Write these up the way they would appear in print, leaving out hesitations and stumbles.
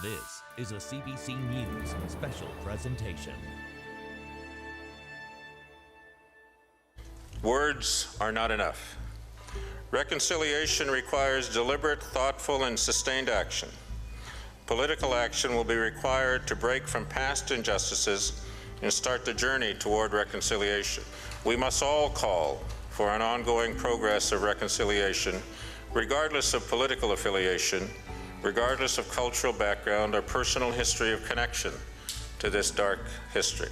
This is a CBC News special presentation. Words are not enough. Reconciliation requires deliberate, thoughtful, and sustained action. Political action will be required to break from past injustices and start the journey toward reconciliation. We must all call for an ongoing progress of reconciliation, regardless of political affiliation, regardless of cultural background or personal history of connection to this dark history.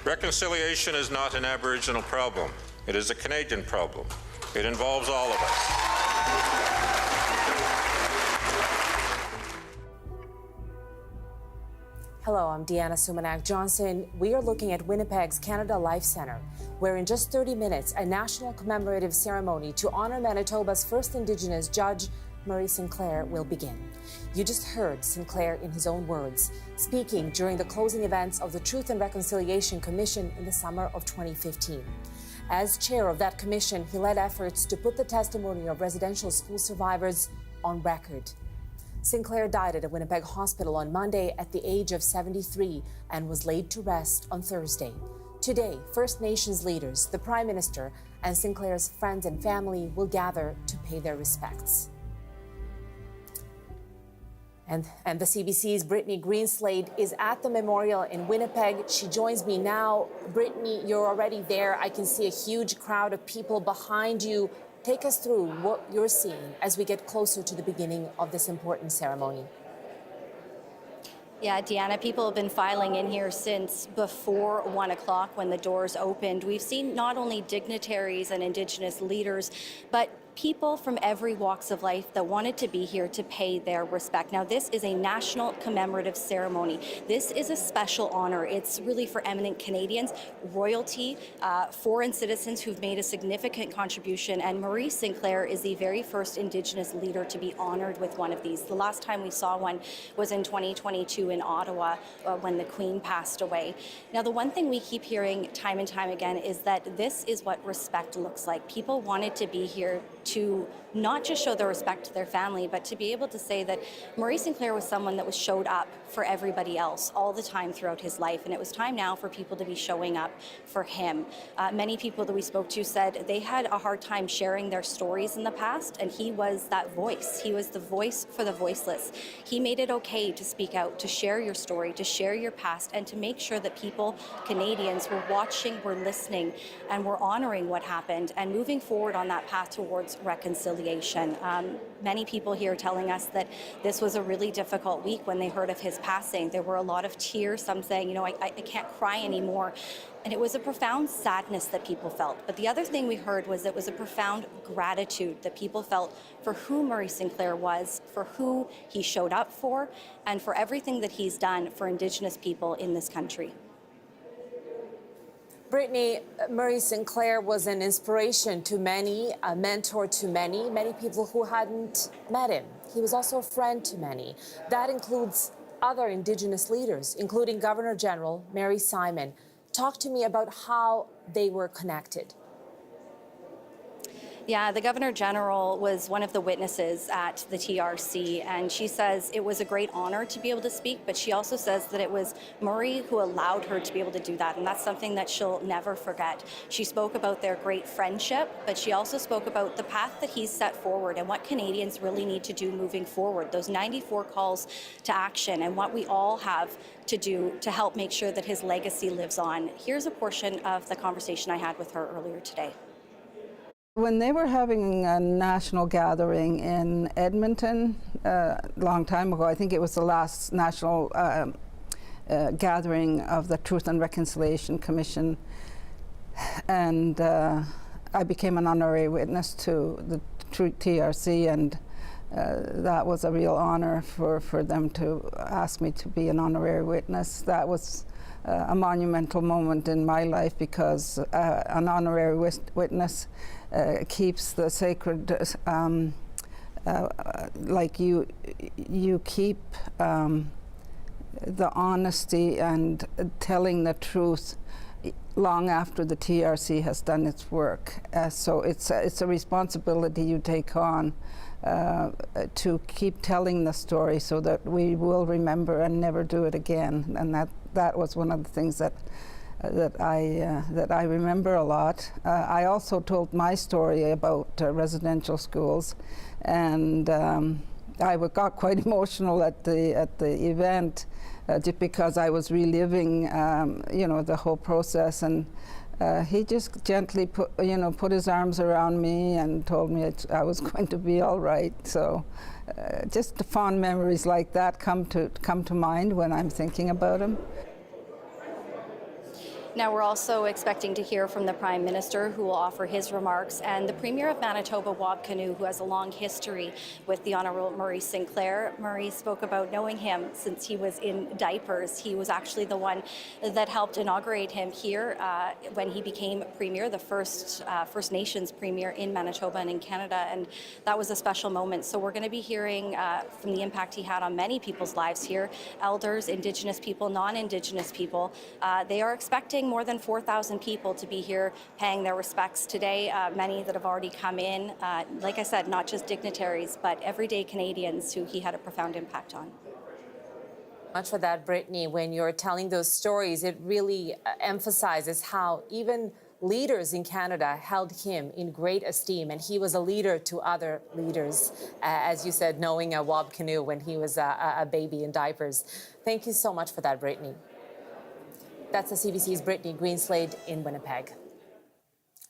Reconciliation is not an Aboriginal problem. It is a Canadian problem. It involves all of us. Hello, I'm Deanna Sumanak-Johnson. We are looking at Winnipeg's Canada Life Centre, where in just 30 minutes, a national commemorative ceremony to honour Manitoba's first Indigenous judge, Murray Sinclair, will begin. You just heard Sinclair in his own words, speaking during the closing events of the Truth and Reconciliation Commission in the summer of 2015. As chair of that commission, he led efforts to put the testimony of residential school survivors on record. Sinclair died at a Winnipeg hospital on Monday at the age of 73 and was laid to rest on Thursday. Today, First Nations leaders, the Prime Minister, and Sinclair's friends and family will gather to pay their respects. And the CBC's Brittany Greenslade is at the memorial in Winnipeg. She joins me now. Brittany, you're already there. I can see a huge crowd of people behind you. Take us through what you're seeing as we get closer to the beginning of this important ceremony. Yeah, Deanna, people have been filing in here since before 1 o'clock when the doors opened. We've seen not only dignitaries and Indigenous leaders, but people from every walks of life that wanted to be here to pay their respect. Now, this is a national commemorative ceremony. This is a special honor. It's really for eminent Canadians, royalty, foreign citizens who've made a significant contribution, and Murray Sinclair is the very first Indigenous leader to be honored with one of these. The last time we saw one was in 2022 in Ottawa when the Queen passed away. Now, the one thing we keep hearing time and time again is that this is what respect looks like. People wanted to be here to not just show their respect to their family, but to be able to say that Murray Sinclair was someone that showed up for everybody else all the time throughout his life. And it was time now for people to be showing up for him. Many people that we spoke to said they had a hard time sharing their stories in the past, and he was that voice. He was the voice for the voiceless. He made it okay to speak out, to share your story, to share your past, and to make sure that people, Canadians, were watching, were listening, and were honoring what happened and moving forward on that path towards reconciliation. Many people here telling us that this was a really difficult week when they heard of his passing. There were a lot of tears, some saying, I can't cry anymore. And it was a profound sadness that people felt. But the other thing we heard was it was a profound gratitude that people felt for who Murray Sinclair was, for who he showed up for, and for everything that he's done for Indigenous people in this country. Brittany, Murray Sinclair was an inspiration to many, a mentor to many people who hadn't met him. He was also a friend to many. That includes other Indigenous leaders, including Governor General Mary Simon. Talk to me about how they were connected. Yeah, the Governor General was one of the witnesses at the TRC, and she says it was a great honor to be able to speak, but she also says that it was Murray who allowed her to be able to do that, and that's something that she'll never forget. She spoke about their great friendship, but she also spoke about the path that he's set forward and what Canadians really need to do moving forward, those 94 calls to action, and what we all have to do to help make sure that his legacy lives on. Here's a portion of the conversation I had with her earlier today. When they were having a national gathering in Edmonton a long time ago, I think it was the last national gathering of the Truth and Reconciliation Commission, and I became an honorary witness to the TRC, and that was a real honor for them to ask me to be an honorary witness. That was a monumental moment in my life because an honorary witness keeps the sacred, like you keep the honesty and telling the truth long after the TRC has done its work. So it's a responsibility you take on to keep telling the story so that we will remember and never do it again. And that was one of the things that I remember a lot. I also told my story about residential schools, and I got quite emotional at the event, just because I was reliving, the whole process, and he just gently put his arms around me and told me I was going to be all right. So, just the fond memories like that come to mind when I'm thinking about him. Now, we're also expecting to hear from the Prime Minister, who will offer his remarks, and the Premier of Manitoba, Wab Kinew, who has a long history with the Honourable Murray Sinclair. Murray spoke about knowing him since he was in diapers. He was actually the one that helped inaugurate him here when he became Premier, the first First Nations Premier in Manitoba and in Canada, and that was a special moment. So we're going to be hearing from the impact he had on many people's lives here, elders, Indigenous people, non-Indigenous people. They are expecting more than 4,000 people to be here paying their respects today, many that have already come in. Like I said, not just dignitaries, but everyday Canadians who he had a profound impact on. Much for that, Brittany. When you're telling those stories, it really emphasizes how even leaders in Canada held him in great esteem, and he was a leader to other leaders, as you said, knowing Wab Kinew when he was a baby in diapers. Thank you so much for that, Brittany. That's the CBC's Brittany Greenslade in Winnipeg.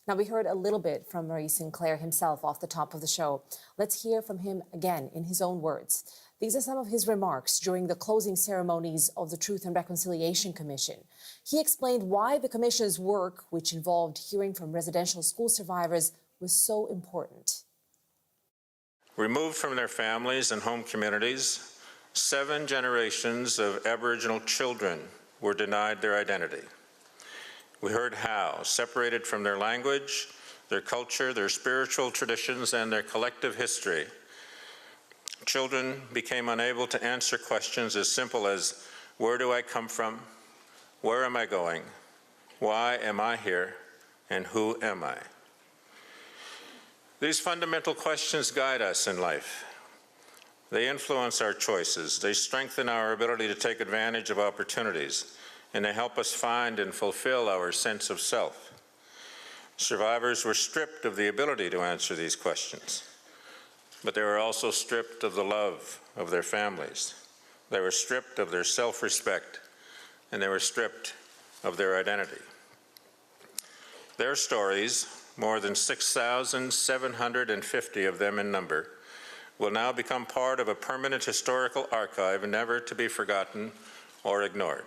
Now, we heard a little bit from Murray Sinclair himself off the top of the show. Let's hear from him again in his own words. These are some of his remarks during the closing ceremonies of the Truth and Reconciliation Commission. He explained why the Commission's work, which involved hearing from residential school survivors, was so important. Removed from their families and home communities, 7 generations of Aboriginal children were denied their identity. We heard how, separated from their language, their culture, their spiritual traditions, and their collective history, children became unable to answer questions as simple as, where do I come from? Where am I going? Why am I here? And who am I? These fundamental questions guide us in life. They influence our choices. They strengthen our ability to take advantage of opportunities, and they help us find and fulfill our sense of self. Survivors were stripped of the ability to answer these questions, but they were also stripped of the love of their families. They were stripped of their self-respect, and they were stripped of their identity. Their stories, more than 6,750 of them in number, will now become part of a permanent historical archive, never to be forgotten or ignored.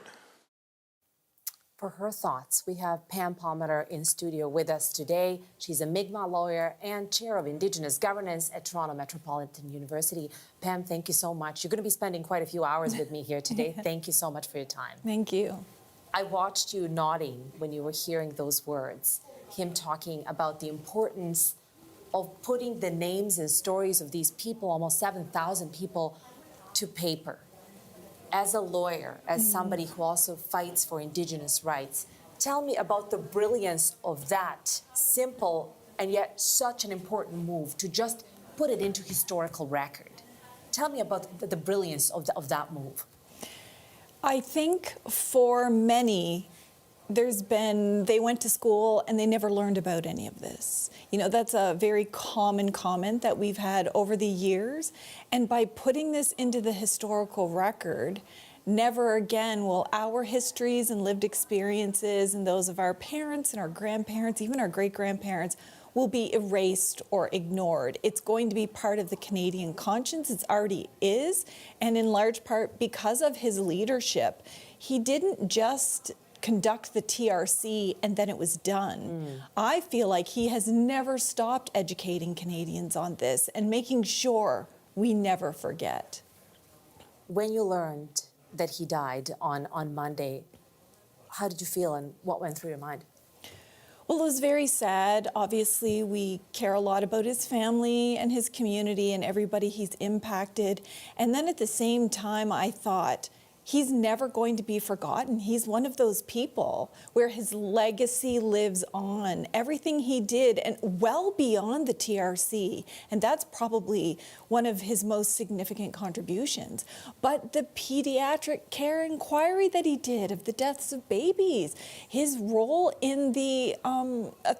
For her thoughts, we have Pam Palmater in studio with us today. She's a Mi'kmaq lawyer and chair of Indigenous Governance at Toronto Metropolitan University. Pam, thank you so much. You're going to be spending quite a few hours with me here today. Thank you so much for your time. Thank you. I watched you nodding when you were hearing those words, him talking about the importance of putting the names and stories of these people, almost 7,000 people, to paper. As a lawyer, as somebody who also fights for Indigenous rights, tell me about the brilliance of that simple and yet such an important move to just put it into historical record. Tell me about the brilliance of that move. I think for many, they went to school and they never learned about any of this. You know, that's a very common comment that we've had over the years. And by putting this into the historical record, never again will our histories and lived experiences and those of our parents and our grandparents, even our great-grandparents, will be erased or ignored. It's going to be part of the Canadian conscience. It already is. And in large part because of his leadership, he didn't just conduct the TRC and then it was done. I feel like he has never stopped educating Canadians on this and making sure we never forget. When you learned that he died on Monday, how did you feel and what went through your mind? Well, it was very sad. Obviously, we care a lot about his family and his community and everybody he's impacted. And then at the same time, I thought, he's never going to be forgotten. He's one of those people where his legacy lives on. Everything he did, and well beyond the TRC, and that's probably one of his most significant contributions. But the pediatric care inquiry that he did of the deaths of babies, his role in the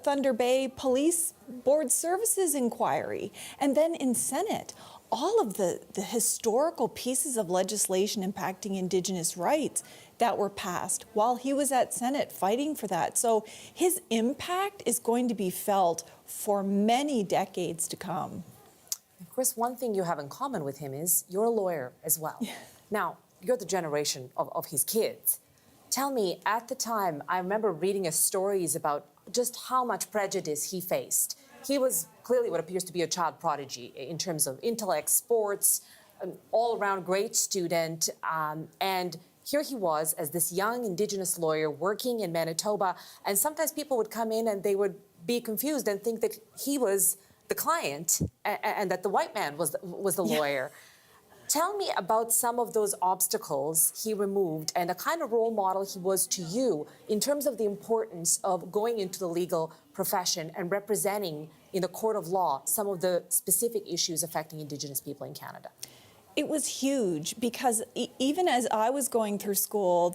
Thunder Bay Police Board Services inquiry, and then in Senate, all of the historical pieces of legislation impacting Indigenous rights that were passed while he was at Senate fighting for that. So his impact is going to be felt for many decades to come. Of course, one thing you have in common with him is you're a lawyer as well. Yeah. Now, you're the generation of his kids. Tell me, at the time, I remember reading stories about just how much prejudice he faced. He was clearly what appears to be a child prodigy in terms of intellect, sports, an all-around great student. And here he was as this young Indigenous lawyer working in Manitoba. And sometimes people would come in and they would be confused and think that he was the client and that the white man was the lawyer. Tell me about some of those obstacles he removed and the kind of role model he was to you in terms of the importance of going into the legal profession and representing in the court of law some of the specific issues affecting Indigenous people in Canada. It was huge because even as I was going through school,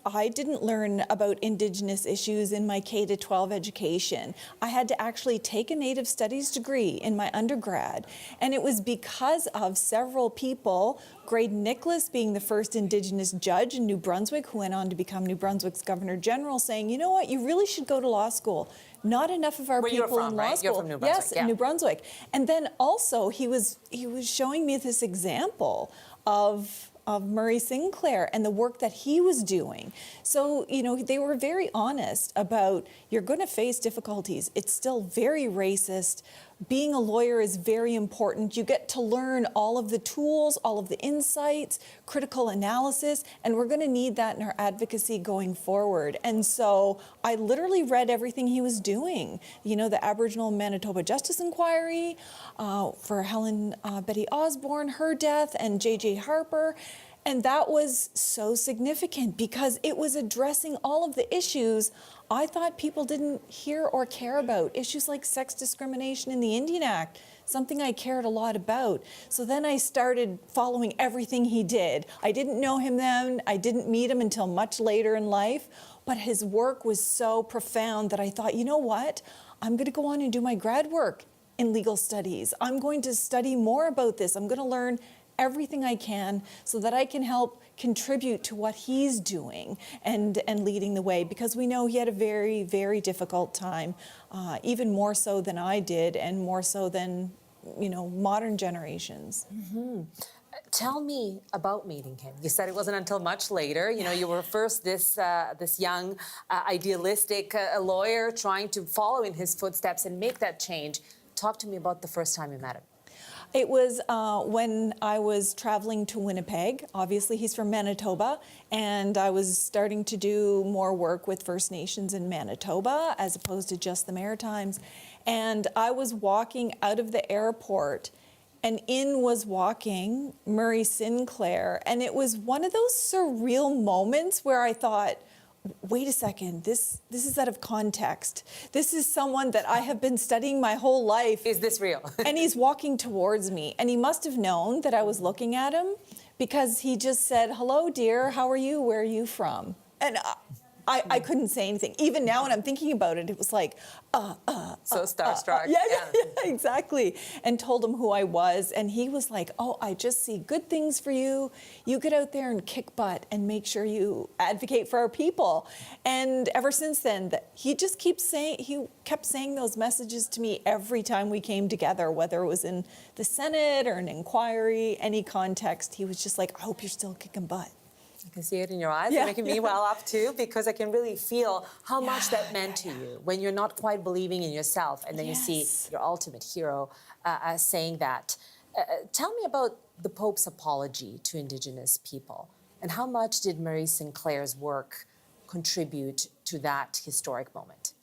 I didn't learn about Indigenous issues in my K-12 education. I had to actually take a Native Studies degree in my undergrad. And it was because of several people, Graydon Nicholas being the first Indigenous judge in New Brunswick, who went on to become New Brunswick's Governor General, saying, you know what, you really should go to law school. Not enough of our people in law school. You're from New Brunswick. Yes, New Brunswick. And then also he was showing me this example of Murray Sinclair and the work that he was doing. So, you know, they were very honest about, you're going to face difficulties. It's still very racist. Being a lawyer is very important. You get to learn all of the tools, all of the insights, critical analysis, and we're going to need that in our advocacy going forward. And so I literally read everything he was doing. You know, the Aboriginal Manitoba Justice Inquiry for Helen Betty Osborne, her death, and J.J. Harper. And that was so significant because it was addressing all of the issues I thought people didn't hear or care about. Issues like sex discrimination in the Indian Act, something I cared a lot about. So then I started following everything he did. I didn't know him then. I didn't meet him until much later in life. But his work was so profound that I thought, you know what? I'm going to go on and do my grad work in legal studies. I'm going to study more about this. I'm going to learn everything I can so that I can help contribute to what he's doing and leading the way, because we know he had a very, very difficult time, even more so than I did and more so than, you know, modern generations. Mm-hmm. Tell me about meeting him. You said it wasn't until much later. You know, you were first this young, idealistic lawyer trying to follow in his footsteps and make that change. Talk to me about the first time you met him. It was when I was traveling to Winnipeg. Obviously, he's from Manitoba, and I was starting to do more work with First Nations in Manitoba as opposed to just the Maritimes. And I was walking out of the airport, and in was walking Murray Sinclair. And it was one of those surreal moments where I thought, wait a second, this is out of context. This is someone that I have been studying my whole life. Is this real? And he's walking towards me. And he must have known that I was looking at him because he just said, hello, dear, how are you? Where are you from? And I couldn't say anything. Even now when I'm thinking about it, it was like, so starstruck. Yeah, exactly. And told him who I was. And he was like, oh, I just see good things for you. You get out there and kick butt and make sure you advocate for our people. And ever since then, he kept saying those messages to me every time we came together, whether it was in the Senate or an inquiry, any context. He was just like, I hope you're still kicking butt. I can see it in your eyes. You're making me well up too, because I can really feel how much that meant to you when you're not quite believing in yourself, and then you see your ultimate hero saying that. Tell me about the Pope's apology to Indigenous people, and how much did Murray Sinclair's work contribute to that historic moment?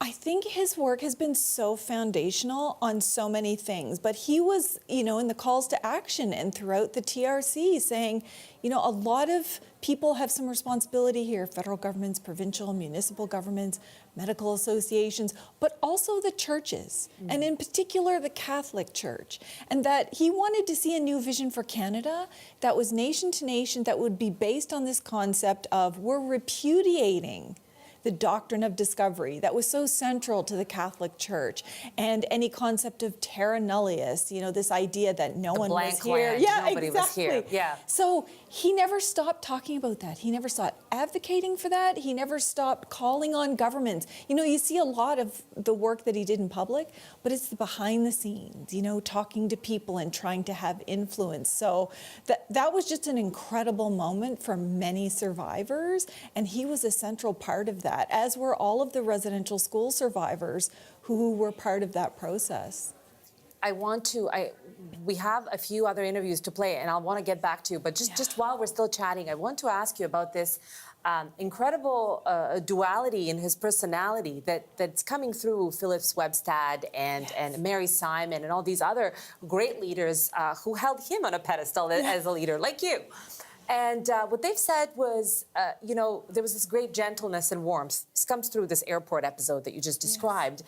I think his work has been so foundational on so many things, but he was, in the calls to action and throughout the TRC saying, a lot of people have some responsibility here, federal governments, provincial, municipal governments, medical associations, but also the churches, and in particular the Catholic Church, and that he wanted to see a new vision for Canada that was nation to nation, that would be based on this concept of we're repudiating the doctrine of discovery that was so central to the Catholic Church, and any concept of terra nullius, this idea that no one was here. Land, yeah, nobody exactly. was here. Yeah. So he never stopped talking about that. He never stopped advocating for that. He never stopped calling on governments. You see a lot of the work that he did in public, but it's the behind the scenes, talking to people and trying to have influence. So that was just an incredible moment for many survivors, and he was a central part of that, as were all of the residential school survivors who were part of that process. We have a few other interviews to play, and I want to get back to you, but just while we're still chatting, I want to ask you about this incredible duality in his personality that's coming through Phillips Webstad and Mary Simon and all these other great leaders who held him on a pedestal as a leader, like you. And what they've said was, there was this great gentleness and warmth. This comes through this airport episode that you just described.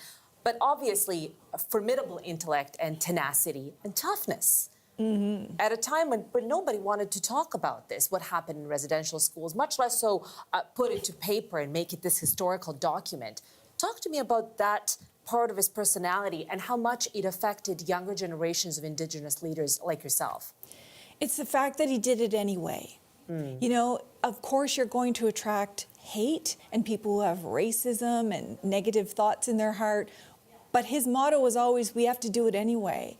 But obviously, a formidable intellect and tenacity and toughness. At a time when nobody wanted to talk about this, what happened in residential schools, much less so put it to paper and make it this historical document. Talk to me about that part of his personality and how much it affected younger generations of Indigenous leaders like yourself. It's the fact that he did it anyway. Of course you're going to attract hate and people who have racism and negative thoughts in their heart, but his motto was always, we have to do it anyway.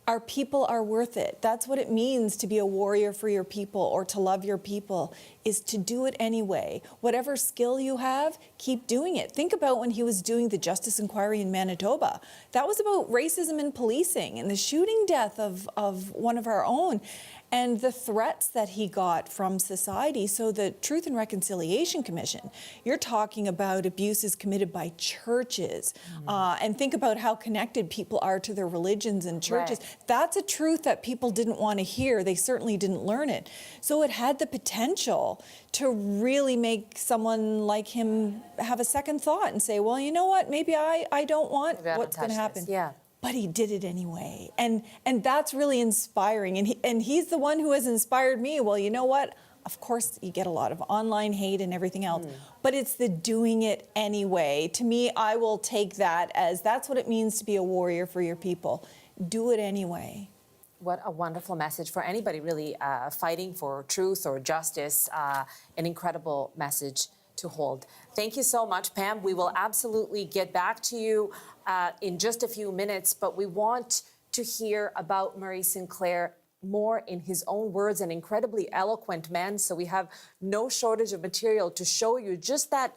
Our people are worth it. That's what it means to be a warrior for your people or to love your people, is to do it anyway. Whatever skill you have, keep doing it. Think about when he was doing the Justice Inquiry in Manitoba. That was about racism and policing and the shooting death of one of our own, and the threats that he got from society. So the Truth and Reconciliation Commission, you're talking about abuses committed by churches, and think about how connected people are to their religions and churches. Right. That's a truth that people didn't want to hear. They certainly didn't learn it. So it had the potential to really make someone like him have a second thought and say, well, you know what, maybe I don't want what's going to happen. Yeah. But he did it anyway. And that's really inspiring. And he's the one who has inspired me. Well, you know what? Of course, you get a lot of online hate and everything else, but it's the doing it anyway. To me, I will take that as that's what it means to be a warrior for your people. Do it anyway. What a wonderful message for anybody really fighting for truth or justice. An incredible message to hold. Thank you so much, Pam. We will absolutely get back to you in just a few minutes, but we want to hear about Murray Sinclair more in his own words, an incredibly eloquent man. So we have no shortage of material to show you just that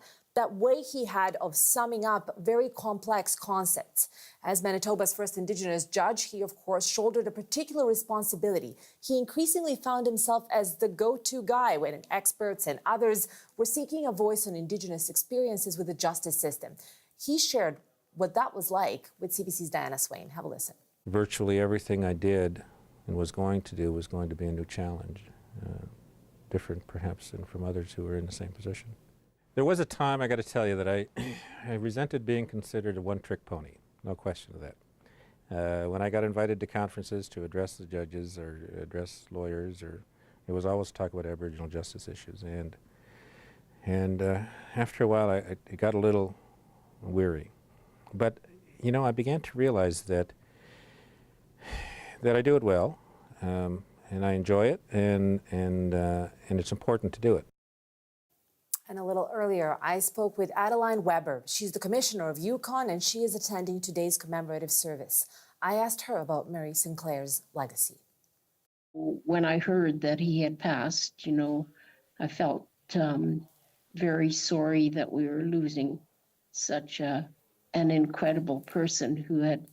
way he had of summing up very complex concepts. As Manitoba's first Indigenous judge, he, of course, shouldered a particular responsibility. He increasingly found himself as the go-to guy when experts and others were seeking a voice on Indigenous experiences with the justice system. He shared what that was like with CBC's Diana Swain. Have a listen. Virtually everything I did and was going to do was going to be a new challenge, different perhaps than from others who were in the same position. There was a time, I got to tell you, that I resented being considered a one-trick pony. No question of that. When I got invited to conferences to address the judges or address lawyers, it was always talk about Aboriginal justice issues. And after a while, it got a little weary. But, I began to realize that I do it well, and I enjoy it, and it's important to do it. And a little earlier, I spoke with Adeline Weber. She's the commissioner of Yukon, and she is attending today's commemorative service. I asked her about Murray Sinclair's legacy. When I heard that he had passed, I felt very sorry that we were losing such an incredible person who had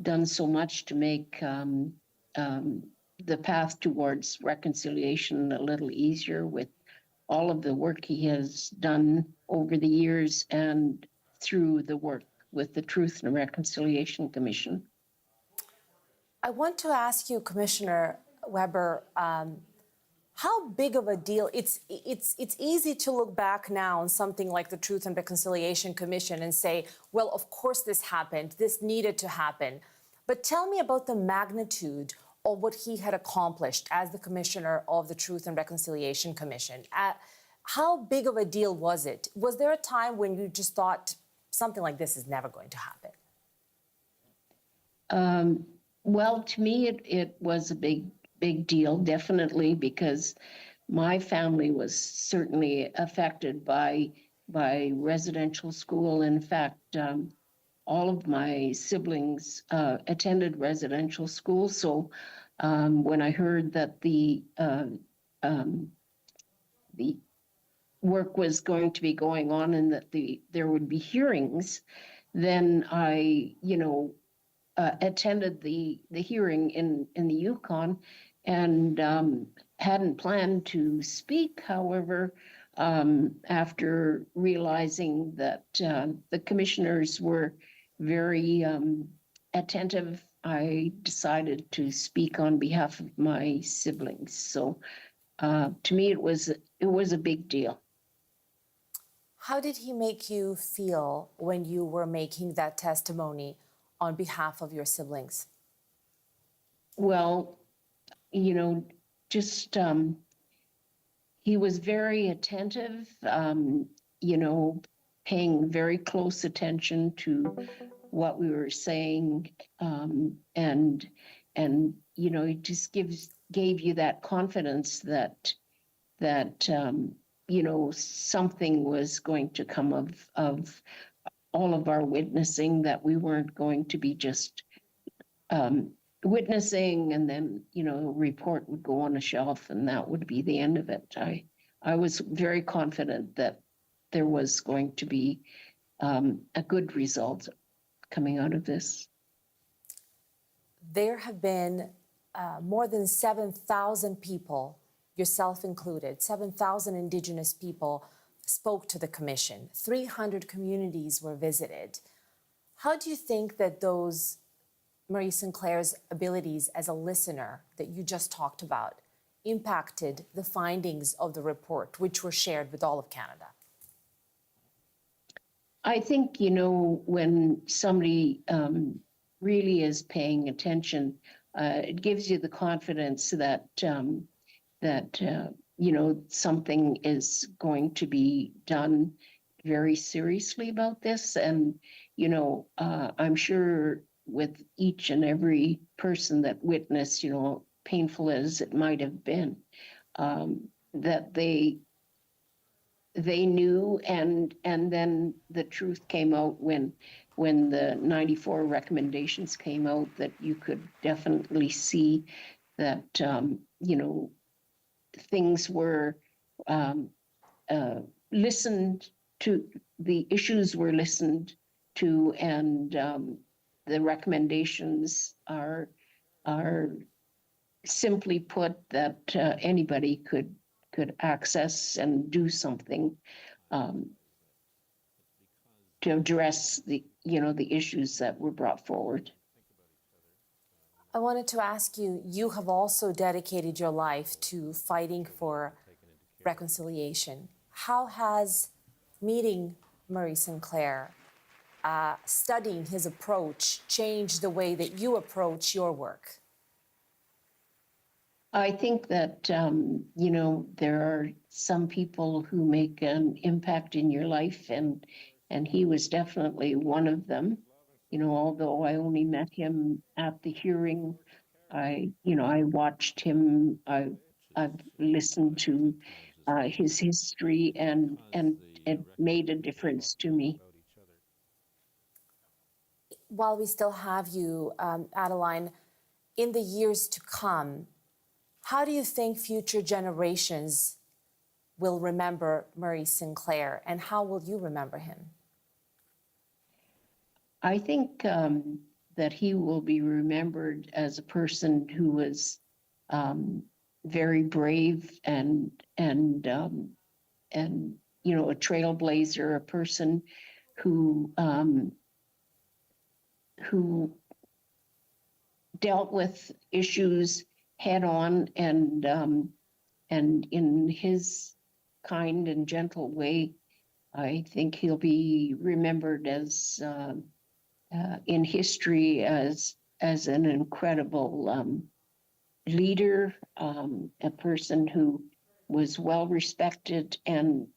done so much to make the path towards reconciliation a little easier with all of the work he has done over the years, and through the work with the Truth and Reconciliation Commission. I want to ask you, Commissioner Weber, how big of a deal? It's easy to look back now on something like the Truth and Reconciliation Commission and say, well, of course this happened, this needed to happen. But tell me about the magnitude of what he had accomplished as the Commissioner of the Truth and Reconciliation Commission. How big of a deal was it? Was there a time when you just thought something like this is never going to happen? Well, to me, it was a big deal, definitely, because my family was certainly affected by residential school. In fact, all of my siblings attended residential school. So when I heard that the work was going to be going on and that there would be hearings, then I, attended the hearing in the Yukon and hadn't planned to speak. However, after realizing that the commissioners were very attentive, I decided to speak on behalf of my siblings. So to me, it was a big deal. How did he make you feel when you were making that testimony on behalf of your siblings? Well, just he was very attentive, paying very close attention to what we were saying, and it just gave you that confidence that something was going to come of all of our witnessing, that we weren't going to be just witnessing and then, a report would go on a shelf and that would be the end of it. I was very confident that there was going to be a good result coming out of this. There have been more than 7,000 people, yourself included, 7,000 Indigenous people spoke to the Commission. 300 communities were visited. How do you think that those Murray Sinclair's abilities as a listener that you just talked about impacted the findings of the report, which were shared with all of Canada? I think, when somebody really is paying attention, it gives you the confidence that something is going to be done very seriously about this. And, I'm sure with each and every person that witnessed, painful as it might have been, that they knew, and then the truth came out when the 94 recommendations came out, that you could definitely see that, things were listened to, the issues were listened to, and the recommendations are simply put that anybody could access and do something to address the issues that were brought forward. I wanted to ask you, you have also dedicated your life to fighting for reconciliation. How has meeting Murray Sinclair, studying his approach, changed the way that you approach your work? I think that, there are some people who make an impact in your life, and he was definitely one of them. Although I only met him at the hearing, I watched him, I've listened to his history, and it made a difference to me. While we still have you, Adeline, in the years to come, how do you think future generations will remember Murray Sinclair, and how will you remember him? I think that he will be remembered as a person who was very brave and a trailblazer, a person who dealt with issues head on and in his kind and gentle way. I think he'll be remembered as in history as an incredible leader, a person who was well respected, and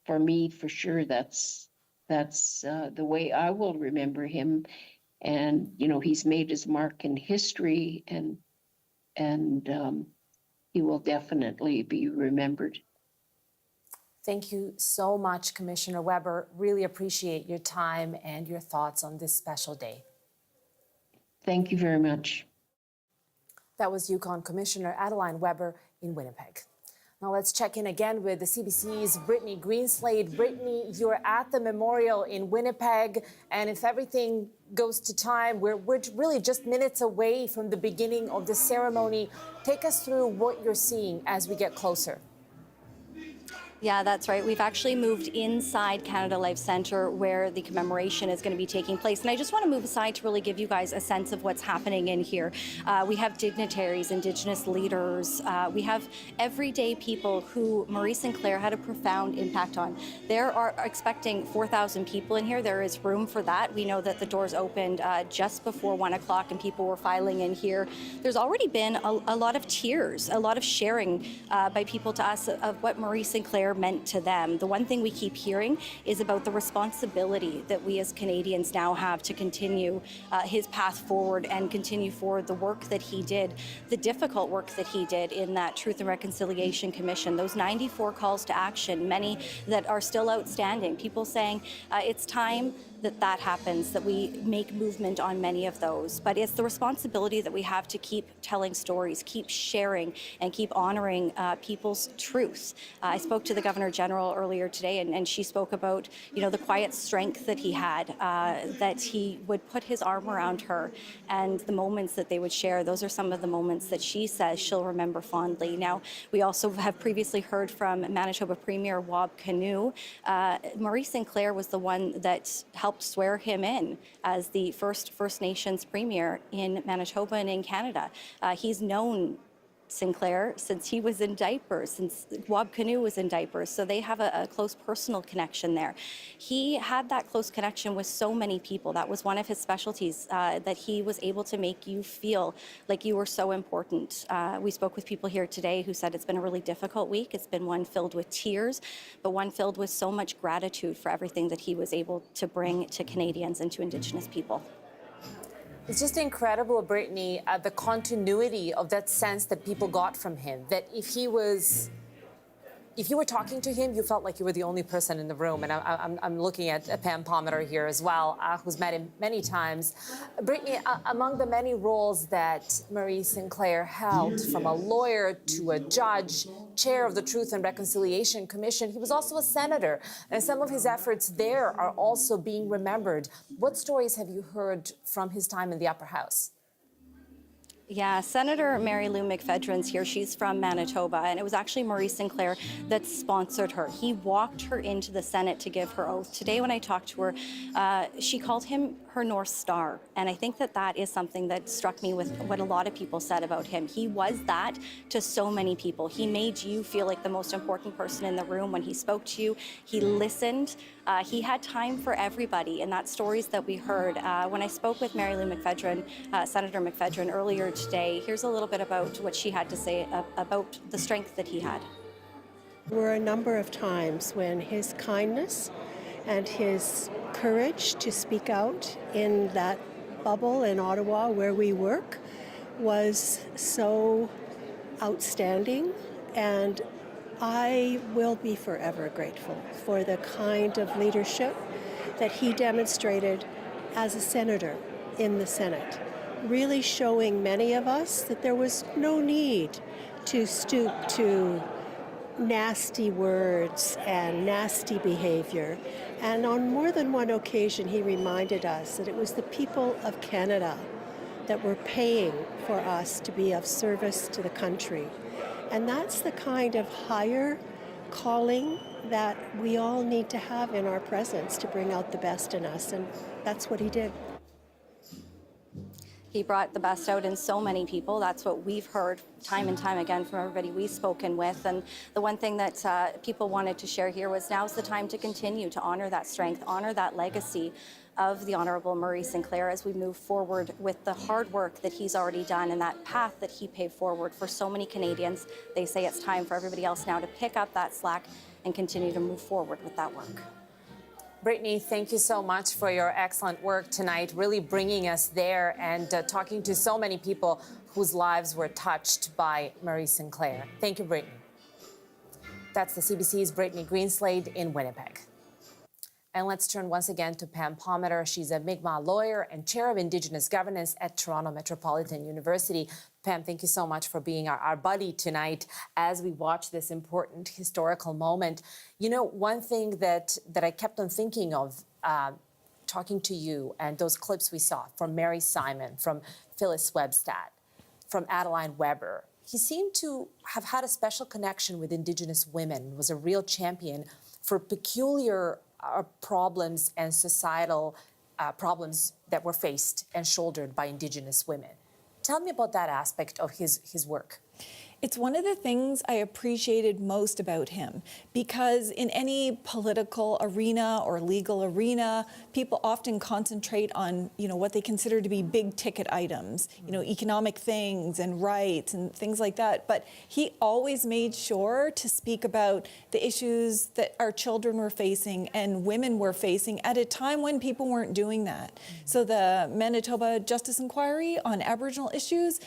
for me, for sure, that's the way I will remember him. And he's made his mark in history, and he will definitely be remembered. Thank you so much, Commissioner Weber. Really appreciate your time and your thoughts on this special day. Thank you very much. That was Yukon Commissioner Adeline Weber in Winnipeg. Now let's check in again with the CBC's Brittany Greenslade. Brittany, you're at the memorial in Winnipeg, and if everything goes to time, we're really just minutes away from the beginning of the ceremony. Take us through what you're seeing as we get closer. Yeah, that's right. We've actually moved inside Canada Life Centre where the commemoration is going to be taking place. And I just want to move aside to really give you guys a sense of what's happening in here. We have dignitaries, Indigenous leaders. We have everyday people who Murray Sinclair had a profound impact on. There are expecting 4,000 people in here. There is room for that. We know that the doors opened just before 1 o'clock and people were filing in here. There's already been a lot of tears, a lot of sharing by people to us of what Murray Sinclair meant to them. The one thing we keep hearing is about the responsibility that we as Canadians now have to continue his path forward and continue forward the work that he did, the difficult work that he did in that Truth and Reconciliation Commission, those 94 calls to action, many that are still outstanding, people saying it's time that happens, that we make movement on many of those. But it's the responsibility that we have to keep telling stories, keep sharing, and keep honoring people's truth. I spoke to the Governor General earlier today, and she spoke about, the quiet strength that he had, that he would put his arm around her, and the moments that they would share. Those are some of the moments that she says she'll remember fondly. Now, we also have previously heard from Manitoba Premier Wab Kinew. Murray Sinclair was the one that helped swear him in as the first First Nations Premier in Manitoba and in Canada. He's known Sinclair since he was in diapers, since Wab Kinew was in diapers, so they have a close personal connection there. He had that close connection with so many people. That was one of his specialties, that he was able to make you feel like you were so important. We spoke with people here today who said it's been a really difficult week. It's been one filled with tears, but one filled with so much gratitude for everything that he was able to bring to Canadians and to Indigenous people. It's just incredible, Brittany, the continuity of that sense that people got from him, that if you were talking to him, you felt like you were the only person in the room. And I'm looking at Pam Palmer here as well, who's met him many times. Brittany, among the many roles that Murray Sinclair held, from a lawyer to a judge, chair of the Truth and Reconciliation Commission, he was also a senator. And some of his efforts there are also being remembered. What stories have you heard from his time in the Upper House? Yeah, Senator Mary Lou McPhedran's here. She's from Manitoba, and it was actually Murray Sinclair that sponsored her. He walked her into the Senate to give her oath. Today, when I talked to her, she called him her North Star, and I think that is something that struck me with what a lot of people said about him. He was that to so many people. He made you feel like the most important person in the room when he spoke to you. He listened. He had time for everybody, and that's stories that we heard. When I spoke with Mary Lou McPhedran, Senator McPhedran, earlier today, here's a little bit about what she had to say about the strength that he had. There were a number of times when his kindness and his courage to speak out in that bubble in Ottawa where we work was so outstanding, and I will be forever grateful for the kind of leadership that he demonstrated as a senator in the Senate, really showing many of us that there was no need to stoop to nasty words and nasty behavior. And on more than one occasion, he reminded us that it was the people of Canada that were paying for us to be of service to the country. And that's the kind of higher calling that we all need to have in our presence to bring out the best in us, and that's what he did. He brought the best out in so many people. That's what we've heard time and time again from everybody we've spoken with. And the one thing that people wanted to share here was now's the time to continue to honor that strength, honor that legacy of the Honourable Murray Sinclair as we move forward with the hard work that he's already done and that path that he paved forward for so many Canadians. They say it's time for everybody else now to pick up that slack and continue to move forward with that work. Brittany, thank you so much for your excellent work tonight, really bringing us there and talking to so many people whose lives were touched by Murray Sinclair. Thank you, Brittany. That's the CBC's Brittany Greenslade in Winnipeg. And let's turn once again to Pam Palmater. She's a Mi'kmaq lawyer and chair of Indigenous governance at Toronto Metropolitan University. Pam, thank you so much for being our buddy tonight as we watch this important historical moment. You know, one thing that I kept on thinking of talking to you and those clips we saw from Mary Simon, from Phyllis Webstad, from Adeline Weber, he seemed to have had a special connection with Indigenous women, was a real champion for peculiar problems and societal problems that were faced and shouldered by Indigenous women. Tell me about that aspect of his work. It's one of the things I appreciated most about him, because in any political arena or legal arena, people often concentrate on, what they consider to be big ticket items, economic things and rights and things like that. But he always made sure to speak about the issues that our children were facing and women were facing at a time when people weren't doing that. So the Manitoba Justice Inquiry on Aboriginal issues,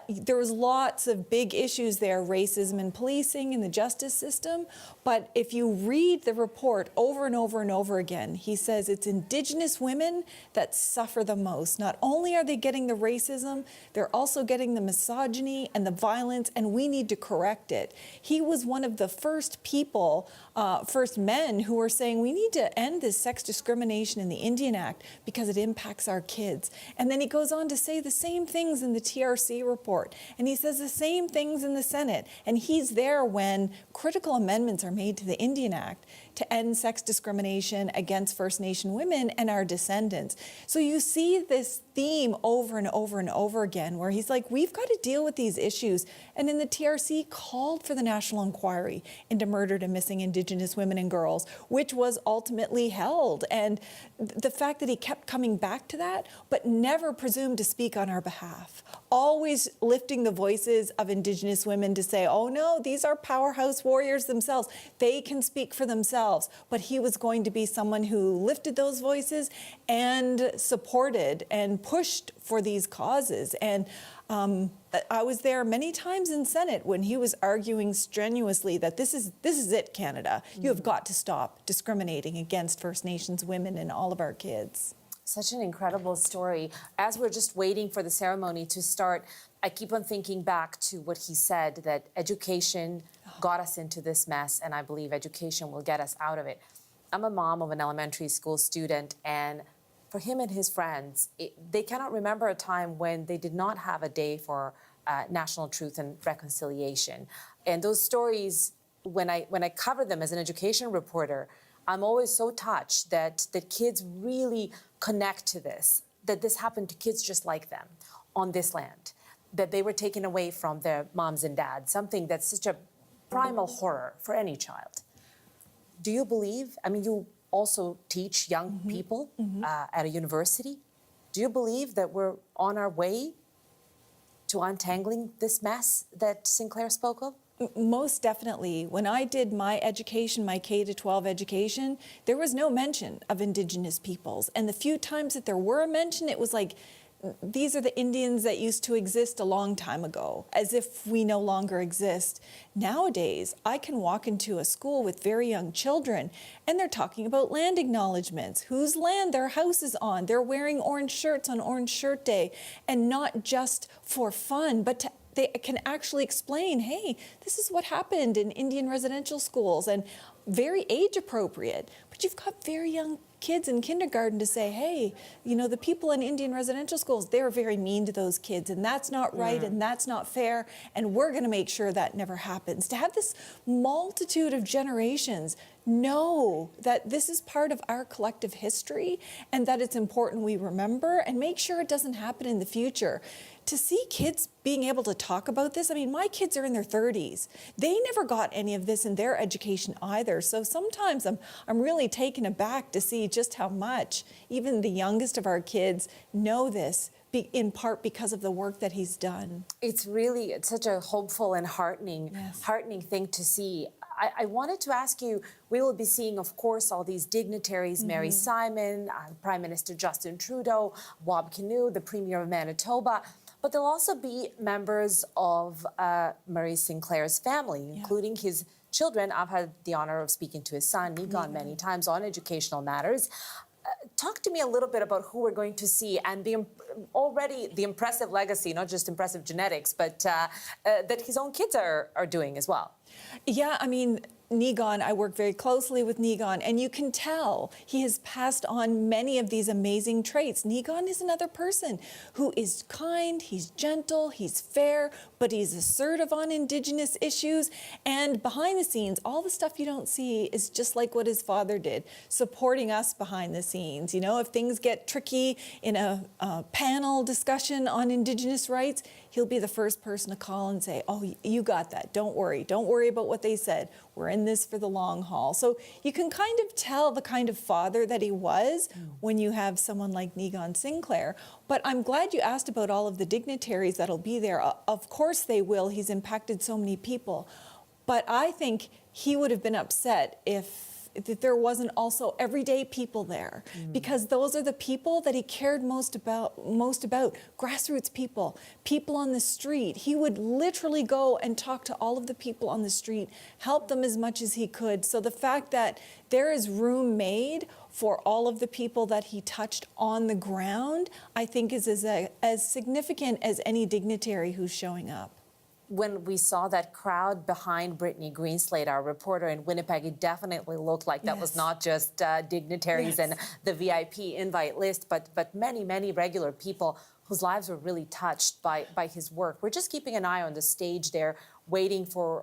there was lots of big issues there, racism and policing in the justice system. But if you read the report over and over and over again, he says it's Indigenous women that suffer the most. Not only are they getting the racism, they're also getting the misogyny and the violence, and we need to correct it. He was one of the first people, first men who were saying we need to end this sex discrimination in the Indian Act because it impacts our kids. And then he goes on to say the same things in the TRC report, and he says the same things in the Senate, and he's there when critical amendments are made to the Indian Act to end sex discrimination against First Nation women and our descendants. So you see this theme over and over and over again where he's like, we've got to deal with these issues. And in the TRC called for the national inquiry into murdered and missing Indigenous women and girls, which was ultimately held. And the fact that he kept coming back to that, but never presumed to speak on our behalf, always lifting the voices of Indigenous women to say, oh no, these are powerhouse warriors themselves. They can speak for themselves. But he was going to be someone who lifted those voices and supported and pushed for these causes. And I was there many times in Senate when he was arguing strenuously that this is it, Canada. You have got to stop discriminating against First Nations women and all of our kids. Such an incredible story. As we're just waiting for the ceremony to start, I keep on thinking back to what he said, that education got us into this mess, and I believe education will get us out of it. I'm a mom of an elementary school student, and for him and his friends, they cannot remember a time when they did not have a day for national truth and reconciliation. And those stories, when I cover them as an education reporter, I'm always so touched that the kids really connect to this, that this happened to kids just like them on this land, that they were taken away from their moms and dads, something that's such a primal horror for any child. Do you believe, you also teach young people at a university. Do you believe that we're on our way to untangling this mess that Sinclair spoke of? Most definitely. When I did my education, my K-12 education, there was no mention of Indigenous peoples. And the few times that there were a mention, it was like, these are the Indians that used to exist a long time ago, as if we no longer exist. Nowadays, I can walk into a school with very young children, and they're talking about land acknowledgements, whose land their house is on. They're wearing orange shirts on Orange Shirt Day, and not just for fun, but they can actually explain, hey, this is what happened in Indian residential schools, and very age appropriate. But you've got very young kids in kindergarten to say, hey, you know, the people in Indian residential schools, they're very mean to those kids, and that's not right, and that's not fair, and we're going to make sure that never happens. To have this multitude of generations know that this is part of our collective history and that it's important we remember and make sure it doesn't happen in the future. To see kids being able to talk about this, I mean, my kids are in their 30s. They never got any of this in their education either. So sometimes I'm really taken aback to see just how much even the youngest of our kids know this, in part because of the work that he's done. It's such a hopeful and heartening thing to see. I wanted to ask you, we will be seeing, of course, all these dignitaries, Mary Simon, Prime Minister Justin Trudeau, Bob Canoe, the Premier of Manitoba, but there'll also be members of Murray Sinclair's family, including his children. I've had the honor of speaking to his son, Nigan, many times on educational matters. Talk to me a little bit about who we're going to see and already the impressive legacy, not just impressive genetics, but that his own kids are doing as well. Yeah, I mean, Nigan, I work very closely with Nigan, and you can tell he has passed on many of these amazing traits. Nigan is another person who is kind, he's gentle, he's fair, but he's assertive on Indigenous issues. And behind the scenes, all the stuff you don't see is just like what his father did, supporting us behind the scenes. You know, if things get tricky in a panel discussion on Indigenous rights, he'll be the first person to call and say, oh, you got that. Don't worry about what they said. We're in this for the long haul. So you can kind of tell the kind of father that he was when you have someone like Nigan Sinclair. But I'm glad you asked about all of the dignitaries that'll be there. Of course they will. He's impacted so many people. But I think he would have been upset if there wasn't also everyday people there, because those are the people that he cared most about, grassroots people, people on the street. He would literally go and talk to all of the people on the street, help them as much as he could. So the fact that there is room made for all of the people that he touched on the ground, I think is as significant as any dignitary who's showing up. When we saw that crowd behind Brittany Greenslade, our reporter in Winnipeg, it definitely looked like that was not just dignitaries and the VIP invite list, but many, many regular people whose lives were really touched by his work. We're just keeping an eye on the stage there, waiting for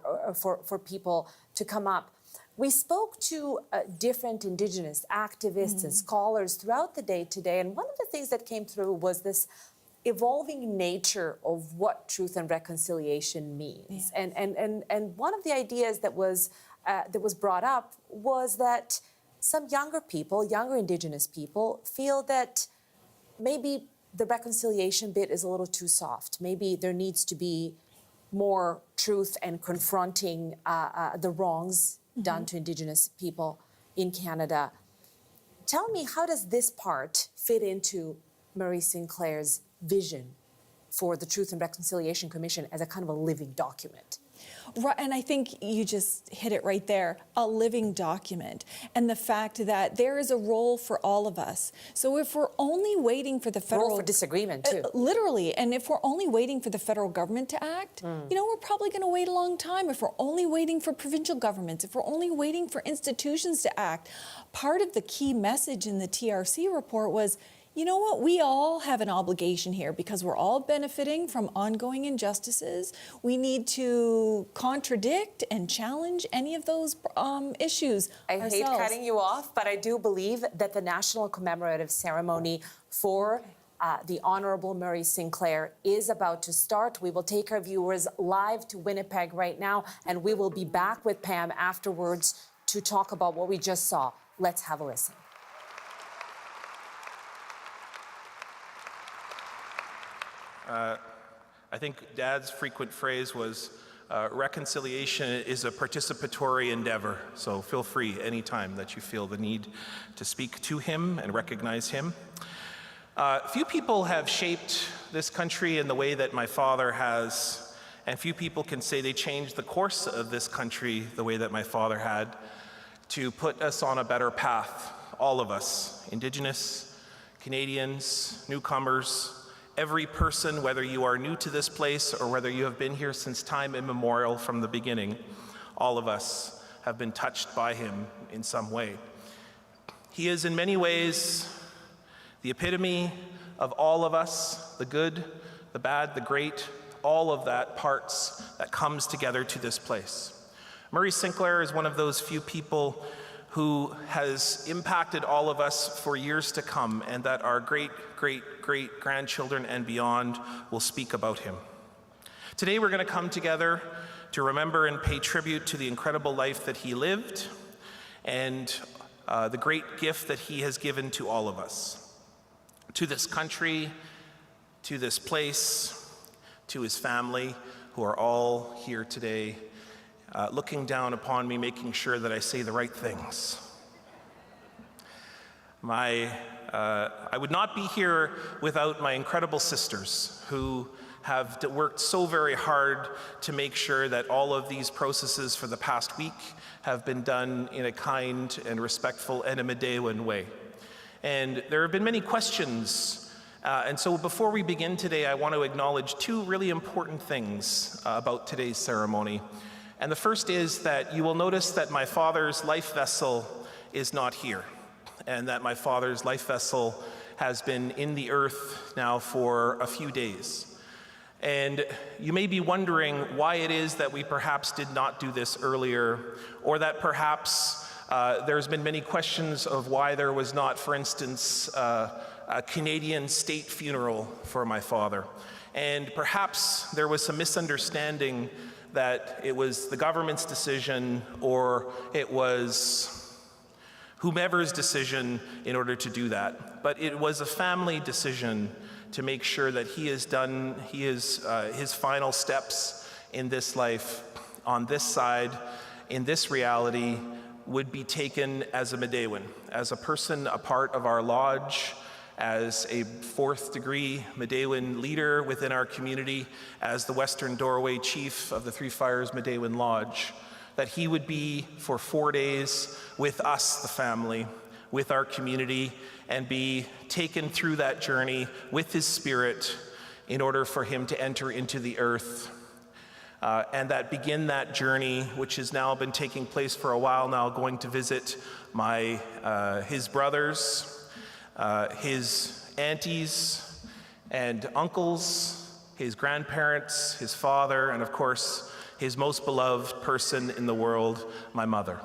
people to come up. We spoke to different Indigenous activists and scholars throughout the day today, and one of the things that came through was this evolving nature of what truth and reconciliation means. And one of the ideas that was brought up was that some younger Indigenous people feel that maybe the reconciliation bit is a little too soft. Maybe there needs to be more truth and confronting the wrongs done to Indigenous people in Canada. Tell me, how does this part fit into Murray Sinclair's vision for the Truth and Reconciliation Commission as a kind of a living document? Right, and I think you just hit it right there, a living document, and the fact that there is a role for all of us. So if we're only waiting for the federal... Role for disagreement, too. Literally, and if we're only waiting for the federal government to act, you know, we're probably going to wait a long time. If we're only waiting for provincial governments, if we're only waiting for institutions to act. Part of the key message in the TRC report was, you know what, we all have an obligation here because we're all benefiting from ongoing injustices. We need to contradict and challenge any of those issues ourselves. I hate cutting you off, but I do believe that the national commemorative ceremony for the Honourable Murray Sinclair is about to start. We will take our viewers live to Winnipeg right now, and we will be back with Pam afterwards to talk about what we just saw. Let's have a listen. I think Dad's frequent phrase was, reconciliation is a participatory endeavor. So feel free anytime that you feel the need to speak to him and recognize him. Few people have shaped this country in the way that my father has, and few people can say they changed the course of this country the way that my father had to put us on a better path, all of us, Indigenous, Canadians, newcomers, every person, whether you are new to this place or whether you have been here since time immemorial from the beginning, all of us have been touched by him in some way. He is in many ways the epitome of all of us, the good, the bad, the great, all of that parts that comes together to this place. Murray Sinclair is one of those few people who has impacted all of us for years to come, and that our great, great, great grandchildren and beyond will speak about him. Today we're going to come together to remember and pay tribute to the incredible life that he lived and the great gift that he has given to all of us, to this country, to this place, to his family, who are all here today, looking down upon me, making sure that I say the right things. I would not be here without my incredible sisters who have worked so very hard to make sure that all of these processes for the past week have been done in a kind and respectful and a Medewan way. And there have been many questions, and so before we begin today, I want to acknowledge two really important things about today's ceremony. And the first is that you will notice that my father's life vessel is not here, and that my father's life vessel has been in the earth now for a few days. And you may be wondering why it is that we perhaps did not do this earlier, or that perhaps there's been many questions of why there was not, for instance, a Canadian state funeral for my father. And perhaps there was some misunderstanding that it was the government's decision or it was whomever's decision in order to do that. But it was a family decision to make sure that he has done his final steps in this life, on this side, in this reality, would be taken as a Medewan, as a person, a part of our lodge, as a fourth degree Medewan leader within our community, as the Western Doorway Chief of the Three Fires Medewan Lodge, that he would be for 4 days with us, the family, with our community, and be taken through that journey with his spirit in order for him to enter into the earth. And that begin that journey, which has now been taking place for a while now, going to visit his brothers, his aunties and uncles, his grandparents, his father, and of course, his most beloved person in the world, my mother.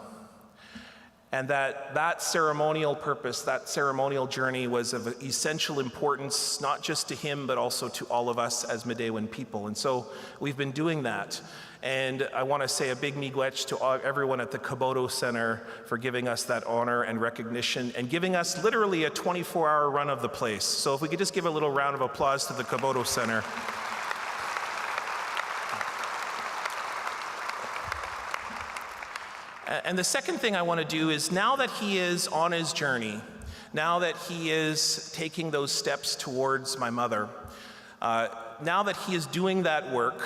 And that ceremonial purpose, that ceremonial journey was of essential importance, not just to him, but also to all of us as Medewan people. And so we've been doing that. And I want to say a big miigwech to everyone at the Kaboto Center for giving us that honor and recognition and giving us literally a 24-hour run of the place. So if we could just give a little round of applause to the Kaboto Center. And the second thing I want to do is, now that he is on his journey, now that he is taking those steps towards my mother, now that he is doing that work,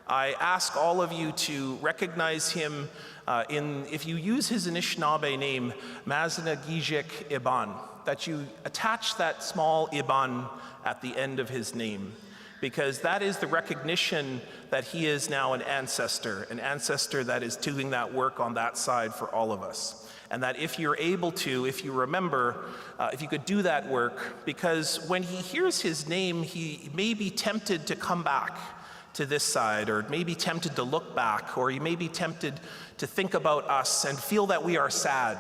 I ask all of you to recognize him if you use his Anishinaabe name, Mazinagijik Iban, that you attach that small Iban at the end of his name, because that is the recognition that he is now an ancestor that is doing that work on that side for all of us. And that if you're able to, if you remember, if you could do that work, because when he hears his name, he may be tempted to come back to this side, or may be tempted to look back, or he may be tempted to think about us and feel that we are sad.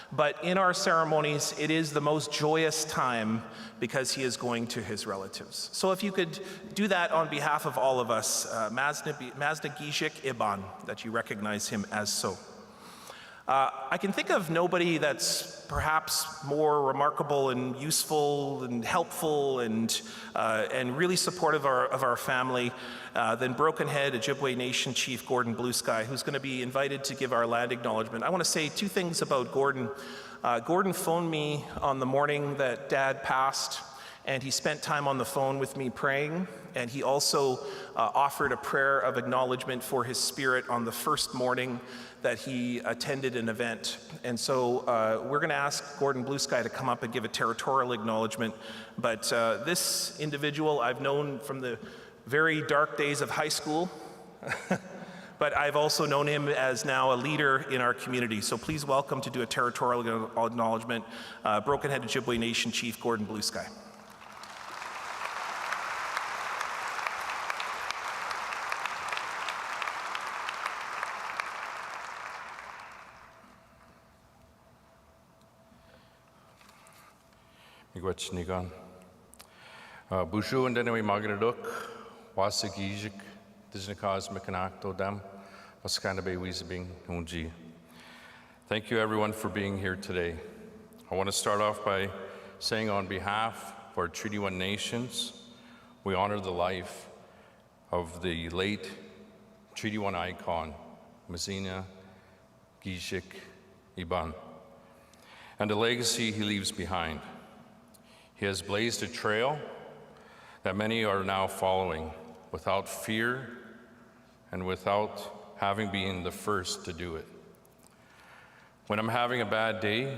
But in our ceremonies, it is the most joyous time because he is going to his relatives. So if you could do that on behalf of all of us, Mazinagijik Iban, that you recognize him as so. I can think of nobody that's perhaps more remarkable and useful and helpful and really supportive of our family than Broken Head Ojibwe Nation Chief Gordon Bluesky, who's going to be invited to give our land acknowledgement. I want to say two things about Gordon. Gordon phoned me on the morning that Dad passed, and he spent time on the phone with me praying, and he also offered a prayer of acknowledgement for his spirit on the first morning that he attended an event. And so we're going to ask Gordon Bluesky to come up and give a territorial acknowledgement. But this individual I've known from the very dark days of high school but I've also known him as now a leader in our community. So please welcome to do a territorial acknowledgement, Broken Head Ojibwe Nation Chief Gordon Blue Sky. Miigwech Nigan. Bushu and Denewi Magraduk, Wasik Dijnakas Mikanakto Dam, Anishinaabe Wisabing Unji. Thank you everyone for being here today. I want to start off by saying on behalf of our Treaty 1 nations, we honor the life of the late Treaty 1 icon, Mazina Gijik Iban, and the legacy he leaves behind. He has blazed a trail that many are now following without fear and without having been the first to do it. When I'm having a bad day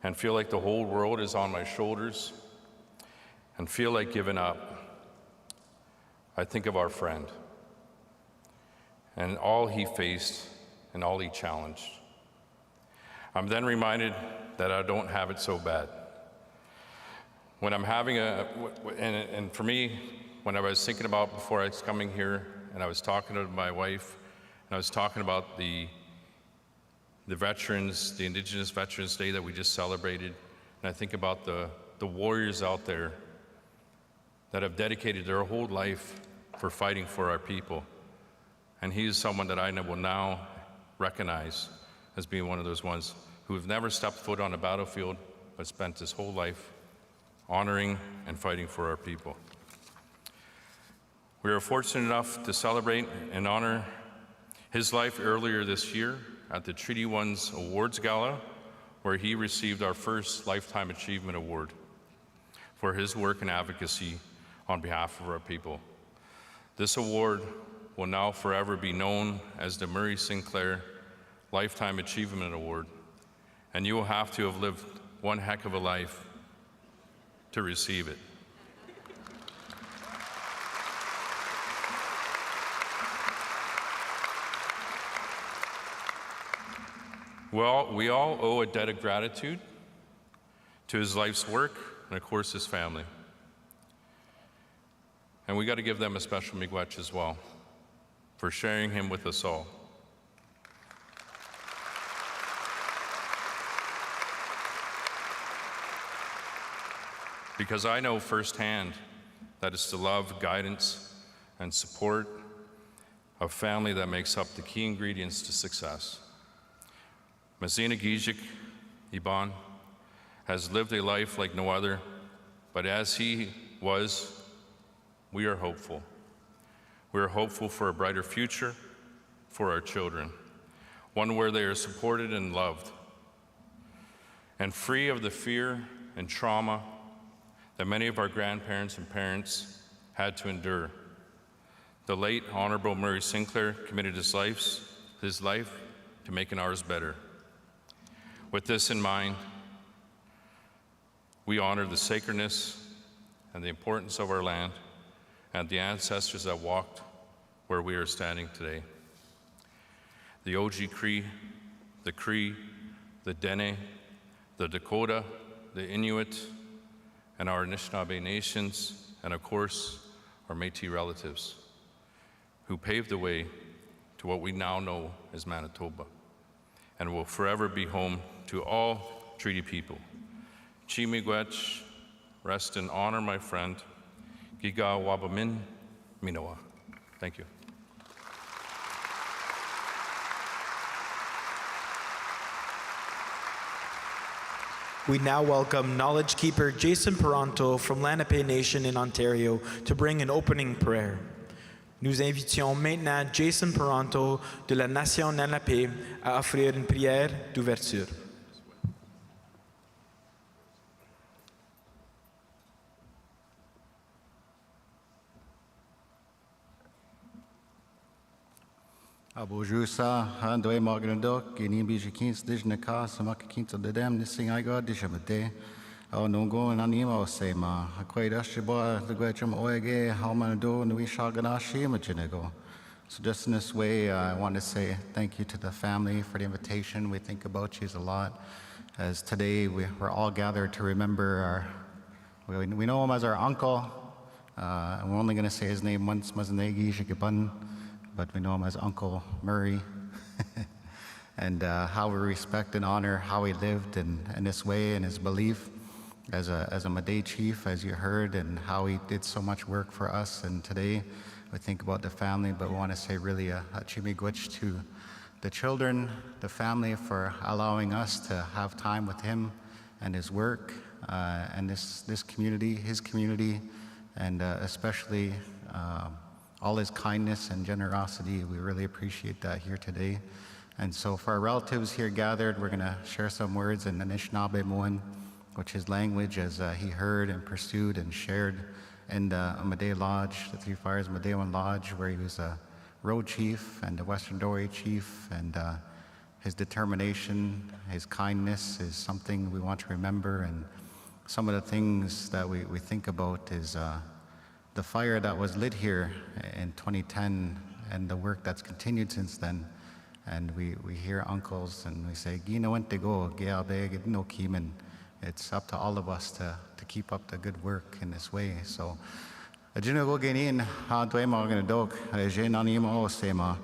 and feel like the whole world is on my shoulders and feel like giving up, I think of our friend and all he faced and all he challenged. I'm then reminded that I don't have it so bad. When I'm having and for me, when I was thinking about before I was coming here, and I was talking to my wife, and I was talking about the veterans, the Indigenous Veterans Day that we just celebrated, and I think about the warriors out there that have dedicated their whole life for fighting for our people. And he is someone that I will now recognize as being one of those ones who have never stepped foot on a battlefield, but spent his whole life honoring and fighting for our people. We are fortunate enough to celebrate and honor his life earlier this year at the Treaty 1's Awards Gala, where he received our first Lifetime Achievement Award for his work and advocacy on behalf of our people. This award will now forever be known as the Murray Sinclair Lifetime Achievement Award, and you will have to have lived one heck of a life to receive it. Well, we all owe a debt of gratitude to his life's work and, of course, his family. And we got to give them a special miigwech as well for sharing him with us all. Because I know firsthand that it's the love, guidance, and support of family that makes up the key ingredients to success. Mazina Gijik Iban has lived a life like no other, but as he was, we are hopeful. We are hopeful for a brighter future for our children, one where they are supported and loved, and free of the fear and trauma that many of our grandparents and parents had to endure. The late Honorable Murray Sinclair committed his life to making ours better. With this in mind, we honor the sacredness and the importance of our land and the ancestors that walked where we are standing today. The Oji Cree, the Cree, the Dene, the Dakota, the Inuit, and our Anishinaabe nations, and of course, our Métis relatives, who paved the way to what we now know as Manitoba, and will forever be home to all treaty people. Chi miigwech, rest in honor, my friend. Giga wabamin minoa. Thank you. We now welcome Knowledge Keeper Jason Peranto from Lenape Nation in Ontario to bring an opening prayer. Nous invitions maintenant Jason Peranto de la Nation Lenape à offrir une prière d'ouverture. Abojusa, Handoe Morganadok, Ginimbi Kins, Dijnaka, Samakins de Dem, Nissing I got Dishamate, our Nongo and Animo Sema, a quaid Ashiba, the Gwecham Oege, Halmanado, and we Shaganashi, Machinego, So just in this way, I want to say thank you to the family for the invitation. We think about you a lot, as today we're all gathered to remember we know him as our uncle. And we're only going to say his name once, but we know him as Uncle Murray. And how we respect and honor how he lived in this way and his belief as a Métis chief, as you heard, and how he did so much work for us. And today we think about the family, but we want to say really a chimigwich to the children, the family, for allowing us to have time with him and his work and this community, his community, and especially all his kindness and generosity. We really appreciate that here today. And so for our relatives here gathered, we're going to share some words in Anishinaabe Moan, which is language as he heard and pursued and shared in the Métis Lodge, the Three Fires Métis Lodge, where he was a road chief and a Western Doorway chief, and his determination, his kindness is something we want to remember. And some of the things that we think about is the fire that was lit here in 2010 and the work that's continued since then. And we hear uncles and we say, Gina went to go, no Kiman. It's up to all of us to keep up the good work in this way. So, Ajina go genin, ha dwema gonna dog, Jenani mo sema,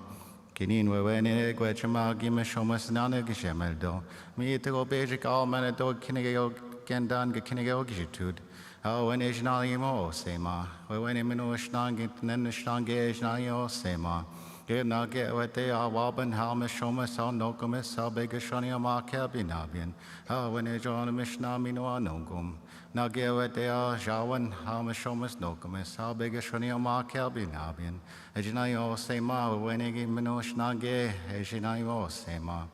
Kinin wene gwechama gimishomas nana gishemeldo. Me to go basic all man a dog kinnego gendan kinnego gitude. Oh, when is Nalimo sema, when Emino Shnang, then the Shange Nalio sema. Get not get what they are, Walben, Halma, Shomas, all Nokomis, how big a Shania Markel Binabian. Oh, when they join a Mishnami no Nogum. Now get what they are, Jawan, Halma, Shomas, Nokomis, how big a Shania Markel Binabian. Ejinayo sema, when they give Minosh Nage, Ejinayo sema.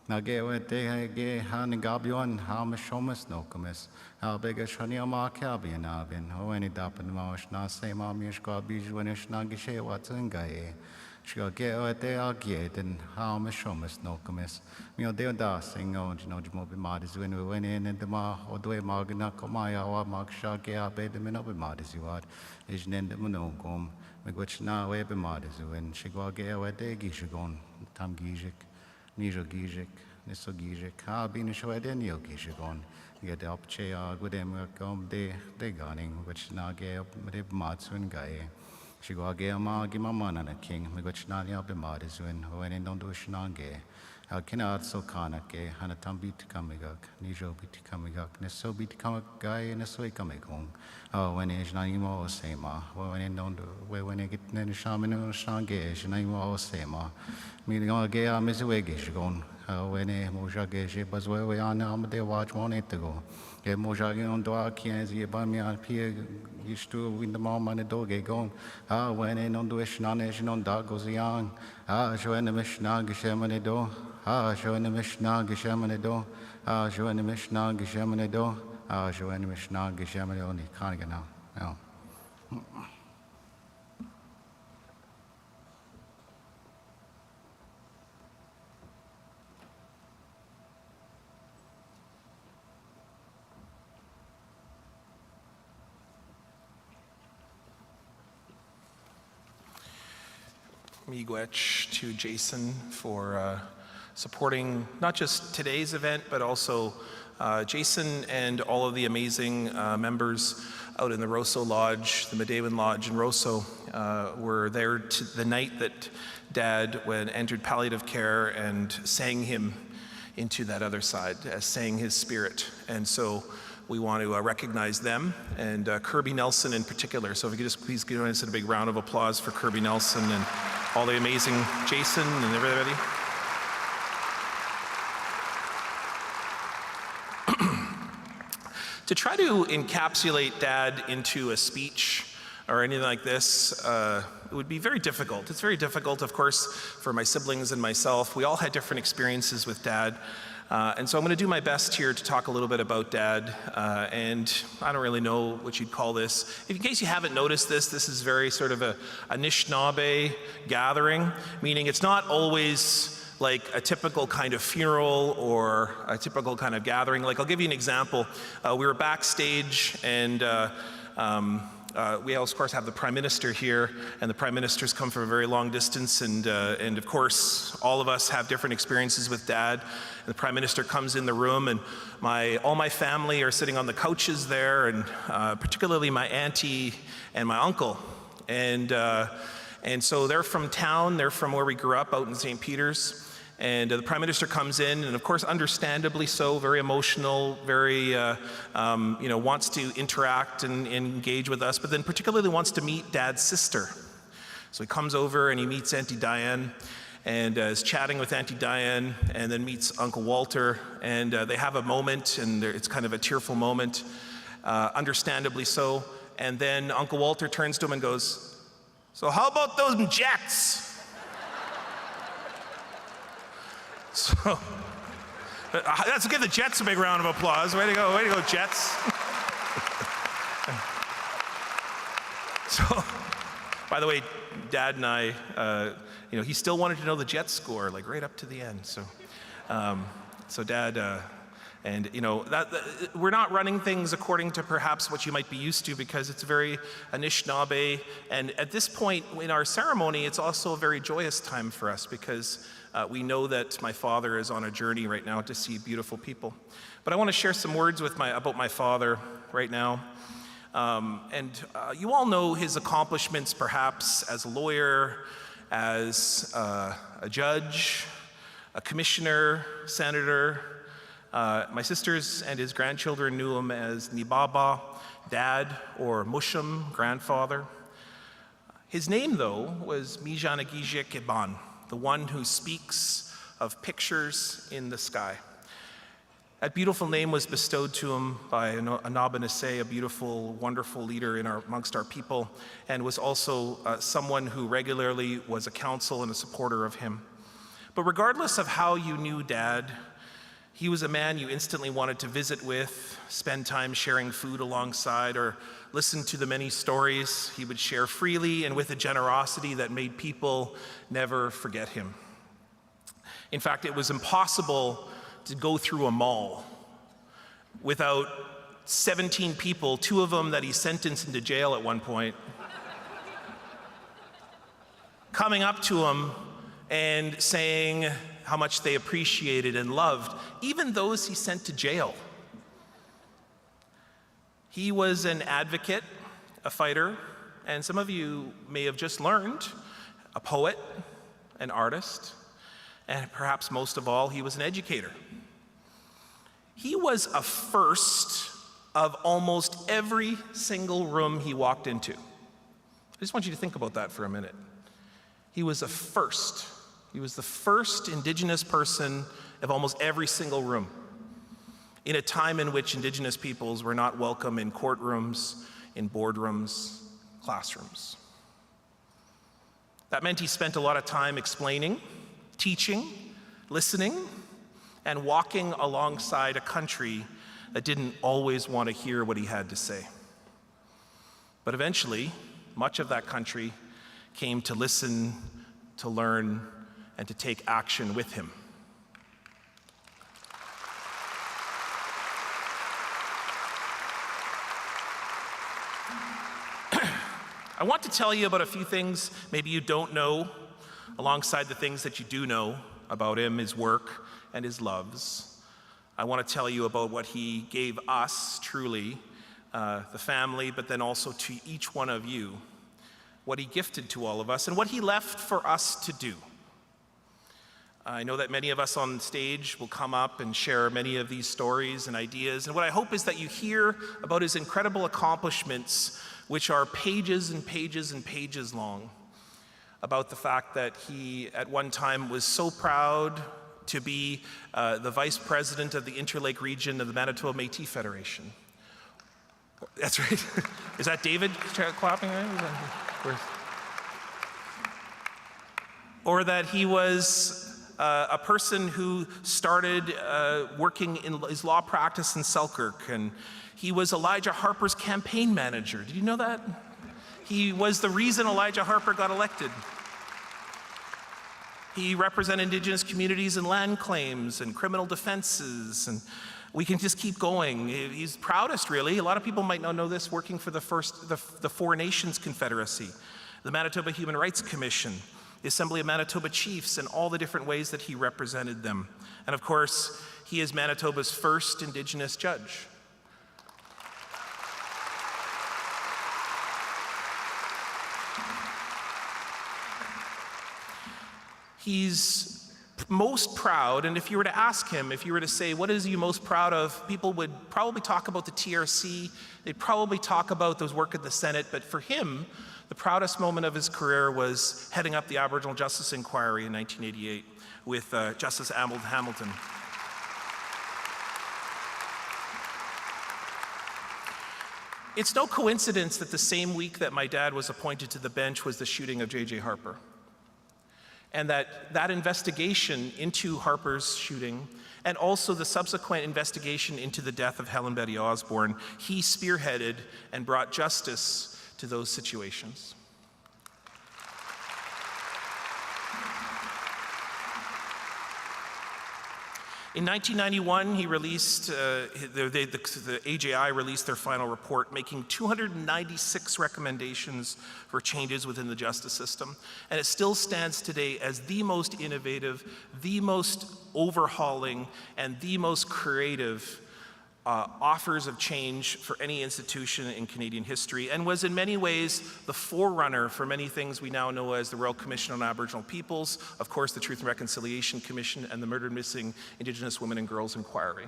Now get what they get, Han Gabion, Halma, Shomas, Nokomis, how big a Shania Markel Binabian. Oh, any Dapan Mosh, not sema, Mishka Bijuanish Nagishe, what's in Gaye. She'll get what they are getting, how much shomus no commiss. Me on their dancing, oh, you know, Jimobi Madis when we went in and the ma, or the way Margana, Komaya, or Mark Shaki, I paid them in over Madis you are. Is named the Monogum, which now we be Madis when she go get what they gishagon, Tam Gijik, Nijo Gijik, Niso Gijik, I'll be in a show at any Gishagon. Get the up chair, good them come, they gunning, which now get up with the Matsun guy. She go again, ma give my man and a king. Me go chinani up the madis when I don't do shinange. I cannot so kanake, and a tam beat kamigak, Nijo beat kamigak, Neso beat kamak guy and a soy kamigong. Oh, when is Naimo sema, when I don't do, when I get any shaman or shange, Naimo sema. Meaning all gay, I miss a wiggish gone. Oh, when a mojage, but where we are now, they watch 1 8 ago. Get mojage on dog, can't see about me on pier. Used to win the mom and the dog gone. Ah, when I don't do a shanation on dog goes young. Ah, show in the Mishnah Gesheman do. Ah, show in the Mishnah Gesheman do. Ah, show in the Mishnah Gesheman do. Ah, show in the Mishnah Gesheman on the Kanigan now. Miigwech to Jason for supporting not just today's event, but also Jason and all of the amazing members out in the Rosso Lodge, the Métis Lodge in Rosso, were there the night that Dad entered palliative care and sang him into that other side, sang his spirit. And so we want to recognize them and Kirby Nelson in particular. So if you could just please give us a big round of applause for Kirby Nelson and all the amazing Jason and everybody. To try to encapsulate Dad into a speech or anything like this, it would be very difficult. It's very difficult, of course, for my siblings and myself. We all had different experiences with Dad. And so I'm going to do my best here to talk a little bit about Dad, and I don't really know what you'd call this. In case you haven't noticed this is very sort of a Anishinaabe gathering, meaning it's not always like a typical kind of funeral or a typical kind of gathering. Like, I'll give you an example. We were backstage and We of course have the Prime Minister here, and the Prime Minister's come from a very long distance, and of course all of us have different experiences with Dad. And the Prime Minister comes in the room, and all my family are sitting on the couches there, and particularly my auntie and my uncle, and so they're from town. They're from where we grew up, out in St. Peter's. And the Prime Minister comes in, and of course, understandably so, very emotional, very, wants to interact and engage with us, but then particularly wants to meet Dad's sister. So he comes over and he meets Auntie Diane, and is chatting with Auntie Diane, and then meets Uncle Walter, and they have a moment, and it's kind of a tearful moment, understandably so. And then Uncle Walter turns to him and goes, "So how about those Jets?" So, let's give the Jets a big round of applause. Way to go, Jets. So, by the way, Dad and I, he still wanted to know the Jets score, like right up to the end. So, Dad, we're not running things according to perhaps what you might be used to, because it's very Anishinaabe. And at this point in our ceremony, it's also a very joyous time for us, because we know that my father is on a journey right now to see beautiful people. But I want to share some words about my father right now. You all know his accomplishments, perhaps as a lawyer, as a judge, a commissioner, senator. My sisters and his grandchildren knew him as Nibaba, Dad, or Mushum, grandfather. His name, though, was Mijanagijik Iban, the one who speaks of pictures in the sky. That beautiful name was bestowed to him by Anishinaabe, a beautiful, wonderful leader amongst our people, and was also someone who regularly was a counsel and a supporter of him. But regardless of how you knew Dad, he was a man you instantly wanted to visit with, spend time sharing food alongside, or listen to the many stories he would share freely and with a generosity that made people never forget him. In fact, it was impossible to go through a mall without 17 people, 2 of them that he sentenced into jail at one point, coming up to him and saying how much they appreciated and loved, even those he sent to jail. He was an advocate, a fighter, and some of you may have just learned, a poet, an artist, and perhaps most of all, he was an educator. He was a first of almost every single room he walked into. I just want you to think about that for a minute. He was a first. He was the first Indigenous person of almost every single room, in a time in which Indigenous peoples were not welcome in courtrooms, in boardrooms, classrooms. That meant he spent a lot of time explaining, teaching, listening, and walking alongside a country that didn't always want to hear what he had to say. But eventually, much of that country came to listen, to learn, and to take action with him. I want to tell you about a few things maybe you don't know, alongside the things that you do know about him, his work, and his loves. I want to tell you about what he gave us, truly, the family, but then also to each one of you, what he gifted to all of us, and what he left for us to do. I know that many of us on stage will come up and share many of these stories and ideas, and what I hope is that you hear about his incredible accomplishments, which are pages and pages and pages long, about the fact that he at one time was so proud to be the vice president of the Interlake region of the Manitoba Métis Federation. That's right. Is that David clapping? Or that he was a person who started working in his law practice in Selkirk, and he was Elijah Harper's campaign manager. Did you know that? He was the reason Elijah Harper got elected. He represented Indigenous communities in land claims and criminal defenses, and We can just keep going. He's proudest, really. A lot of people might not know this, working for the Four Nations Confederacy, the Manitoba Human Rights Commission, the Assembly of Manitoba Chiefs, and all the different ways that he represented them. And of course, he is Manitoba's first Indigenous judge. He's most proud, and if you were to ask him, if you were to say, what is he most proud of, people would probably talk about the TRC, they'd probably talk about those work at the Senate, but for him, the proudest moment of his career was heading up the Aboriginal Justice Inquiry in 1988 with Justice Hamilton. It's no coincidence that the same week that my dad was appointed to the bench was the shooting of J.J. Harper. And that investigation into Harper's shooting, and also the subsequent investigation into the death of Helen Betty Osborne, he spearheaded and brought justice to those situations. In 1991, he released, the AJI released their final report, making 296 recommendations for changes within the justice system. And it still stands today as the most innovative, the most overhauling, and the most creative offers of change for any institution in Canadian history, and was in many ways the forerunner for many things we now know as the Royal Commission on Aboriginal Peoples, of course the Truth and Reconciliation Commission, and the Murdered Missing Indigenous Women and Girls Inquiry.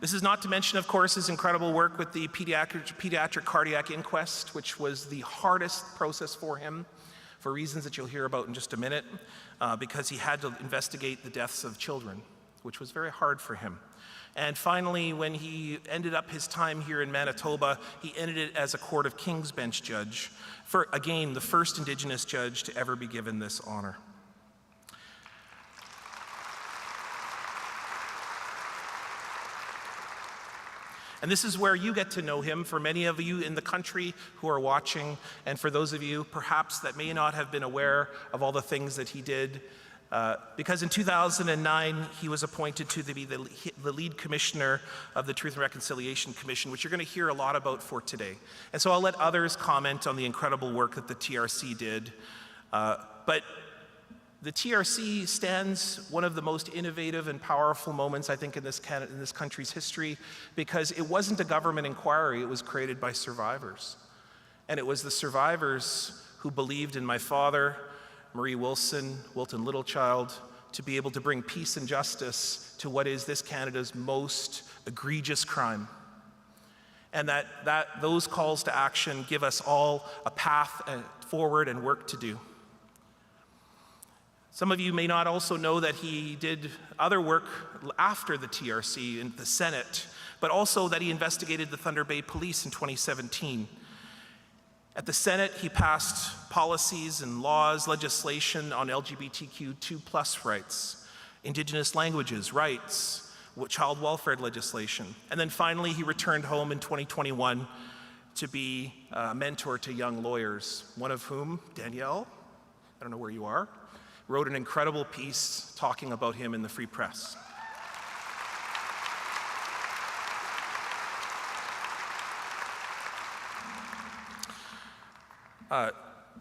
This is not to mention, of course, his incredible work with the pediatric cardiac inquest, which was the hardest process for him, for reasons that you'll hear about in just a minute, because he had to investigate the deaths of children, which was very hard for him. And finally, when he ended up his time here in Manitoba, he ended it as a Court of King's Bench judge, for, again, the first Indigenous judge to ever be given this honor. And this is where you get to know him, for many of you in the country who are watching, and for those of you perhaps that may not have been aware of all the things that he did. Because in 2009, he was appointed to be the lead commissioner of the Truth and Reconciliation Commission, which you're going to hear a lot about for today. And so I'll let others comment on the incredible work that the TRC did. But the TRC stands one of the most innovative and powerful moments, I think, in this country's history, because it wasn't a government inquiry, it was created by survivors. And it was the survivors who believed in my father, Marie Wilson, Wilton Littlechild, to be able to bring peace and justice to what is this Canada's most egregious crime. And that those calls to action give us all a path forward and work to do. Some of you may not also know that he did other work after the TRC in the Senate, but also that he investigated the Thunder Bay Police in 2017. At the Senate, he passed policies and laws, legislation on LGBTQ2+ rights, Indigenous languages, rights, child welfare legislation. And then finally, he returned home in 2021 to be a mentor to young lawyers, one of whom, Danielle, I don't know where you are, wrote an incredible piece talking about him in the Free Press.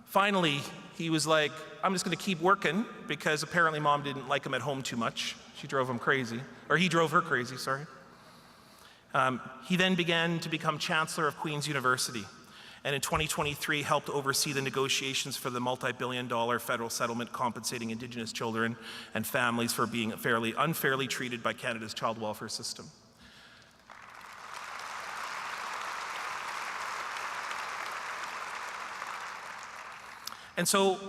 Finally, he was like, I'm just going to keep working, because apparently mom didn't like him at home too much. She drove him crazy, or he drove her crazy, sorry. He then began to become Chancellor of Queen's University, and in 2023 helped oversee the negotiations for the multi-billion-dollar federal settlement compensating Indigenous children and families for being unfairly treated by Canada's child welfare system. And so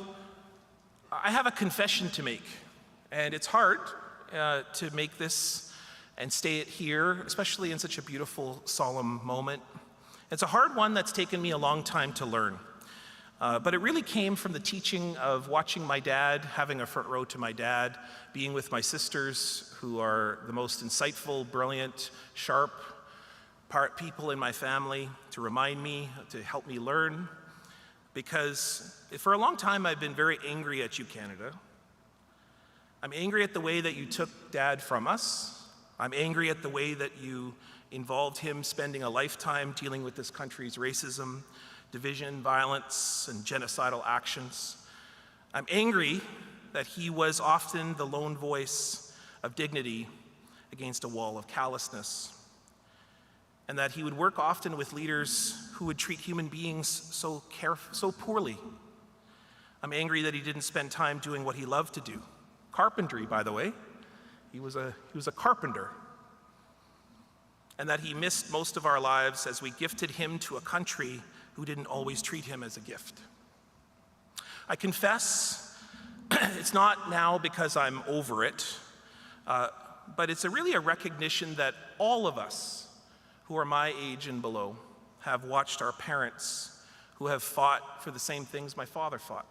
I have a confession to make, and it's hard to make this and stay it here, especially in such a beautiful, solemn moment. It's a hard one that's taken me a long time to learn. But it really came from the teaching of watching my dad, having a front row to my dad, being with my sisters, who are the most insightful, brilliant, sharp people in my family, to remind me, to help me learn. because for a long time I've been very angry at you, Canada. I'm angry at the way that you took Dad from us. I'm angry at the way that you involved him spending a lifetime dealing with this country's racism, division, violence, and genocidal actions. I'm angry that he was often the lone voice of dignity against a wall of callousness, and that he would work often with leaders who would treat human beings so poorly. I'm angry that he didn't spend time doing what he loved to do. Carpentry, by the way. He was a carpenter. And that he missed most of our lives as we gifted him to a country who didn't always treat him as a gift. I confess, it's not now because I'm over it, but it's really a recognition that all of us who are my age and below have watched our parents who have fought for the same things my father fought.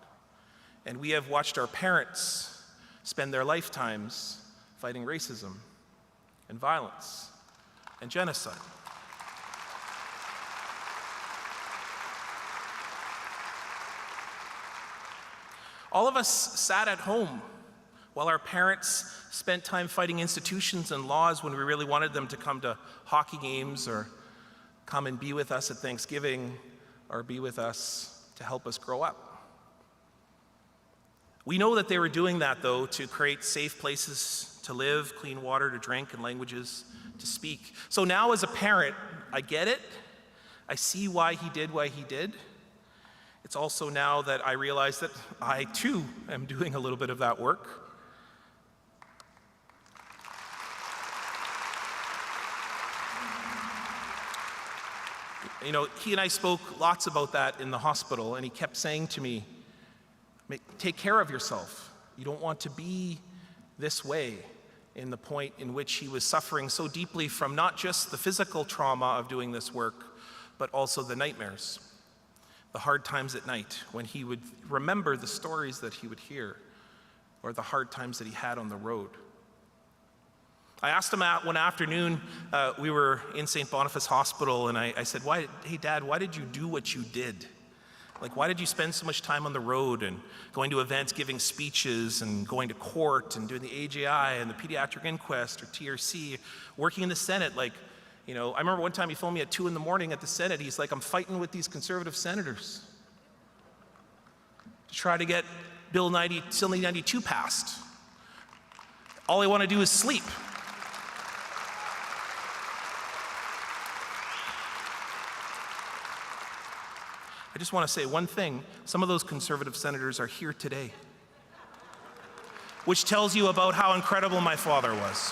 And we have watched our parents spend their lifetimes fighting racism and violence and genocide. All of us sat at home while our parents spent time fighting institutions and laws when we really wanted them to come to hockey games or come and be with us at Thanksgiving or be with us to help us grow up. We know that they were doing that, though, to create safe places to live, clean water to drink, and languages to speak. So now as a parent, I get it. I see why he did what he did. It's also now that I realize that I, too, am doing a little bit of that work. You know, he and I spoke lots about that in the hospital, and he kept saying to me, take care of yourself. You don't want to be this way, in the point in which he was suffering so deeply from not just the physical trauma of doing this work, but also the nightmares, the hard times at night when he would remember the stories that he would hear, or the hard times that he had on the road. I asked him one afternoon, we were in St. Boniface Hospital, and I said, hey Dad, why did you do what you did? Like, why did you spend so much time on the road and going to events, giving speeches, and going to court, and doing the AJI and the pediatric inquest or TRC, working in the Senate? Like, you know, I remember one time he phoned me at 2 a.m. at the Senate. He's like, I'm fighting with these conservative senators to try to get Bill 92 passed. All I want to do is sleep. I just want to say one thing. Some of those conservative senators are here today, which tells you about how incredible my father was.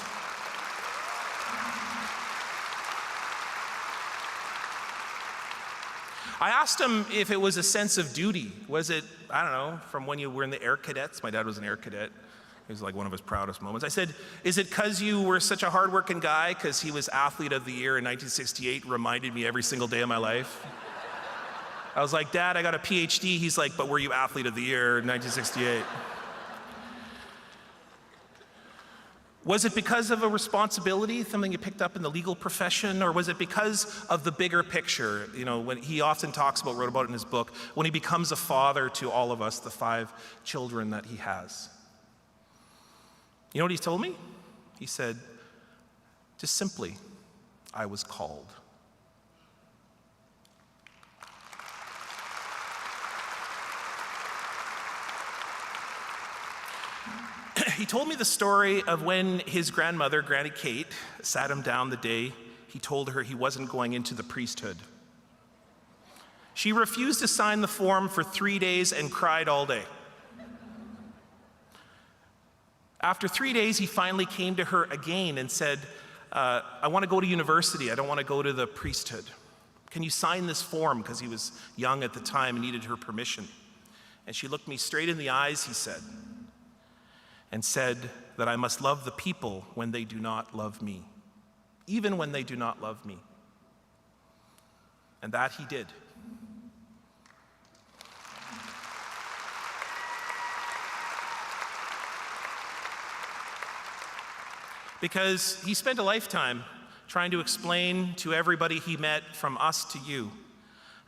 I asked him if it was a sense of duty. Was it, I don't know, from when you were in the Air Cadets? My dad was an Air Cadet. It was like one of his proudest moments. I said, is it because you were such a hardworking guy, because he was Athlete of the Year in 1968, reminded me every single day of my life? I was like, Dad, I got a PhD. He's like, but were you Athlete of the Year in 1968? Was it because of a responsibility, something you picked up in the legal profession, or was it because of the bigger picture? You know, when he often talks about, wrote about it in his book, when he becomes a father to all of us, the 5 children that he has. You know what he told me? He said, just simply, I was called. He told me the story of when his grandmother, Granny Kate, sat him down the day he told her he wasn't going into the priesthood. She refused to sign the form for 3 days and cried all day. After 3 days, he finally came to her again and said, I want to go to university. I don't want to go to the priesthood. Can you sign this form? Because he was young at the time and needed her permission. And she looked me straight in the eyes, he said, and said that I must love the people when they do not love me, even when they do not love me. And that he did. Because he spent a lifetime trying to explain to everybody he met, from us to you,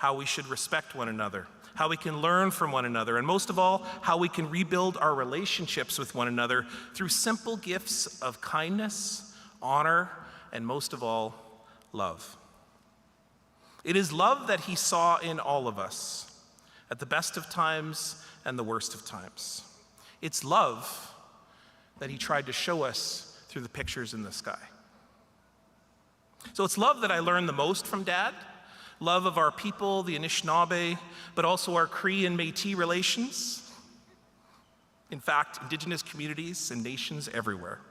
how we should respect one another, how we can learn from one another, and most of all, how we can rebuild our relationships with one another through simple gifts of kindness, honor, and most of all, love. It is love that he saw in all of us, at the best of times and the worst of times. It's love that he tried to show us through the pictures in the sky. So it's love that I learned the most from Dad, love of our people, the Anishinaabe, but also our Cree and Métis relations. In fact, Indigenous communities and nations everywhere.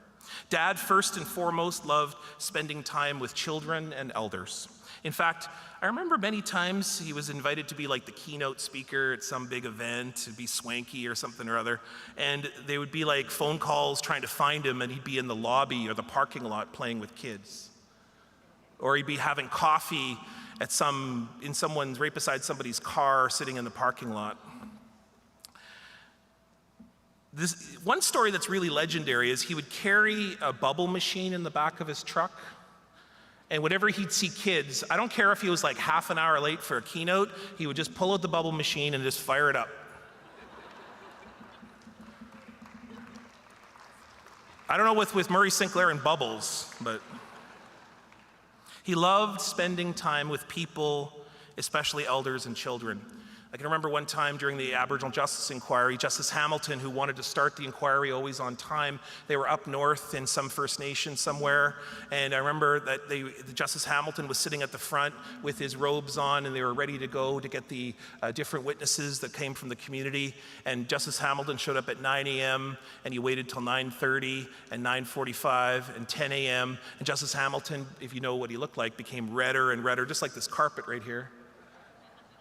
Dad, first and foremost, loved spending time with children and elders. In fact, I remember many times he was invited to be like the keynote speaker at some big event, to be swanky or something or other, and they would be like phone calls trying to find him, and he'd be in the lobby or the parking lot playing with kids. Or he'd be having coffee at right beside somebody's car, sitting in the parking lot. This one story that's really legendary is he would carry a bubble machine in the back of his truck. And whenever he'd see kids, I don't care if he was like half an hour late for a keynote, he would just pull out the bubble machine and just fire it up. I don't know with Murray Sinclair and bubbles, but he loved spending time with people, especially elders and children. I can remember one time during the Aboriginal Justice Inquiry, Justice Hamilton, who wanted to start the inquiry always on time, they were up north in some First Nation somewhere, and I remember that Justice Hamilton was sitting at the front with his robes on, and they were ready to go to get the different witnesses that came from the community, and Justice Hamilton showed up at 9 a.m., and he waited till 9:30 and 9:45 and 10 a.m., and Justice Hamilton, if you know what he looked like, became redder and redder, just like this carpet right here.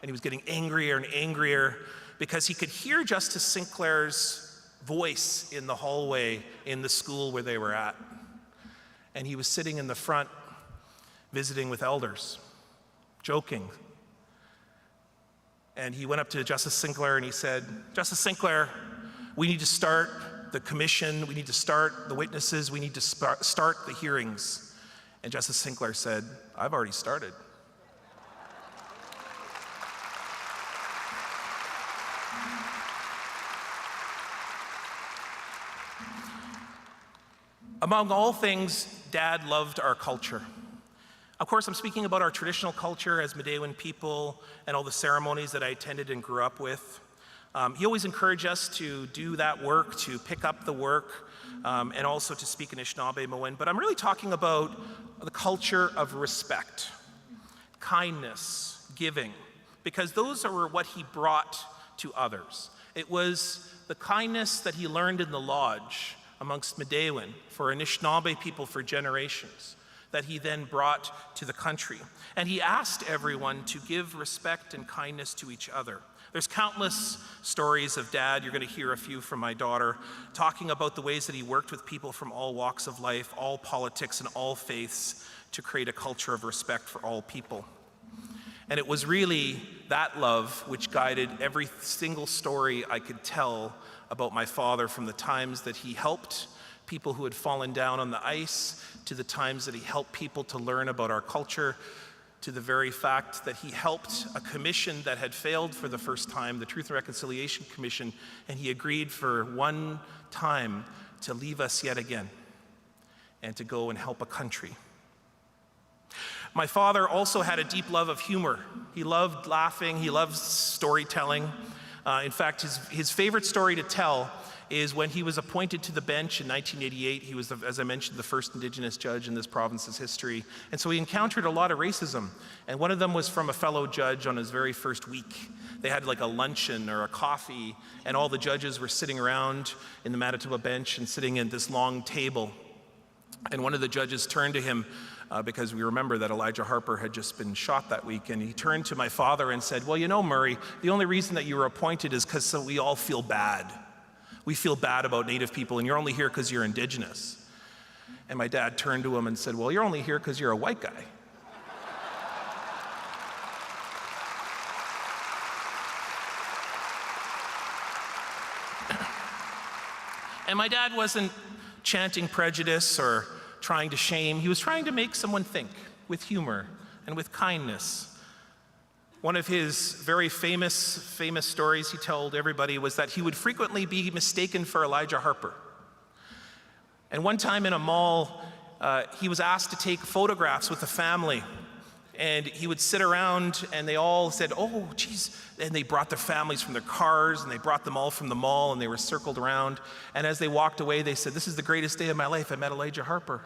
And he was getting angrier and angrier because he could hear Justice Sinclair's voice in the hallway in the school where they were at. And he was sitting in the front visiting with elders, joking. And he went up to Justice Sinclair and he said, "Justice Sinclair, we need to start the commission, we need to start the witnesses, we need to start the hearings." And Justice Sinclair said, "I've already started." Among all things, Dad loved our culture. Of course, I'm speaking about our traditional culture as Midewiwin people and all the ceremonies that I attended and grew up with. He always encouraged us to do that work, to pick up the work, and also to speak Anishinaabe Mowin. But I'm really talking about the culture of respect, kindness, giving, because those are what he brought to others. It was the kindness that he learned in the lodge amongst Midewiwin, for Anishinaabe people for generations, that he then brought to the country. And he asked everyone to give respect and kindness to each other. There's countless stories of Dad, you're going to hear a few from my daughter, talking about the ways that he worked with people from all walks of life, all politics, and all faiths to create a culture of respect for all people. And it was really that love which guided every single story I could tell about my father, from the times that he helped people who had fallen down on the ice, to the times that he helped people to learn about our culture, to the very fact that he helped a commission that had failed for the first time, the Truth and Reconciliation Commission, and he agreed for one time to leave us yet again and to go and help a country. My father also had a deep love of humor. He loved laughing, he loved storytelling. In fact, his favorite story to tell is when he was appointed to the bench in 1988. He was, as I mentioned, the first Indigenous judge in this province's history. And so he encountered a lot of racism. And one of them was from a fellow judge on his very first week. They had like a luncheon or a coffee, and all the judges were sitting around in the Manitoba bench and sitting at this long table. And one of the judges turned to him, because we remember that Elijah Harper had just been shot that week, and he turned to my father and said, "Well, you know, Murray, the only reason that you were appointed is because we all feel bad. We feel bad about Native people, and you're only here because you're Indigenous." And my dad turned to him and said, "Well, you're only here because you're a white guy." And my dad wasn't chanting prejudice or trying to shame. He was trying to make someone think with humor and with kindness. One of his very famous stories he told everybody was that he would frequently be mistaken for Elijah Harper. And one time in a mall, he was asked to take photographs with the family. And he would sit around and they all said, "Oh, geez." And they brought their families from their cars and they brought them all from the mall and they were circled around. And as they walked away, they said, "This is the greatest day of my life. I met Elijah Harper."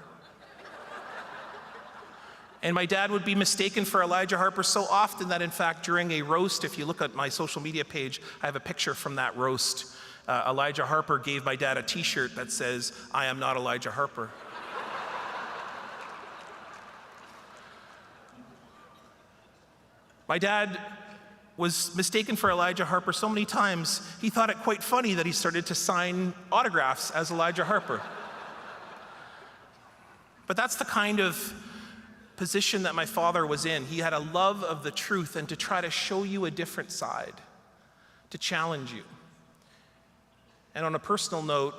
And my dad would be mistaken for Elijah Harper so often that, in fact, during a roast, if you look at my social media page, I have a picture from that roast. Elijah Harper gave my dad a t-shirt that says, "I am not Elijah Harper." My dad was mistaken for Elijah Harper so many times, he thought it quite funny that he started to sign autographs as Elijah Harper. But that's the kind of position that my father was in. He had a love of the truth and to try to show you a different side, to challenge you. And on a personal note,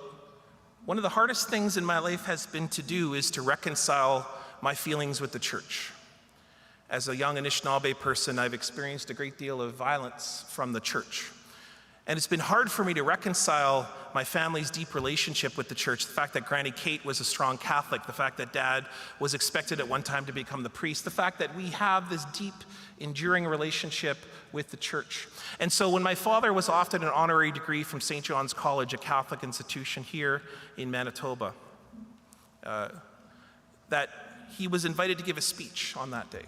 one of the hardest things in my life has been to do is to reconcile my feelings with the church. As a young Anishinaabe person, I've experienced a great deal of violence from the church. And it's been hard for me to reconcile my family's deep relationship with the church, the fact that Granny Kate was a strong Catholic, the fact that Dad was expected at one time to become the priest, the fact that we have this deep, enduring relationship with the church. And so when my father was offered an honorary degree from St. John's College, a Catholic institution here in Manitoba, that he was invited to give a speech on that day.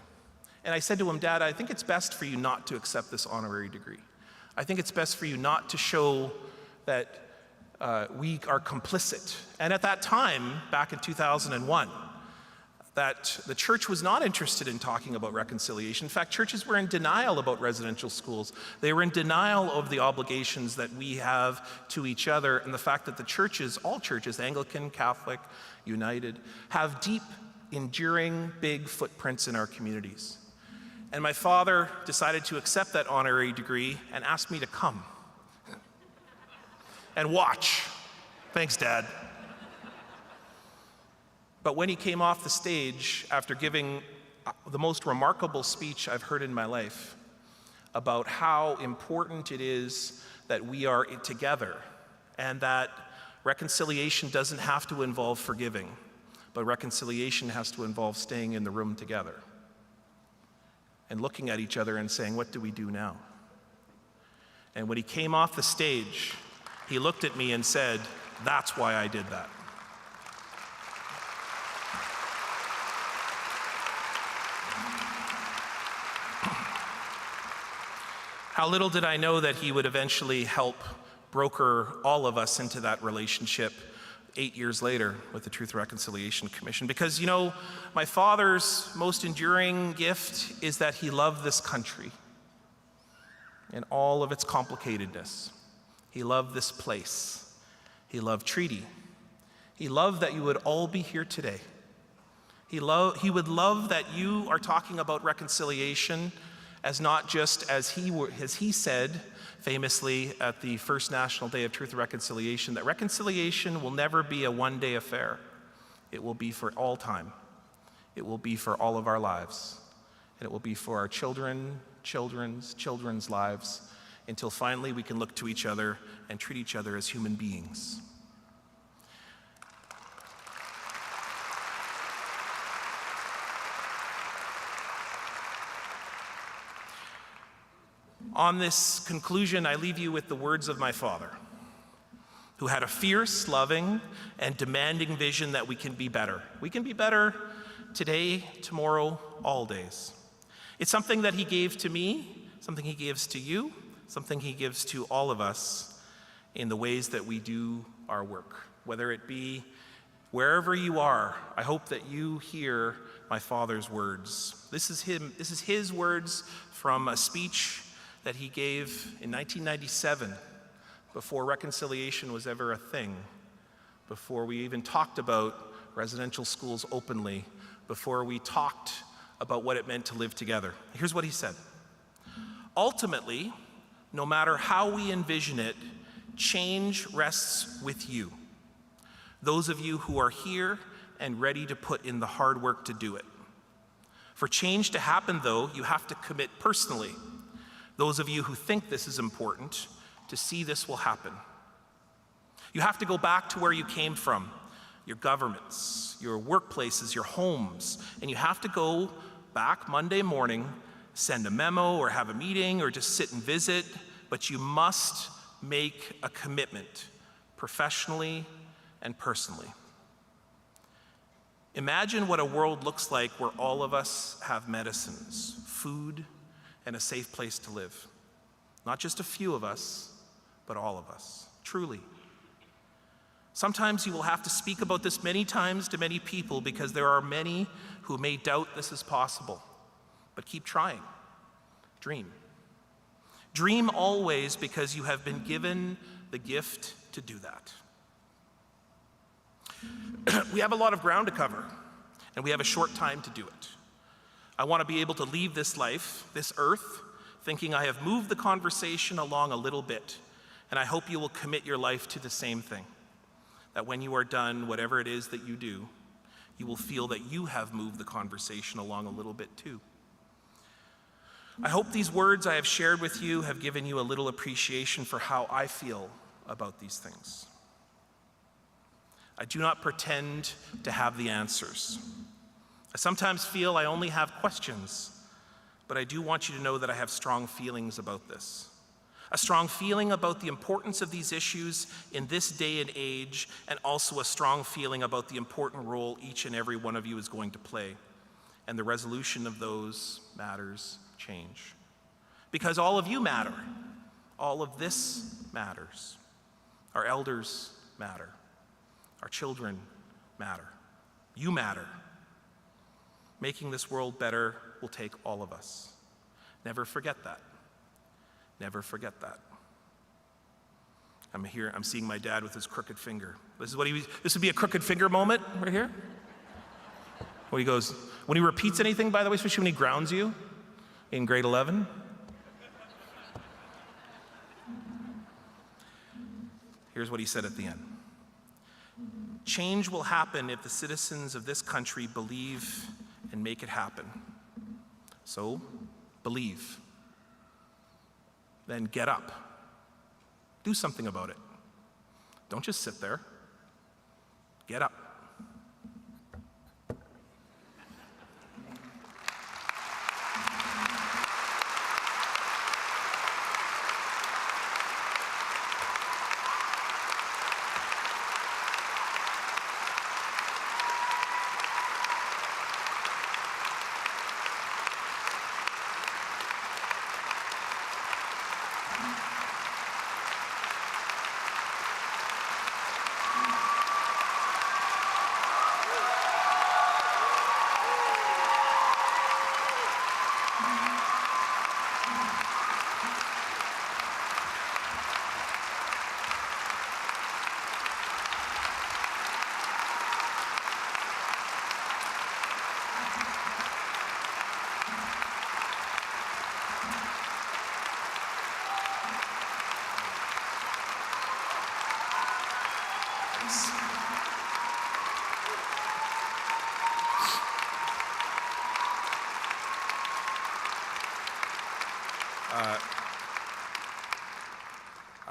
And I said to him, "Dad, I think it's best for you not to accept this honorary degree. I think it's best for you not to show that we are complicit." And at that time, back in 2001, that the church was not interested in talking about reconciliation. In fact, churches were in denial about residential schools. They were in denial of the obligations that we have to each other and the fact that the churches, all churches, Anglican, Catholic, United, have deep, enduring, big footprints in our communities. And my father decided to accept that honorary degree and asked me to come and watch. Thanks, Dad. But when he came off the stage after giving the most remarkable speech I've heard in my life about how important it is that we are together and that reconciliation doesn't have to involve forgiving, but reconciliation has to involve staying in the room together and looking at each other and saying, "What do we do now?" And when he came off the stage, he looked at me and said, "That's why I did that." How little did I know that he would eventually help broker all of us into that relationship 8 years later with the Truth Reconciliation Commission. Because, you know, my father's most enduring gift is that he loved this country and all of its complicatedness. He loved this place. He loved treaty. He loved that you would all be here today. He would love that you are talking about reconciliation as not just as he said famously at the first National Day of Truth and Reconciliation, that reconciliation will never be a one-day affair. It will be for all time. It will be for all of our lives. And it will be for our children, children's lives, until finally we can look to each other and treat each other as human beings. On this conclusion, I leave you with the words of my father, who had a fierce, loving, and demanding vision that we can be better. We can be better today, tomorrow, all days. It's something that he gave to me, something he gives to you, something he gives to all of us in the ways that we do our work. Whether it be wherever you are, I hope that you hear my father's words. This is his words from a speech that he gave in 1997, before reconciliation was ever a thing, before we even talked about residential schools openly, before we talked about what it meant to live together. Here's what he said. Ultimately, no matter how we envision it, change rests with you. Those of you who are here and ready to put in the hard work to do it. For change to happen, though, you have to commit personally. those of you who think this is important, to see this will happen. You have to go back to where you came from, your governments, your workplaces, your homes, and you have to go back Monday morning, send a memo or have a meeting or just sit and visit, but you must make a commitment professionally and personally. Imagine what a world looks like where all of us have medicines, food, and a safe place to live. Not just a few of us, but all of us, truly. Sometimes you will have to speak about this many times to many people because there are many who may doubt this is possible. But keep trying. Dream. Dream always because you have been given the gift to do that. We have a lot of ground to cover, and we have a short time to do it. I want to be able to leave this life, this earth, thinking I have moved the conversation along a little bit, and I hope you will commit your life to the same thing. That when you are done, whatever it is that you do, you will feel that you have moved the conversation along a little bit too. I hope these words I have shared with you have given you a little appreciation for how I feel about these things. I do not pretend to have the answers. I sometimes feel I only have questions, but I do want you to know that I have strong feelings about this. A strong feeling about the importance of these issues in this day and age, and also a strong feeling about the important role each and every one of you is going to play. And the resolution of those matters change. Because all of you matter. All of this matters. Our elders matter. Our children matter. You matter. Making this world better will take all of us. Never forget that. Never forget that. I'm seeing my dad with his crooked finger. This would be a crooked finger moment right here. When he repeats anything, by the way, especially when he grounds you in grade 11. Here's what he said at the end. Change will happen if the citizens of this country believe and make it happen. So, believe. Then get up. Do something about it. Don't just sit there. Get up.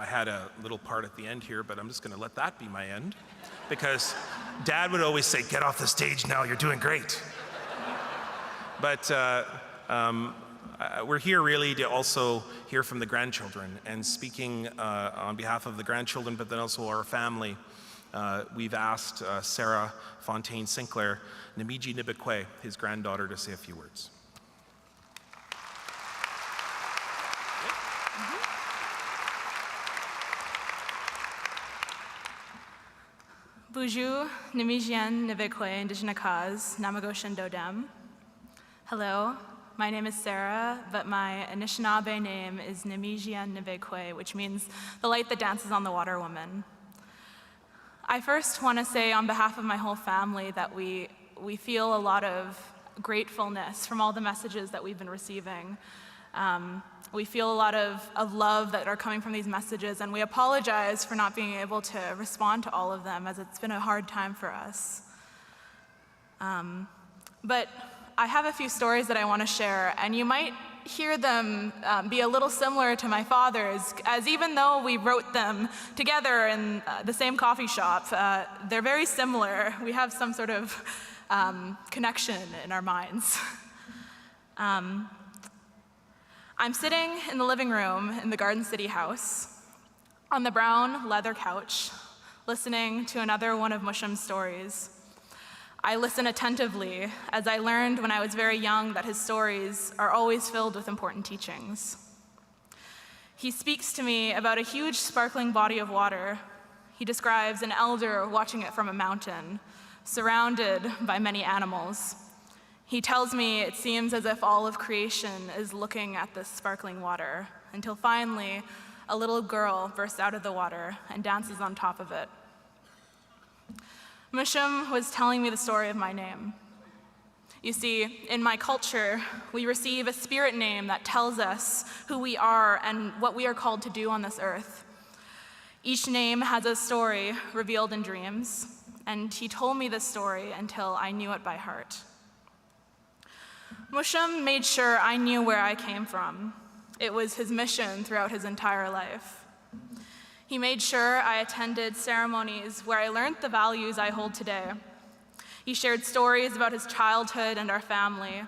I had a little part at the end here, but I'm just going to let that be my end, because Dad would always say, "Get off the stage now, you're doing great." But we're here really to also hear from the grandchildren, and speaking on behalf of the grandchildren, but then also our family, we've asked Sarah Fontaine Sinclair, Namiji Nibekwe, his granddaughter, to say a few words. Bonjour, Nimijian Nibekwe, Indigenous Namagoshan Dodem. Hello, my name is Sarah, but my Anishinaabe name is Nimijian Nibekwe, which means the light that dances on the water woman. I first want to say on behalf of my whole family that we feel a lot of gratefulness from all the messages that we've been receiving. We feel a lot of love that are coming from these messages, and we apologize for not being able to respond to all of them, as it's been a hard time for us. But I have a few stories that I want to share, and you might hear them be a little similar to my father's, as even though we wrote them together in the same coffee shop, they're very similar. We have some sort of connection in our minds. I'm sitting in the living room in the Garden City house on the brown leather couch, listening to another one of Musham's stories. I listen attentively, as I learned when I was very young that his stories are always filled with important teachings. He speaks to me about a huge sparkling body of water. He describes an elder watching it from a mountain, surrounded by many animals. He tells me it seems as if all of creation is looking at this sparkling water, until finally a little girl bursts out of the water and dances on top of it. Musham was telling me the story of my name. You see, in my culture, we receive a spirit name that tells us who we are and what we are called to do on this earth. Each name has a story revealed in dreams, and he told me this story until I knew it by heart. Musham made sure I knew where I came from. It was his mission throughout his entire life. He made sure I attended ceremonies where I learned the values I hold today. He shared stories about his childhood and our family.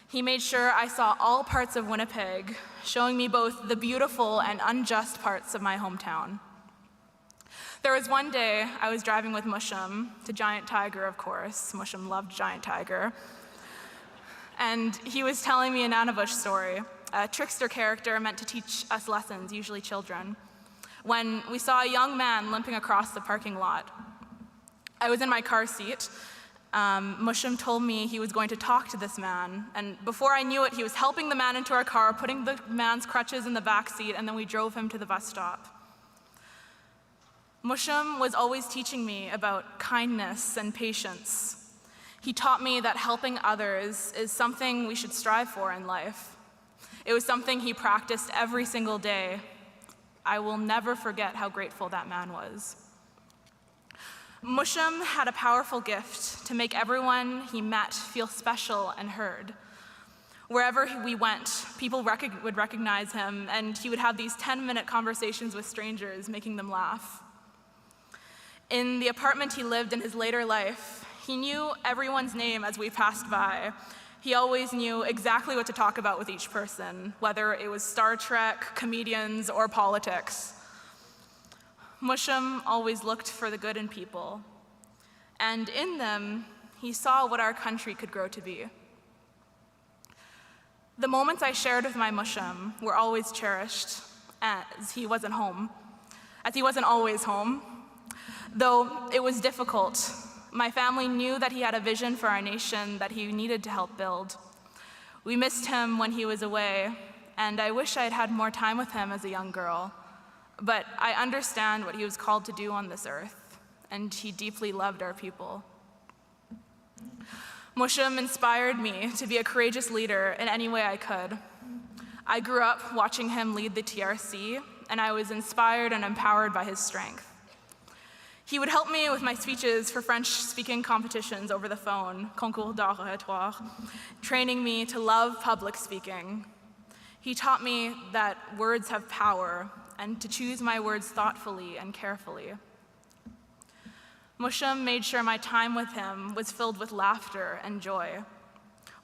He made sure I saw all parts of Winnipeg, showing me both the beautiful and unjust parts of my hometown. There was one day I was driving with Musham to Giant Tiger, of course. Musham loved Giant Tiger. And he was telling me a Nanabush story, a trickster character meant to teach us lessons, usually children, when we saw a young man limping across the parking lot. I was in my car seat. Musham told me he was going to talk to this man, and before I knew it, he was helping the man into our car, putting the man's crutches in the back seat, and then we drove him to the bus stop. Musham was always teaching me about kindness and patience. He taught me that helping others is something we should strive for in life. It was something he practiced every single day. I will never forget how grateful that man was. Musham had a powerful gift to make everyone he met feel special and heard. Wherever we went, people would recognize him, and he would have these 10-minute conversations with strangers, making them laugh. In the apartment he lived in his later life, he knew everyone's name as we passed by. He always knew exactly what to talk about with each person, whether it was Star Trek, comedians, or politics. Musham always looked for the good in people, and in them, he saw what our country could grow to be. The moments I shared with my Musham were always cherished, as he wasn't always home. Though it was difficult, my family knew that he had a vision for our nation that he needed to help build. We missed him when he was away, and I wish I had had more time with him as a young girl. But I understand what he was called to do on this earth, and he deeply loved our people. Musham inspired me to be a courageous leader in any way I could. I grew up watching him lead the TRC, and I was inspired and empowered by his strength. He would help me with my speeches for French-speaking competitions over the phone, concours d'oratoire, training me to love public speaking. He taught me that words have power and to choose my words thoughtfully and carefully. Musham made sure my time with him was filled with laughter and joy.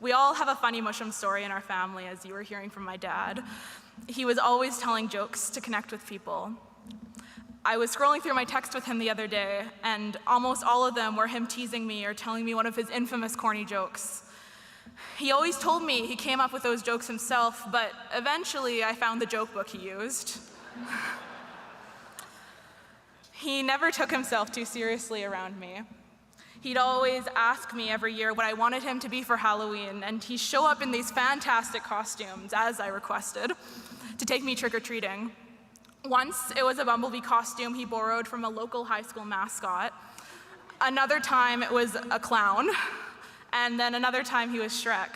We all have a funny Musham story in our family, as you were hearing from my dad. He was always telling jokes to connect with people. I was scrolling through my text with him the other day, and almost all of them were him teasing me or telling me one of his infamous corny jokes. He always told me he came up with those jokes himself, but eventually I found the joke book he used. He never took himself too seriously around me. He'd always ask me every year what I wanted him to be for Halloween, and he'd show up in these fantastic costumes, as I requested, to take me trick-or-treating. Once, it was a bumblebee costume he borrowed from a local high school mascot. Another time, it was a clown. And then another time, he was Shrek.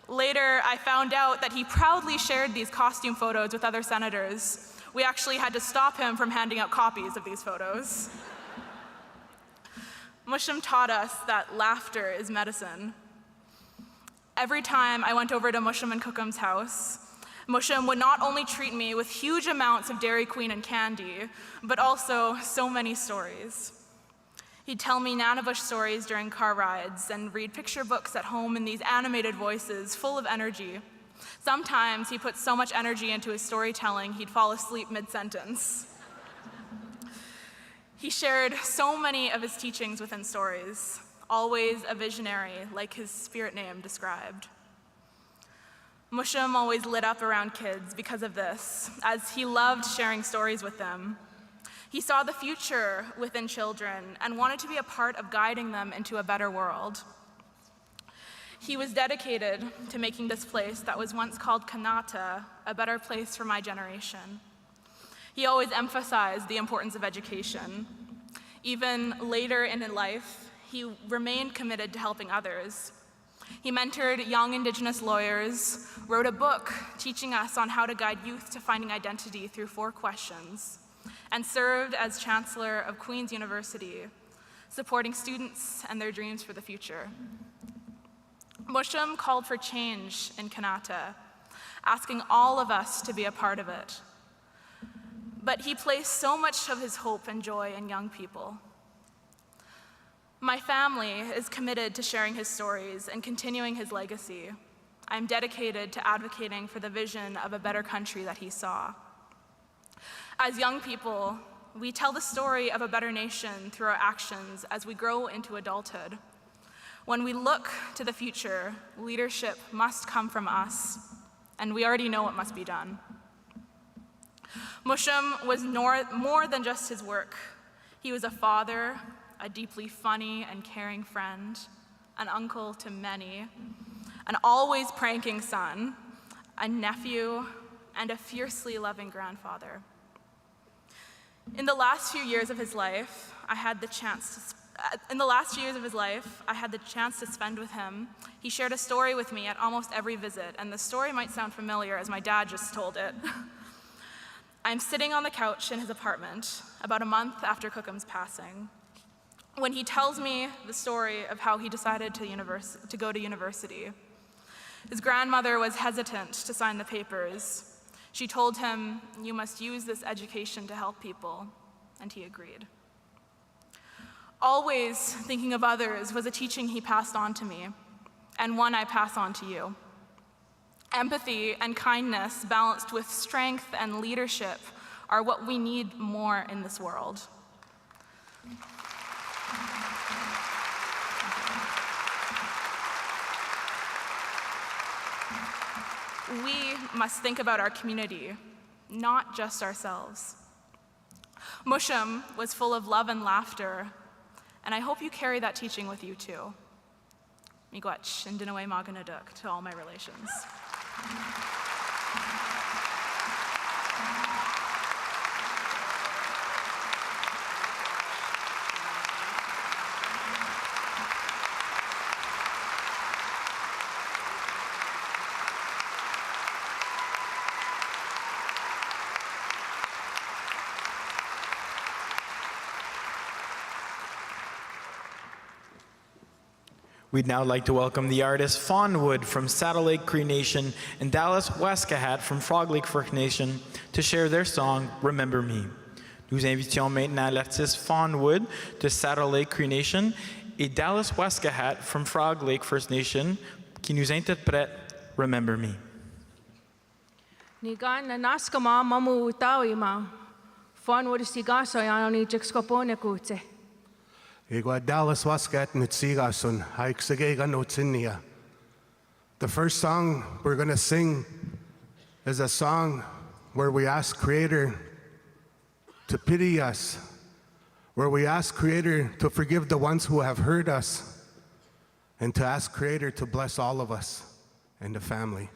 Later, I found out that he proudly shared these costume photos with other senators. We actually had to stop him from handing out copies of these photos. Musham taught us that laughter is medicine. every time I went over to Mushum and Cookum's house, Mushum would not only treat me with huge amounts of Dairy Queen and candy, but also so many stories. He'd tell me Nanabush stories during car rides and read picture books at home in these animated voices full of energy. Sometimes he put so much energy into his storytelling, he'd fall asleep mid-sentence. He shared so many of his teachings within stories, always a visionary, like his spirit name described. Mushum always lit up around kids because of this, as he loved sharing stories with them. He saw the future within children and wanted to be a part of guiding them into a better world. He was dedicated to making this place that was once called Kanata a better place for my generation. He always emphasized the importance of education. Even later in his life, he remained committed to helping others. He mentored young Indigenous lawyers, wrote a book teaching us on how to guide youth to finding identity through 4 questions, and served as Chancellor of Queen's University, supporting students and their dreams for the future. Mushum called for change in Kanata, asking all of us to be a part of it. But he placed so much of his hope and joy in young people. My family is committed to sharing his stories and continuing his legacy. I'm dedicated to advocating for the vision of a better country that he saw. As young people, we tell the story of a better nation through our actions as we grow into adulthood. When we look to the future, leadership must come from us, and we already know what must be done. Mushum was more than just his work. He was a father, a deeply funny and caring friend, an uncle to many, an always pranking son, a nephew, and a fiercely loving grandfather. In the last few years of his life, I had the chance to spend with him. He shared a story with me at almost every visit, and the story might sound familiar as my dad just told it. I'm sitting on the couch in his apartment about a month after Cookum's passing, when he tells me the story of how he decided to go to university. His grandmother was hesitant to sign the papers. She told him, "You must use this education to help people," and he agreed. Always thinking of others was a teaching he passed on to me, and one I pass on to you. Empathy and kindness balanced with strength and leadership are what we need more in this world. We must think about our community, not just ourselves. Mushum was full of love and laughter, and I hope you carry that teaching with you too. Miigwech and Dinaway Maganaduk to all my relations. We'd now like to welcome the artist Fawnwood from Saddle Lake Cree Nation and Dallas Waskahat from Frog Lake First Nation to share their song, Remember Me. Nous invitions maintenant l'artiste Fawnwood de Saddle Lake Cree Nation et Dallas Waskahat from Frog Lake First Nation qui nous interprète Remember Me. Nigan na naskama mamu utawi ma. Fawnwood sigaso yanoni jexkopone kute. The first song we're going to sing is a song where we ask Creator to pity us, where we ask Creator to forgive the ones who have hurt us, and to ask Creator to bless all of us and the family.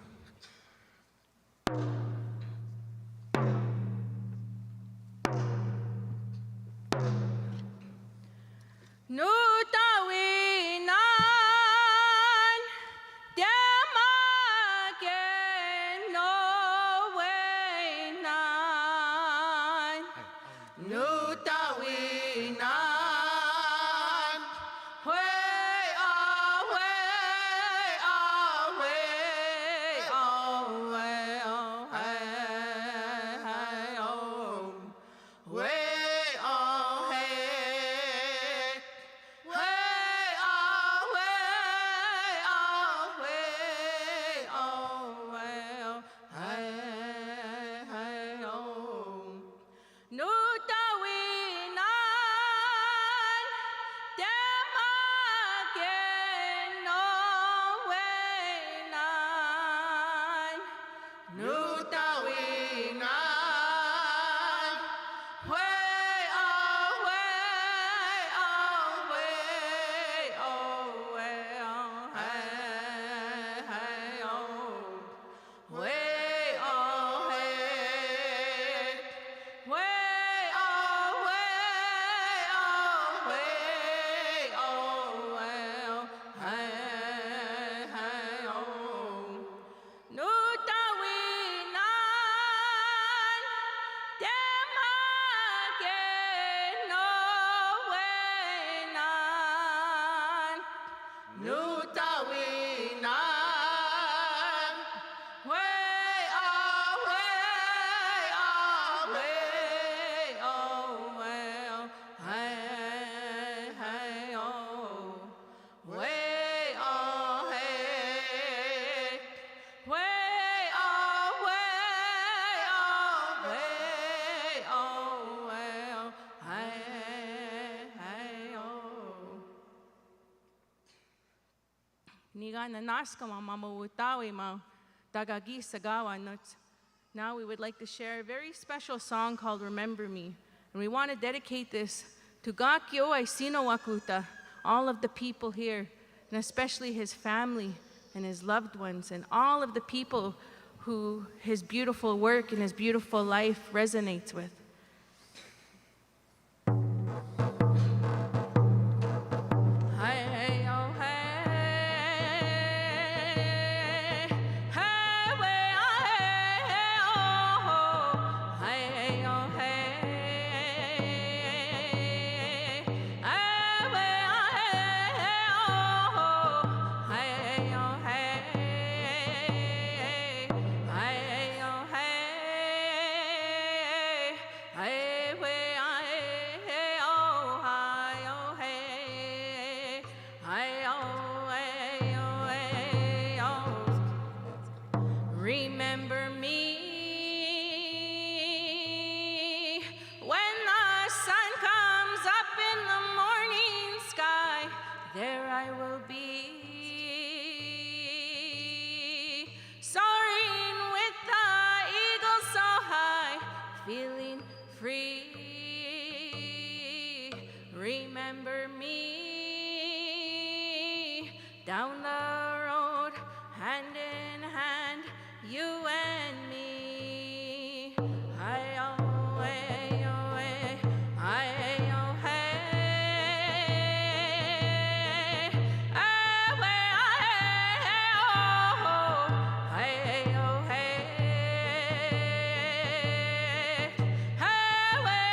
Now we would like to share a very special song called Remember Me. And we want to dedicate this to Gakyo Aisino Wakuta, all of the people here, and especially his family and his loved ones, and all of the people who his beautiful work and his beautiful life resonates with. Remember me when the sun comes up in the morning sky. There I will be, soaring with the eagle so high, feeling free. Remember me down the road, hand in hand, you and me. Hi-oh, hey-oh, hey, hi-oh, hey. Ah-way, ah-hey-oh, hi-oh, hey. Ah-way,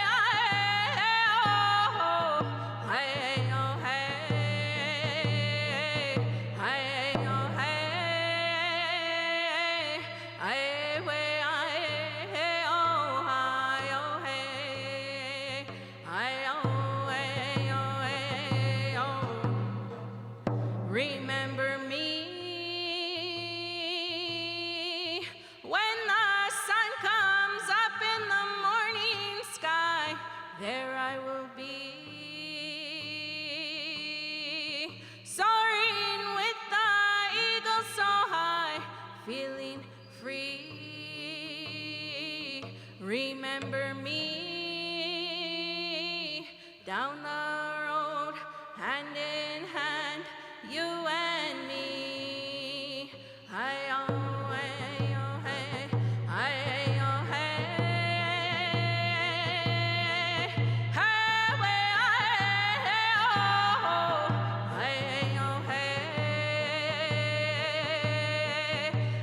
ah-hey-oh, hi-oh, hey. Hi-oh, hey. Remember me when the sun comes up in the morning sky. There I will be, soaring with the eagle so high, feeling free. Remember me down the road, hand in hand, you and me. Hi-oh, hey-oh, hey, hi-oh, hey. Hi-way, hi-hey-oh, hi-oh, hey.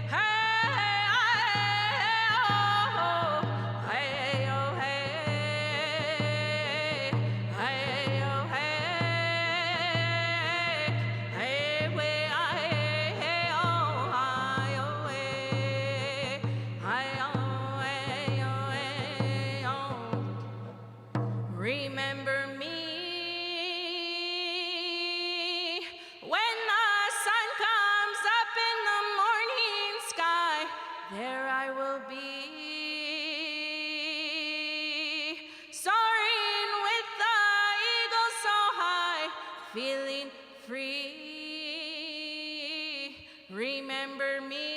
Hi-hey-oh, hi-oh, hey. Hi-oh, hey. Remember me when the sun comes up in the morning sky. There I will be, soaring with the eagle so high, feeling free. Remember me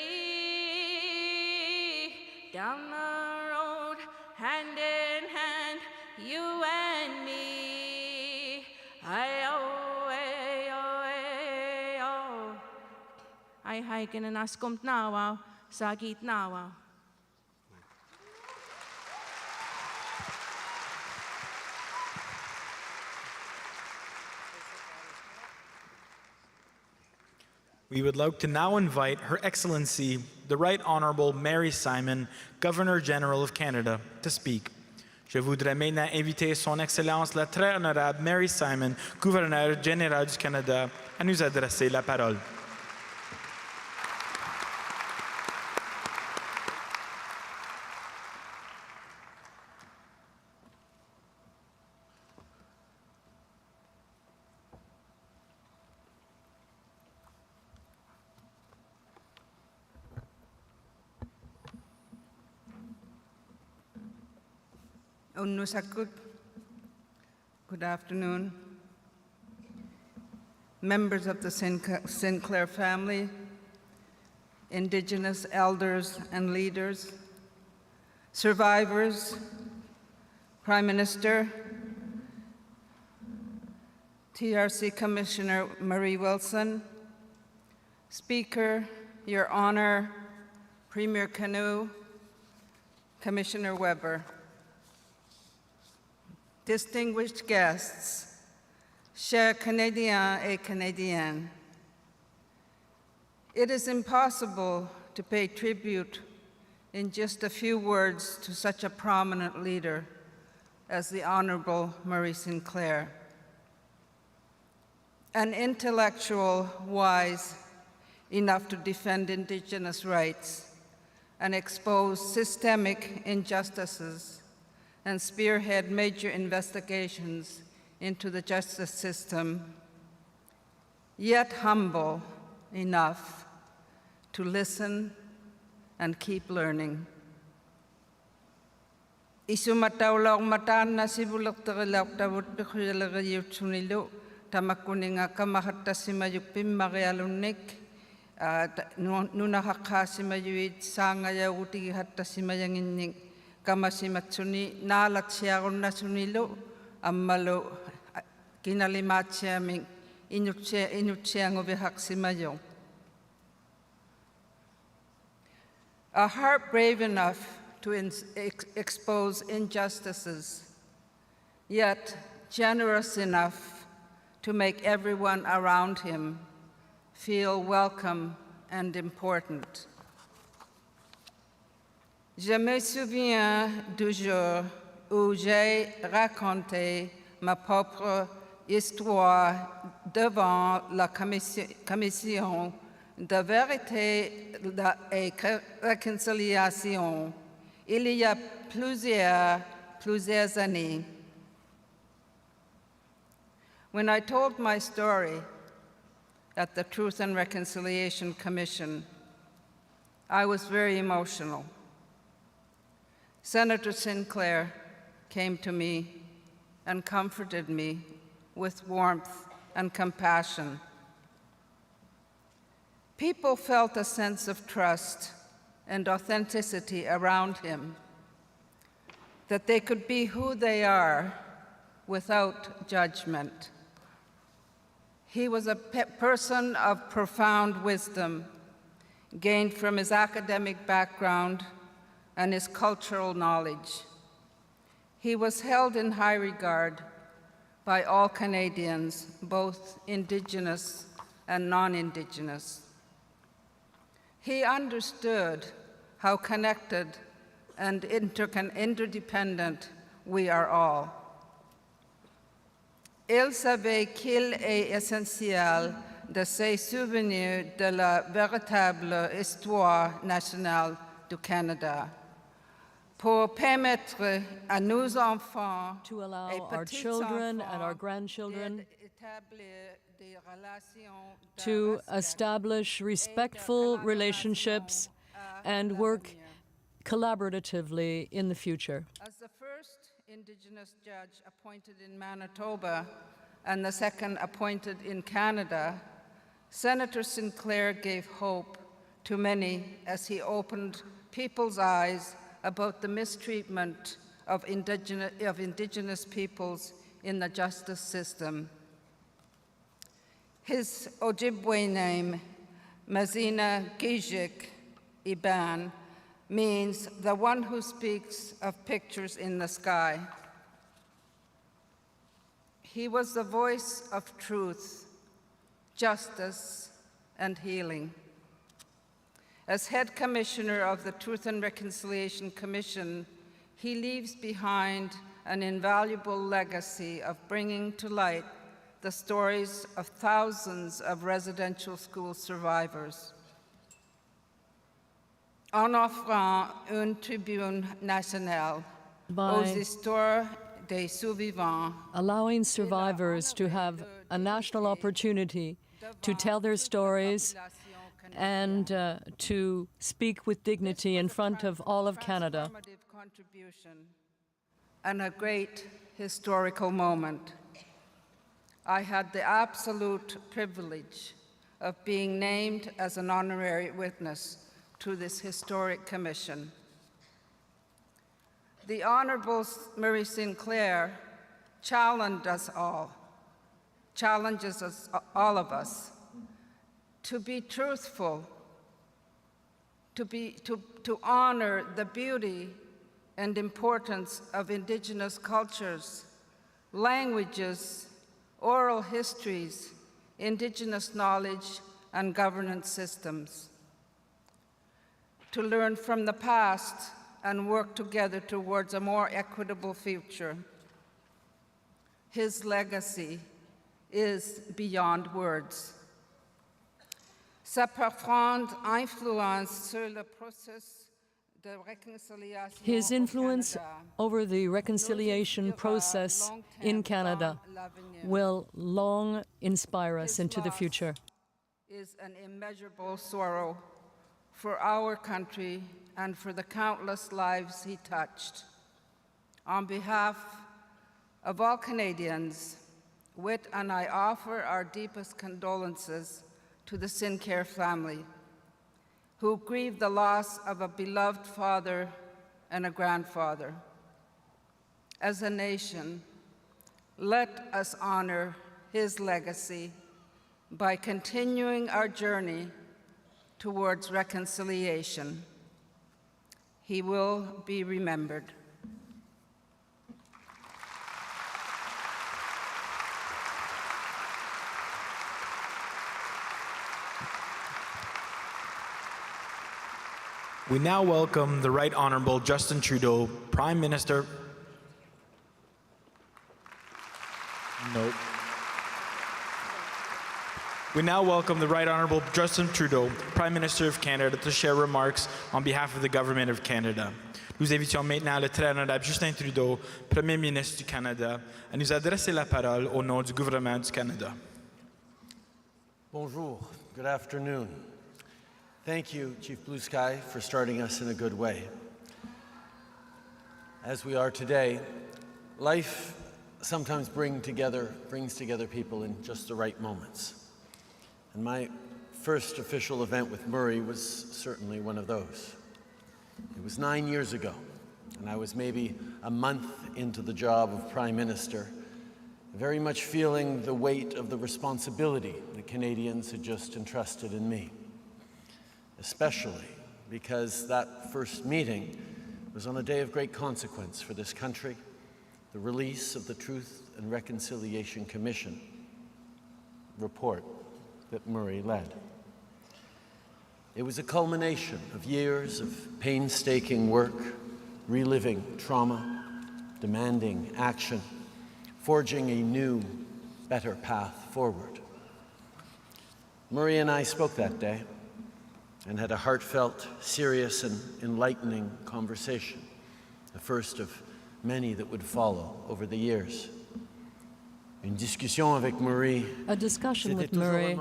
down the road, hand in hand, you and me. Ay-oh, ay-oh, ay-oh. Ay-hay kinanaskumt nawaw, sagit nawaw. We would like to now invite Her Excellency, the Right Honourable Mary Simon, Governor-General of Canada, to speak. Je voudrais maintenant inviter Son Excellence la très honorable Mary Simon, Gouverneur général du Canada, à nous adresser la parole. Unnusakut. Good afternoon. members of the Sinclair family, Indigenous elders and leaders, survivors, Prime Minister, TRC Commissioner Murray Wilson, Speaker, Your Honor, Premier Canoe, Commissioner Weber, distinguished guests, chers Canadiens et Canadiennes, it is impossible to pay tribute in just a few words to such a prominent leader as the Honorable Murray Sinclair. An intellectual wise enough to defend Indigenous rights and expose systemic injustices and spearhead major investigations into the justice system, yet humble enough to listen and keep learning. Isumatawlaw matan na sibulok tarilak tawut bikhuyalagayut sunilo tamakuninga kamahatta simayupim marialunik nunahakha simayuit sangaya uti hatta simayanginning kamasimatsuni nalatsiagon na sunilo ammalo kinalimatsiaming inutsiango bihak simayong. A heart brave enough to expose injustices, yet generous enough to make everyone around him feel welcome and important. Je me souviens du jour où j'ai raconté ma propre histoire devant la commission de vérité et réconciliation il y a plusieurs années. When I told my story at the Truth and Reconciliation Commission, I was very emotional. Senator Sinclair came to me and comforted me with warmth and compassion. People felt a sense of trust and authenticity around him, that they could be who they are without judgment. He was a person of profound wisdom, gained from his academic background and his cultural knowledge. He was held in high regard by all Canadians, both Indigenous and non-Indigenous. He understood how connected and interdependent we are all. Il savait qu'il est essentiel de se souvenir de la véritable histoire nationale du Canada pour permettre à nos enfants to allow our children and our grandchildren to establish respectful relationships and work collaboratively in the future. As the first Indigenous judge appointed in Manitoba and the second appointed in Canada, Senator Sinclair gave hope to many as he opened people's eyes about the mistreatment of Indigenous peoples in the justice system. His Ojibwe name, Mazina Gijik Iban, means the one who speaks of pictures in the sky. He was the voice of truth, justice, and healing. As head commissioner of the Truth and Reconciliation Commission, he leaves behind an invaluable legacy of bringing to light the stories of thousands of residential school survivors. En offrant une tribune nationale aux histoires des survivants, allowing survivors to have a national opportunity to tell their stories and to speak with dignity in front of all of Canada. And a great historical moment. I had the absolute privilege of being named as an honorary witness to this historic commission. The Honorable Murray Sinclair challenges all of us to be truthful, to honor the beauty and importance of Indigenous cultures, languages, oral histories, Indigenous knowledge, and governance systems. To learn from the past and work together towards a more equitable future. His legacy is beyond words. Sa profonde influence sur le processus de réconciliation. His influence over the reconciliation process in Canada will long inspire us into the future. Is an immeasurable sorrow for our country and for the countless lives he touched. On behalf of all Canadians, Whit and I offer our deepest condolences to the Sinclair family, who grieve the loss of a beloved father and a grandfather. As a nation, let us honor his legacy by continuing our journey towards reconciliation. He will be remembered. We now welcome the Right Honourable Justin Trudeau, Prime Minister. Nope. We now welcome the Right Honourable Justin Trudeau, Prime Minister of Canada, to share remarks on behalf of the Government of Canada. Nous invitons maintenant le Très Honorable Justin Trudeau, Premier ministre du Canada, à nous adresser la parole au nom du gouvernement du Canada. Bonjour, good afternoon. Thank you, Chief Blue Sky, for starting us in a good way. As we are today, life sometimes brings together people in just the right moments. And my first official event with Murray was certainly one of those. It was 9 years ago, and I was maybe a month into the job of Prime Minister, very much feeling the weight of the responsibility that Canadians had just entrusted in me. Especially because that first meeting was on a day of great consequence for this country, the release of the Truth and Reconciliation Commission report that Murray led. It was a culmination of years of painstaking work, reliving trauma, demanding action, forging a new, better path forward. Murray and I spoke that day and had a heartfelt, serious, and enlightening conversation, the first of many that would follow over the years. A discussion with Murray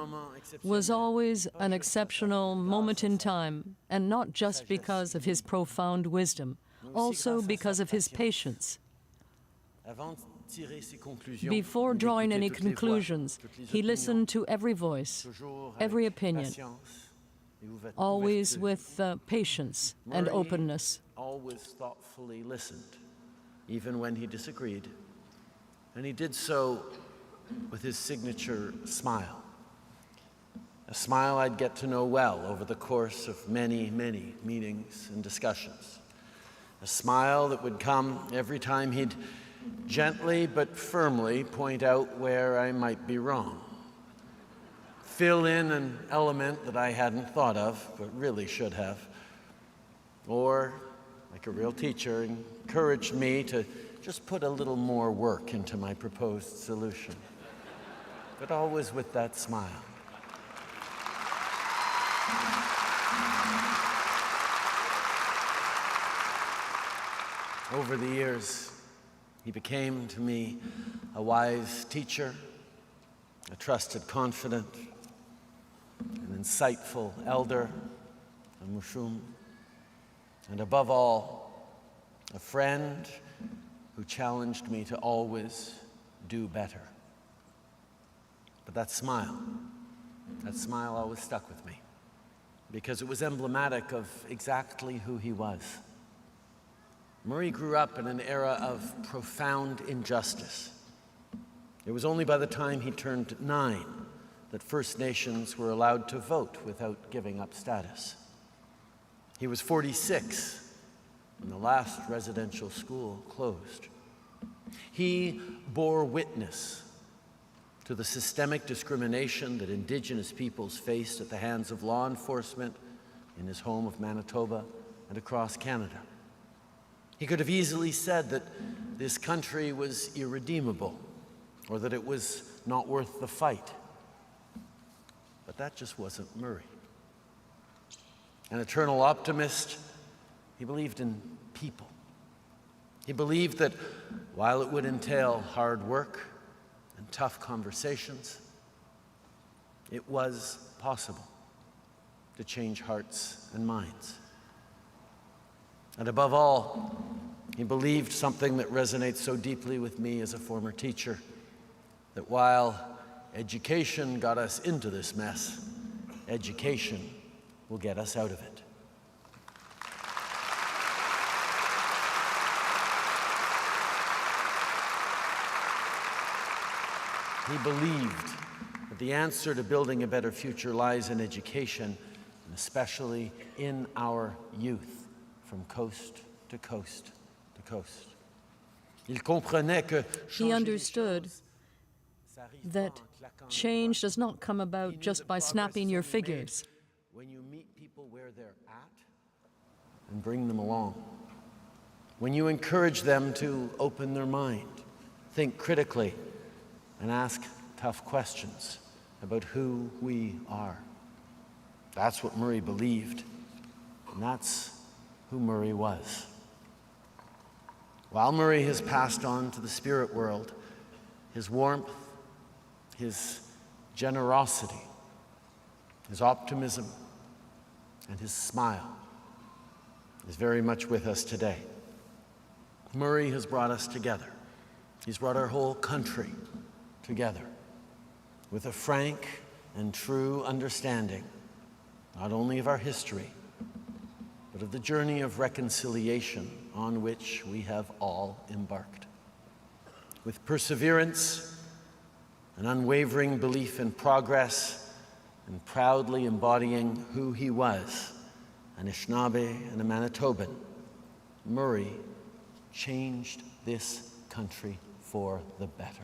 was always an exceptional moment in time, and not just because of his profound wisdom, also because of his patience. Before drawing any conclusions, he listened to every voice, every opinion, always with patience and openness. Always thoughtfully listened, even when he disagreed, and he did so with his signature smile. A smile I'd get to know well over the course of many, many meetings and discussions. A smile that would come every time he'd gently but firmly point out where I might be wrong. Fill in an element that I hadn't thought of, but really should have. Or, like a real teacher, encouraged me to just put a little more work into my proposed solution. But always with that smile. Over the years, he became to me a wise teacher, a trusted confidant, an insightful elder, a mushum, and above all, a friend who challenged me to always do better. But that smile always stuck with me because it was emblematic of exactly who he was. Murray grew up in an era of profound injustice. It was only by the time he turned 9 that First Nations were allowed to vote without giving up status. He was 46 when the last residential school closed. He bore witness to the systemic discrimination that Indigenous peoples faced at the hands of law enforcement in his home of Manitoba and across Canada. He could have easily said that this country was irredeemable or that it was not worth the fight. But that just wasn't Murray. An eternal optimist, he believed in people. He believed that while it would entail hard work and tough conversations, it was possible to change hearts and minds. And above all, he believed something that resonates so deeply with me as a former teacher, that while education got us into this mess, education will get us out of it. He believed that the answer to building a better future lies in education, and especially in our youth, from coast to coast to coast. He understood that change does not come about just by snapping your fingers. When you meet people where they're at and bring them along, when you encourage them to open their mind, think critically, and ask tough questions about who we are. That's what Murray believed, and that's who Murray was. While Murray has passed on to the spirit world, his warmth, his generosity, his optimism, and his smile is very much with us today. Murray has brought us together. He's brought our whole country together with a frank and true understanding, not only of our history, but of the journey of reconciliation on which we have all embarked. With perseverance, an unwavering belief in progress, and proudly embodying who he was, Anishinaabe and a Manitoban, Murray changed this country for the better.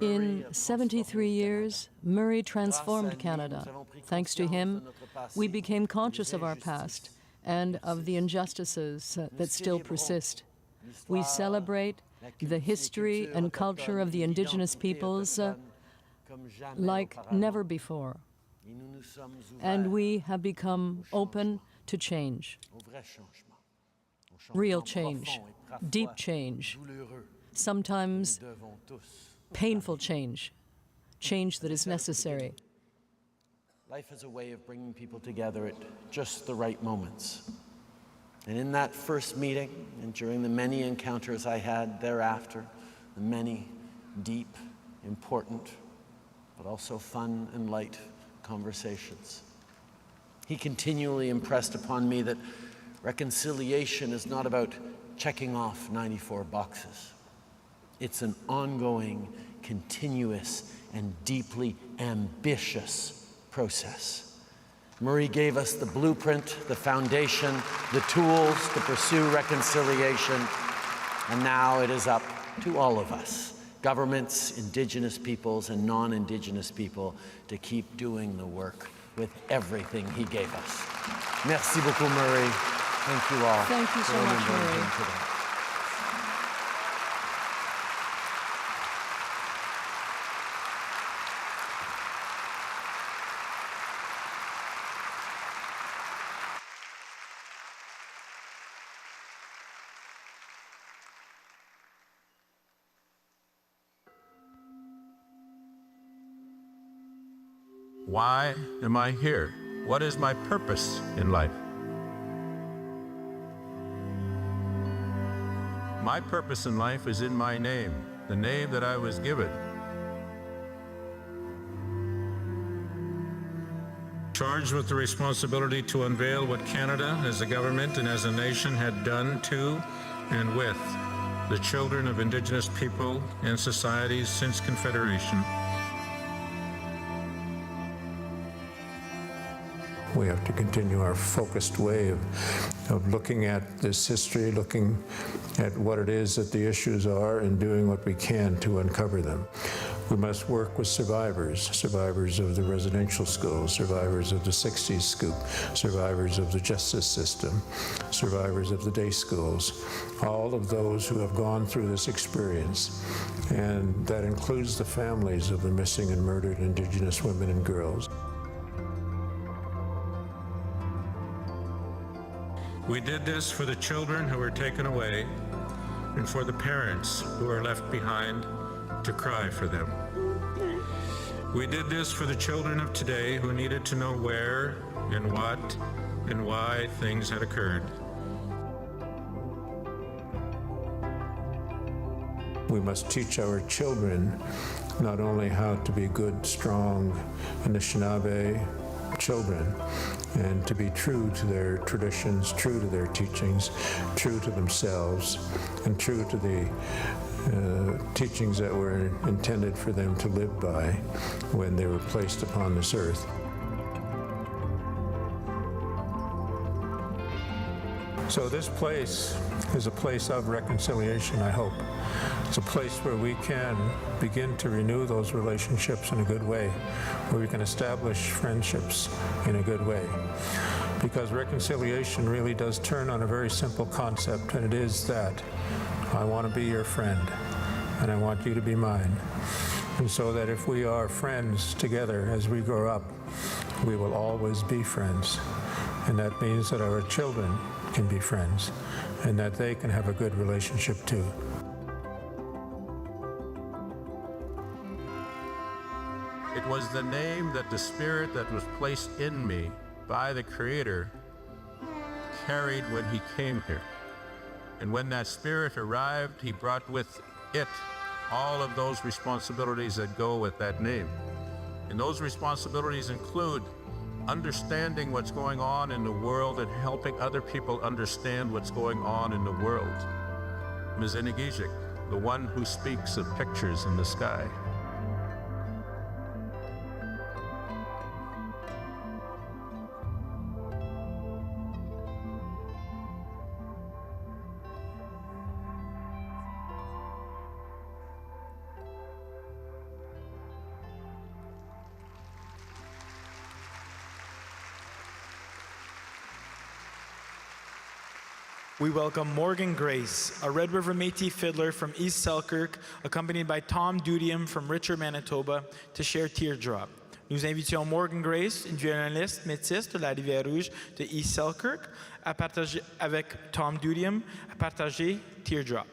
In 73 years, Murray transformed Canada. Thanks to him, we became conscious of our past and of the injustices that still persist. We celebrate the history and culture of the Indigenous peoples like never before. And we have become open to change. Real change, deep change, sometimes painful change, change that is necessary. Life has a way of bringing people together at just the right moments. And in that first meeting, and during the many encounters I had thereafter, the many deep, important, but also fun and light conversations, he continually impressed upon me that reconciliation is not about checking off 94 boxes. It's an ongoing, continuous, and deeply ambitious process. Murray gave us the blueprint, the foundation, the tools to pursue reconciliation, and now it is up to all of us, governments, Indigenous peoples, and non-Indigenous people, to keep doing the work with everything he gave us. Merci beaucoup, Murray. Thank you all. Thank you so much, Murray. Today. Why am I here? What is my purpose in life? My purpose in life is in my name, the name that I was given. Charged with the responsibility to unveil what Canada as a government and as a nation had done to and with the children of Indigenous people and societies since Confederation. We have to continue our focused way of looking at this history, looking at what it is that the issues are, and doing what we can to uncover them. We must work with survivors of the residential schools, survivors of the 60s scoop, survivors of the justice system, survivors of the day schools, all of those who have gone through this experience. And that includes the families of the missing and murdered Indigenous women and girls. We did this for the children who were taken away and for the parents who are left behind to cry for them. We did this for the children of today who needed to know where and what and why things had occurred. We must teach our children not only how to be good, strong Anishinaabe children, and to be true to their traditions, true to their teachings, true to themselves, and true to the teachings that were intended for them to live by when they were placed upon this earth. So this place is a place of reconciliation, I hope. It's a place where we can begin to renew those relationships in a good way, where we can establish friendships in a good way. Because reconciliation really does turn on a very simple concept, and it is that I want to be your friend, and I want you to be mine. And so that if we are friends together as we grow up, we will always be friends. And that means that our children can be friends, and that they can have a good relationship too. It was the name that the Spirit that was placed in me by the Creator carried when He came here. And when that Spirit arrived, He brought with it all of those responsibilities that go with that name. And those responsibilities include understanding what's going on in the world and helping other people understand what's going on in the world. Mzinigijik, the one who speaks of pictures in the sky. We welcome Morgan Grace, a Red River Métis fiddler from East Selkirk, accompanied by Tom Dudium from Richer, Manitoba, to share Teardrop. Nous invitions Morgan Grace, une violoniste métisse de la Rivière-Rouge de East Selkirk, à partager avec Tom Dudium, à partager Teardrop.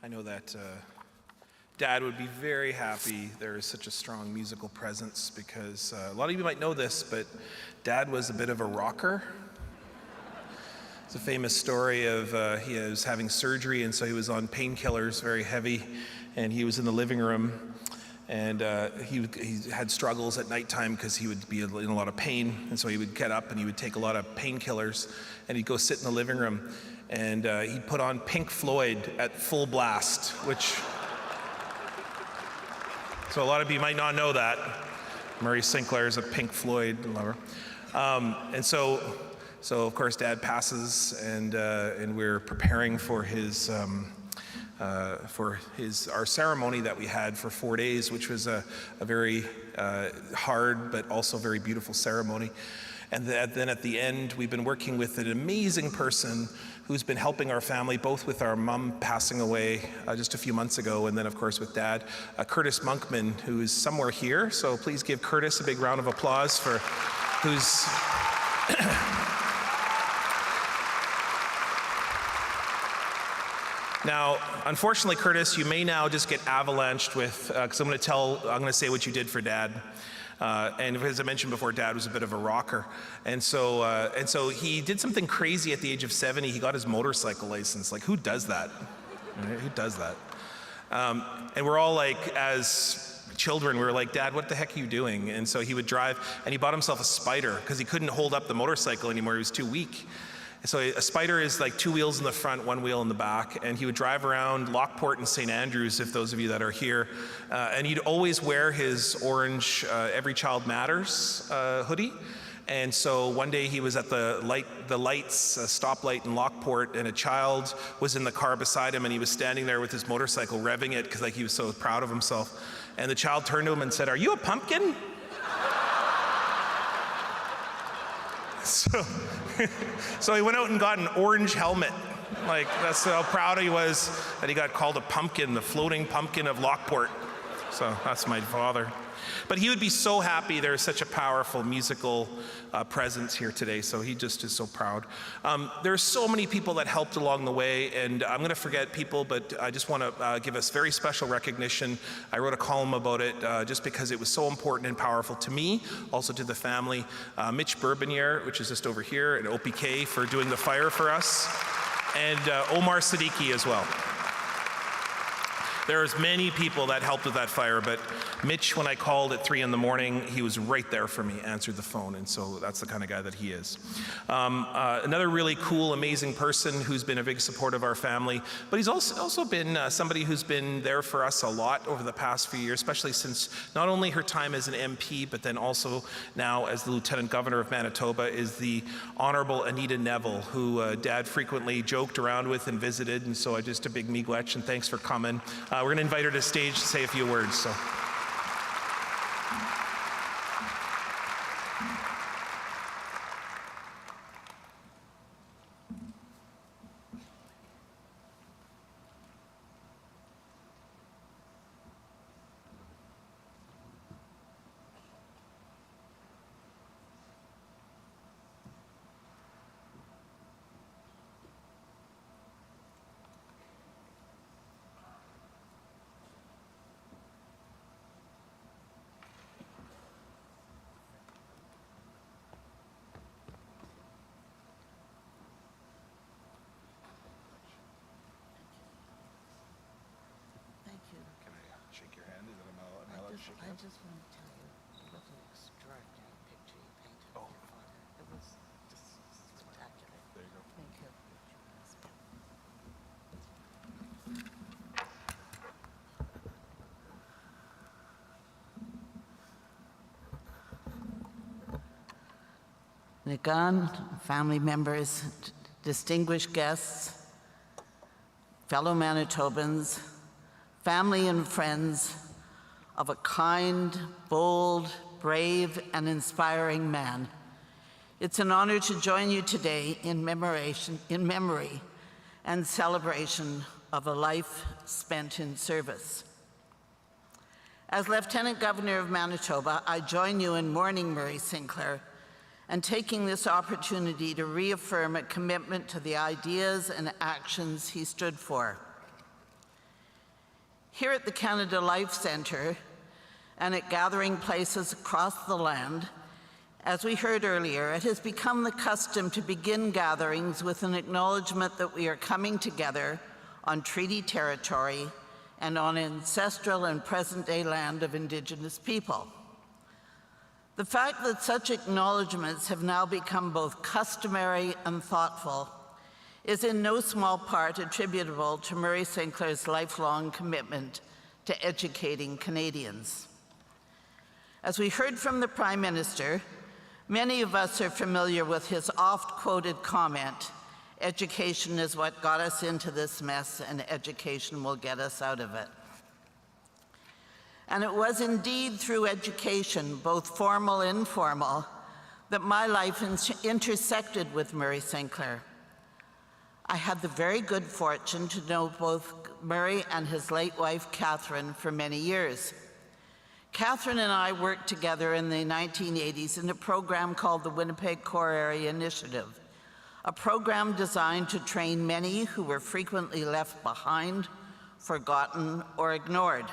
I know that Dad would be very happy there is such a strong musical presence, because a lot of you might know this, but Dad was a bit of a rocker. It's a famous story of he was having surgery, and so he was on painkillers, very heavy, and he was in the living room, and he had struggles at nighttime because he would be in a lot of pain, and so he would get up and he would take a lot of painkillers, and he'd go sit in the living room, and he'd put on Pink Floyd at full blast, which, so a lot of you might not know that. Murray Sinclair is a Pink Floyd lover. And so of course Dad passes, and we're preparing for our ceremony that we had for 4 days, which was a very hard but also very beautiful ceremony. And then at the end, we've been working with an amazing person who's been helping our family, both with our mom passing away just a few months ago, and then of course with Dad, Curtis Monkman, who is somewhere here. So please give Curtis a big round of applause for who's Now, unfortunately, Curtis, you may now just get avalanched with, because I'm going to say what you did for Dad. And as I mentioned before, Dad was a bit of a rocker. And so he did something crazy at the age of 70. He got his motorcycle license. Like, who does that? Right? Who does that? And we're all like, as children, we were like, Dad, what the heck are you doing? And so he would drive, and he bought himself a Spider because he couldn't hold up the motorcycle anymore. He was too weak. So a Spider is like 2 wheels in the front, 1 wheel in the back, and he would drive around Lockport and St. Andrews, if those of you that are here, and he'd always wear his orange Every Child Matters hoodie. And so one day he was at the lights, stoplight in Lockport, and a child was in the car beside him, and he was standing there with his motorcycle revving it because he was so proud of himself. And the child turned to him and said, "Are you a pumpkin?" So he went out and got an orange helmet. Like, that's how proud he was that he got called a pumpkin, the floating pumpkin of Lockport. So that's my father. But he would be so happy there's such a powerful musical presence here today, so he just is so proud. There are so many people that helped along the way, and I'm going to forget people, but I just want to give us very special recognition. I wrote a column about it just because it was so important and powerful to me, also to the family. Mitch Bourbonniere, which is just over here, and OPK for doing the fire for us, and Omar Siddiqui as well. There's many people that helped with that fire, but Mitch, when I called at 3 in the morning, he was right there for me, answered the phone, and so that's the kind of guy that he is. Another really cool, amazing person who's been a big support of our family, but he's also been somebody who's been there for us a lot over the past few years, especially since not only her time as an MP, but then also now as the Lieutenant Governor of Manitoba, is the Honourable Anita Neville, who Dad frequently joked around with and visited, and so just a big miigwech, and thanks for coming. We're going to invite her to stage to say a few words. So. I just want to tell you what an extraordinary picture you painted of your father. It was just spectacular. There you go. Thank you. Nagan, family members, distinguished guests, fellow Manitobans, family and friends of a kind, bold, brave, and inspiring man. It's an honor to join you today in memory and celebration of a life spent in service. As Lieutenant Governor of Manitoba, I join you in mourning Murray Sinclair and taking this opportunity to reaffirm a commitment to the ideas and actions he stood for. Here at the Canada Life Centre and at gathering places across the land, as we heard earlier, it has become the custom to begin gatherings with an acknowledgement that we are coming together on treaty territory and on ancestral and present-day land of Indigenous people. The fact that such acknowledgements have now become both customary and thoughtful is in no small part attributable to Murray Sinclair's lifelong commitment to educating Canadians. As we heard from the Prime Minister, many of us are familiar with his oft-quoted comment, "Education is what got us into this mess, and education will get us out of it." And it was indeed through education, both formal and informal, that my life intersected with Murray Sinclair. I had the very good fortune to know both Murray and his late wife, Catherine, for many years. Catherine and I worked together in the 1980s in a program called the Winnipeg Core Area Initiative, a program designed to train many who were frequently left behind, forgotten, or ignored.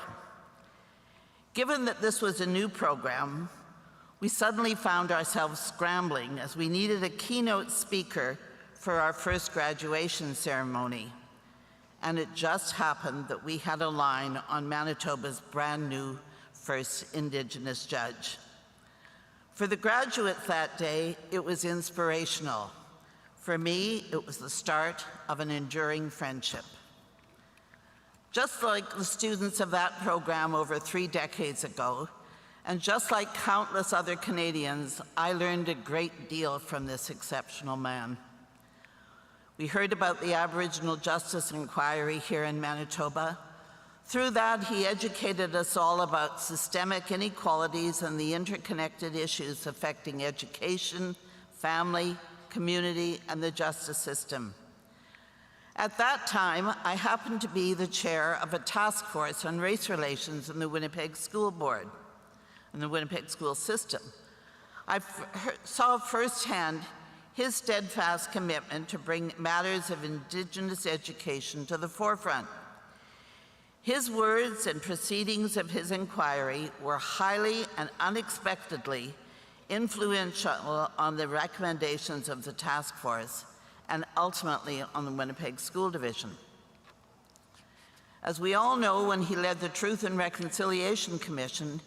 Given that this was a new program, we suddenly found ourselves scrambling as we needed a keynote speaker for our first graduation ceremony. And it just happened that we had a line on Manitoba's brand new first Indigenous judge. For the graduates that day, it was inspirational. For me, it was the start of an enduring friendship. Just like the students of that program over 3 decades ago, and just like countless other Canadians, I learned a great deal from this exceptional man. We heard about the Aboriginal Justice Inquiry here in Manitoba. Through that, he educated us all about systemic inequalities and the interconnected issues affecting education, family, community, and the justice system. At that time, I happened to be the chair of a task force on race relations in the Winnipeg School Board, in the Winnipeg school system. I saw firsthand his steadfast commitment to bring matters of Indigenous education to the forefront. His words and proceedings of his inquiry were highly and unexpectedly influential on the recommendations of the task force and ultimately on the Winnipeg School Division. As we all know, when he led the Truth and Reconciliation Commission,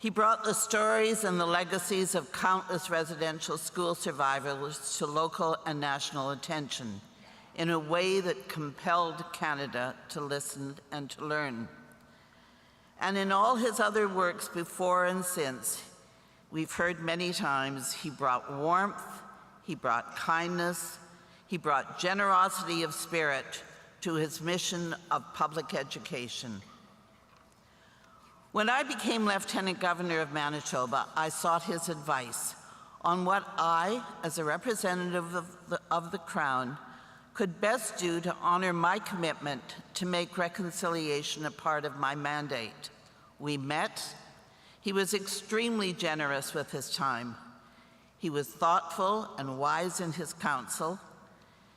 he brought the stories and the legacies of countless residential school survivors to local and national attention in a way that compelled Canada to listen and to learn. And in all his other works before and since, we've heard many times he brought warmth, he brought kindness, he brought generosity of spirit to his mission of public education. When I became Lieutenant Governor of Manitoba, I sought his advice on what I, as a representative of the Crown, could best do to honor my commitment to make reconciliation a part of my mandate. We met. He was extremely generous with his time. He was thoughtful and wise in his counsel.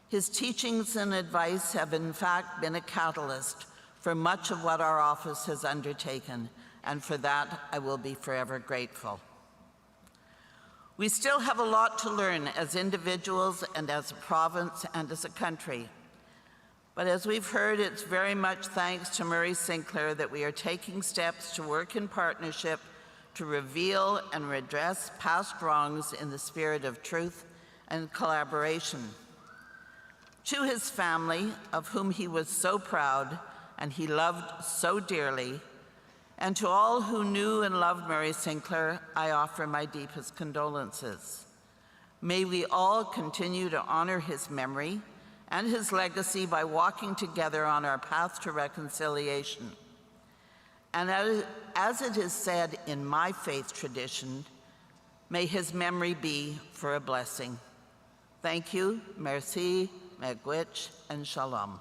His teachings and advice have in fact been a catalyst for much of what our office has undertaken, and for that I will be forever grateful. We still have a lot to learn as individuals and as a province and as a country. But as we've heard, it's very much thanks to Murray Sinclair that we are taking steps to work in partnership to reveal and redress past wrongs in the spirit of truth and collaboration. To his family, of whom he was so proud and he loved so dearly, and to all who knew and loved Murray Sinclair, I offer my deepest condolences. May we all continue to honor his memory and his legacy by walking together on our path to reconciliation. And as it is said in my faith tradition, may his memory be for a blessing. Thank you, merci, miigwech, and shalom.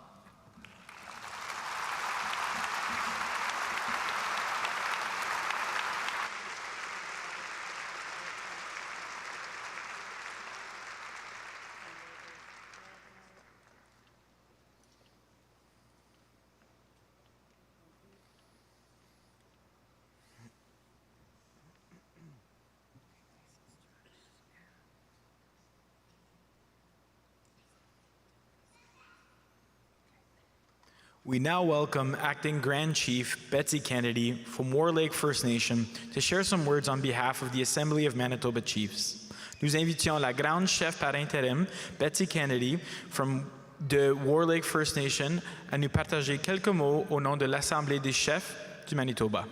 We now welcome Acting Grand Chief Betsy Kennedy from War Lake First Nation to share some words on behalf of the Assembly of Manitoba Chiefs. Nous invitions la grande chef par intérim, Betsy Kennedy, de War Lake First Nation, à nous partager quelques mots au nom de l'Assemblée des chefs du Manitoba.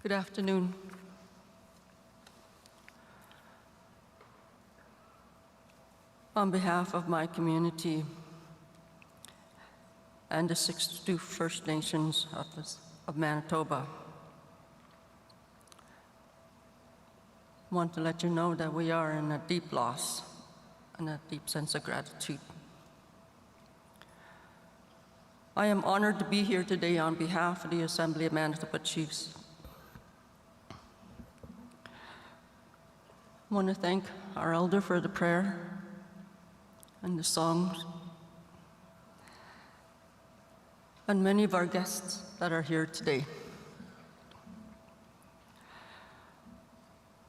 Good afternoon. On behalf of my community and the 62 First Nations of Manitoba, I want to let you know that we are in a deep loss and a deep sense of gratitude. I am honored to be here today on behalf of the Assembly of Manitoba Chiefs. I want to thank our elder for the prayer and the songs, and many of our guests that are here today.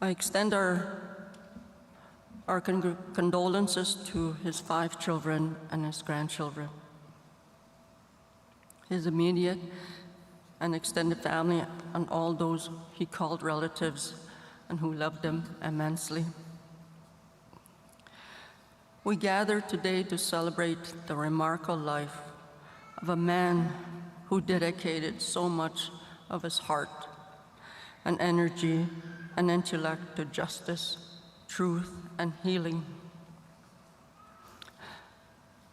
I extend our condolences to his 5 children and his grandchildren, his immediate and extended family, and all those he called relatives and who loved him immensely. We gather today to celebrate the remarkable life of a man who dedicated so much of his heart and energy and intellect to justice, truth, and healing.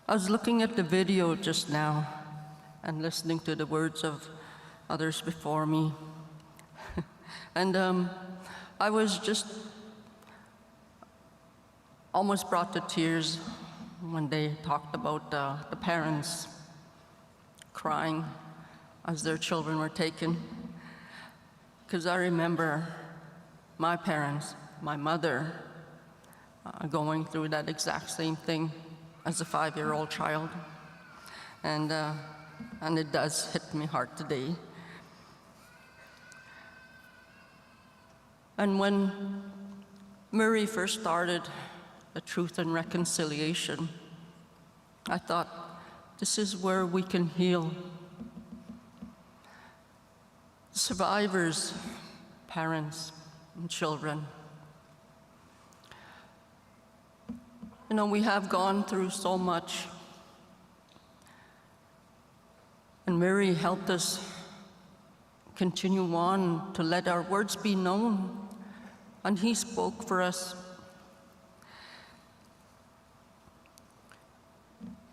I was looking at the video just now and listening to the words of others before me. And I was just almost brought to tears when they talked about the parents crying as their children were taken. Because I remember my parents, my mother, going through that exact same thing as a 5-year-old child. And it does hit me hard today. And when Murray first started the Truth and Reconciliation, I thought, this is where we can heal. Survivors, parents, and children. You know, we have gone through so much. And Murray helped us continue on to let our words be known. And he spoke for us.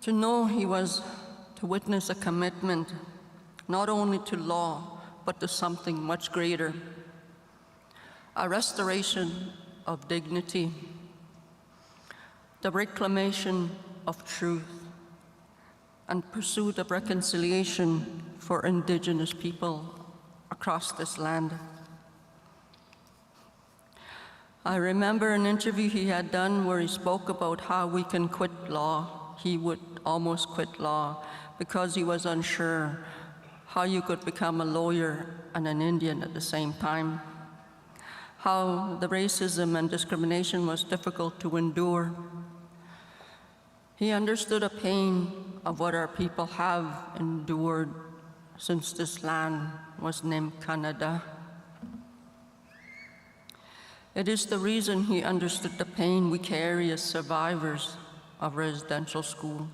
To know he was to witness a commitment not only to law, but to something much greater, a restoration of dignity, the reclamation of truth, and pursuit of reconciliation for Indigenous people across this land. I remember an interview he had done where he spoke about how we can quit law. He would almost quit law because he was unsure how you could become a lawyer and an Indian at the same time, how the racism and discrimination was difficult to endure. He understood the pain of what our people have endured since this land was named Canada. It is the reason he understood the pain we carry as survivors of residential school.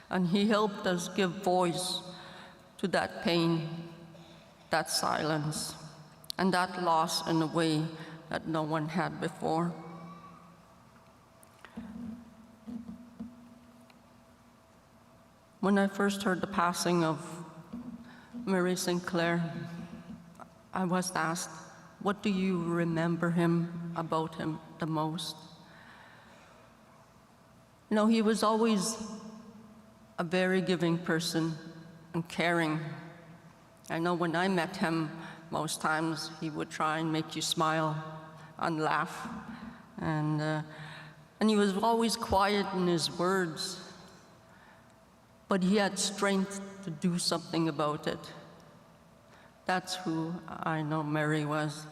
And he helped us give voice to that pain, that silence, and that loss in a way that no one had before. When I first heard the passing of Murray Sinclair, I was asked, what do you remember about him the most? You know, he was always a very giving person and caring. I know when I met him, most times he would try and make you smile and laugh. And he was always quiet in his words. but he had strength to do something about it. That's who I know Murray was.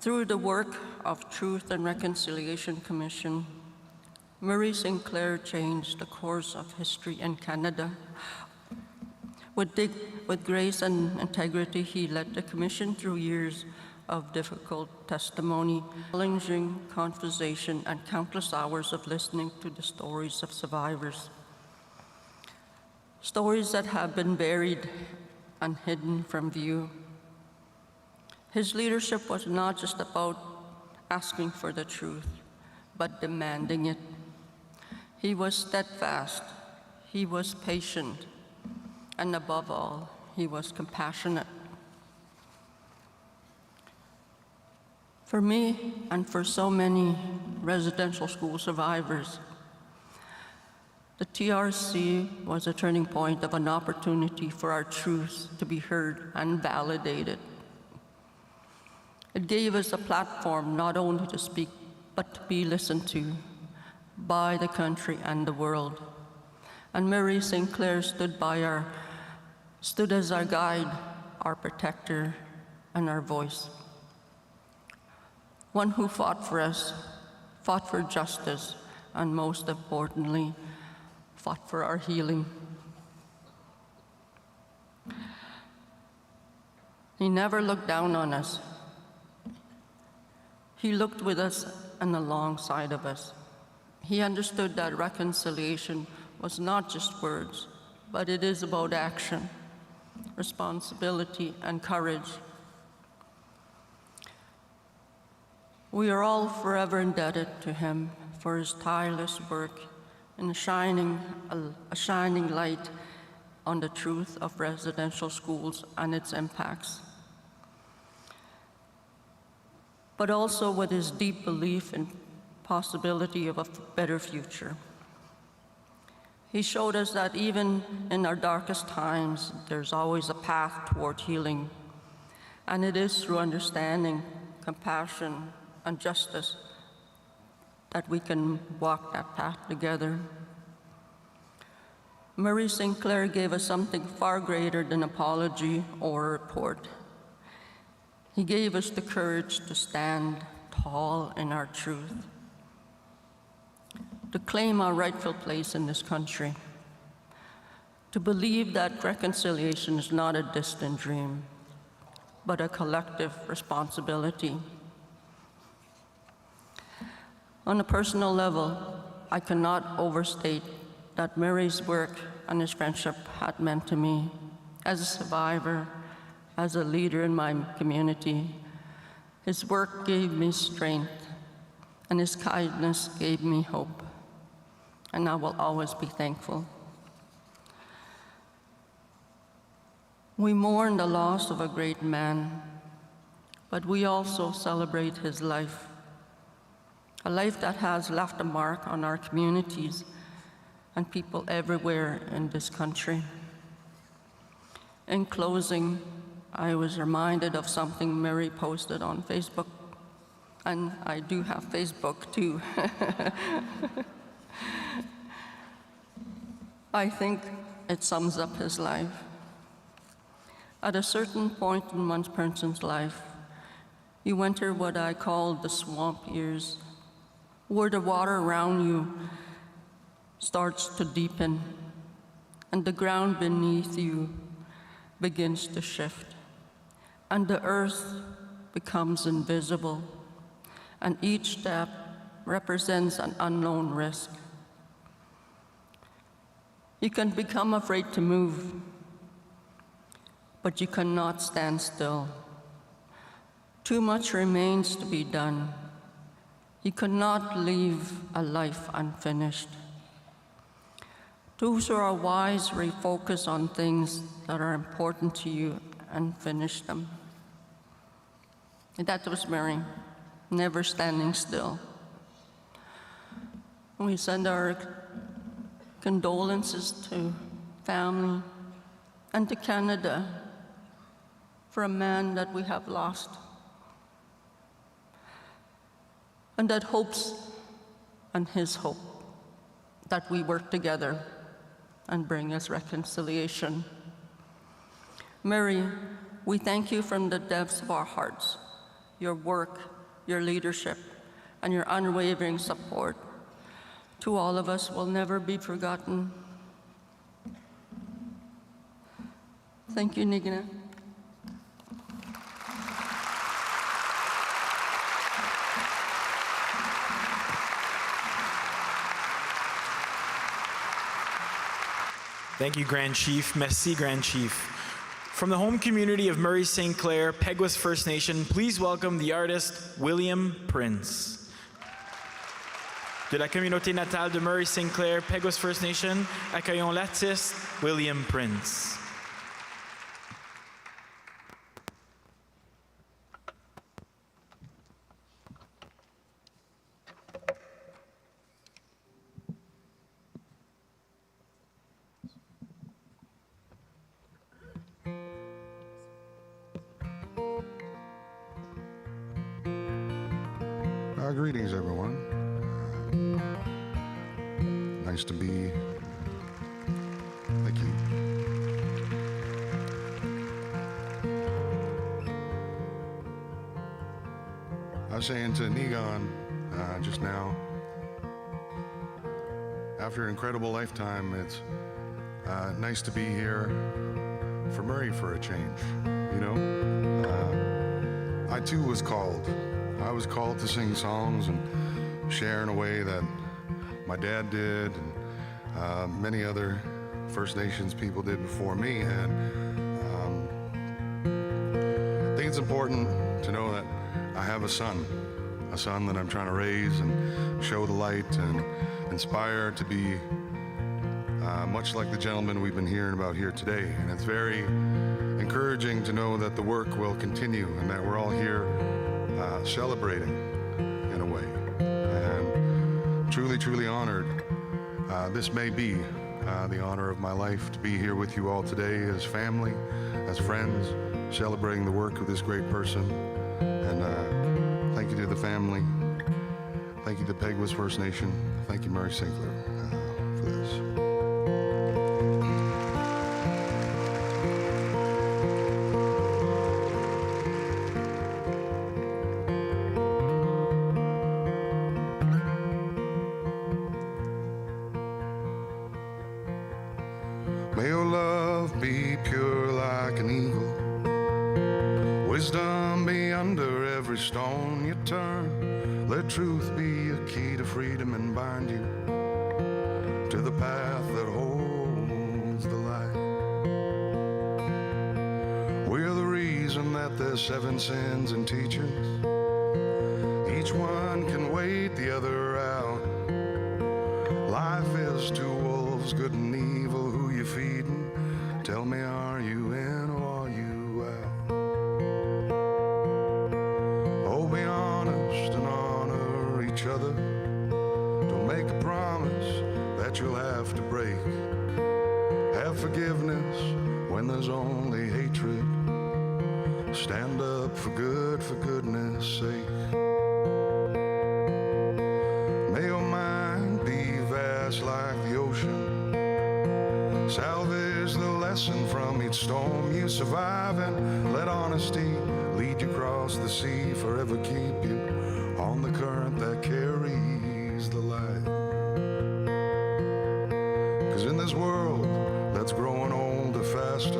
Through the work of Truth and Reconciliation Commission, Murray Sinclair changed the course of history in Canada. With grace and integrity, he led the Commission through years of difficult testimony, challenging conversation, and countless hours of listening to the stories of survivors. Stories that have been buried and hidden from view. His leadership was not just about asking for the truth, but demanding it. He was steadfast, he was patient, and above all, he was compassionate. For me, and for so many residential school survivors, the TRC was a turning point of an opportunity for our truths to be heard and validated. It gave us a platform not only to speak, but to be listened to by the country and the world. And Murray Sinclair stood as our guide, our protector, and our voice. One who fought for us, fought for justice, and most importantly, fought for our healing. He never looked down on us. He looked with us and alongside of us. He understood that reconciliation was not just words, but it is about action, responsibility, and courage. We are all forever indebted to him for his tireless work in shining a shining light on the truth of residential schools and its impacts, but also with his deep belief in possibility of a better future. He showed us that even in our darkest times, there's always a path toward healing, and it is through understanding, compassion, and justice that we can walk that path together. Murray Sinclair gave us something far greater than apology or a report. He gave us the courage to stand tall in our truth, to claim our rightful place in this country, to believe that reconciliation is not a distant dream, but a collective responsibility. On a personal level, I cannot overstate that Murray's work and his friendship had meant to me as a survivor, as a leader in my community. His work gave me strength, and his kindness gave me hope, and I will always be thankful. We mourn the loss of a great man, but we also celebrate his life, a life that has left a mark on our communities and people everywhere in this country. In closing, I was reminded of something Murray posted on Facebook, and I do have Facebook too. I think it sums up his life. At a certain point in one person's life, you enter what I call the swamp years, where the water around you starts to deepen and the ground beneath you begins to shift, and the earth becomes invisible, and each step represents an unknown risk. You can become afraid to move, but you cannot stand still. Too much remains to be done. You cannot leave a life unfinished. Those who are wise refocus on things that are important to you and finish them. And that was Murray, never standing still. We send our condolences to family and to Canada for a man that we have lost, and that hopes and his hope that we work together and bring us reconciliation. Murray, we thank you from the depths of our hearts. Your work, your leadership, and your unwavering support to all of us will never be forgotten. Thank you, Nigna. Thank you, Grand Chief. Merci, Grand Chief. From the home community of Murray Sinclair, Peguis First Nation, please welcome the artist William Prince. De la communauté natale de Murray Sinclair, Peguis First Nation, accueillons l'artiste William Prince. Greetings, everyone. Nice to be. Thank you. I was saying to Nigan just now, after an incredible lifetime, it's nice to be here for Murray for a change. You know, I too was called. I was called to sing songs and share in a way that my dad did and many other First Nations people did before me. And I think it's important to know that I have a son that I'm trying to raise and show the light and inspire to be much like the gentleman we've been hearing about here today. And it's very encouraging to know that the work will continue and that we're all here celebrating in a way, and truly honored. This may be the honor of my life to be here with you all today as family, as friends, celebrating the work of this great person. And thank you to the family. Thank you to Peguis First Nation. Thank you, Murray Sinclair, for this. May your love be pure like an eagle, wisdom be under every stone you turn. Let truth be a key to freedom and bind you to the path that holds the light. We're the reason that there's 7 sins and teachings. Each one can wait the other out. Life is 2 wolves, good and evil. Who you feeding? Tell me, are you in or are you out? Oh, be honest and honor each other. Don't make a promise that you'll have to break. Have forgiveness when there's only hatred. Stand up for good, for goodness sake. May your mind be vast like the ocean. Salvage the lesson from each storm you survive, and let honesty lead you across the sea. Forever keep you on the current that carries the light. 'Cause in this world that's growing older faster,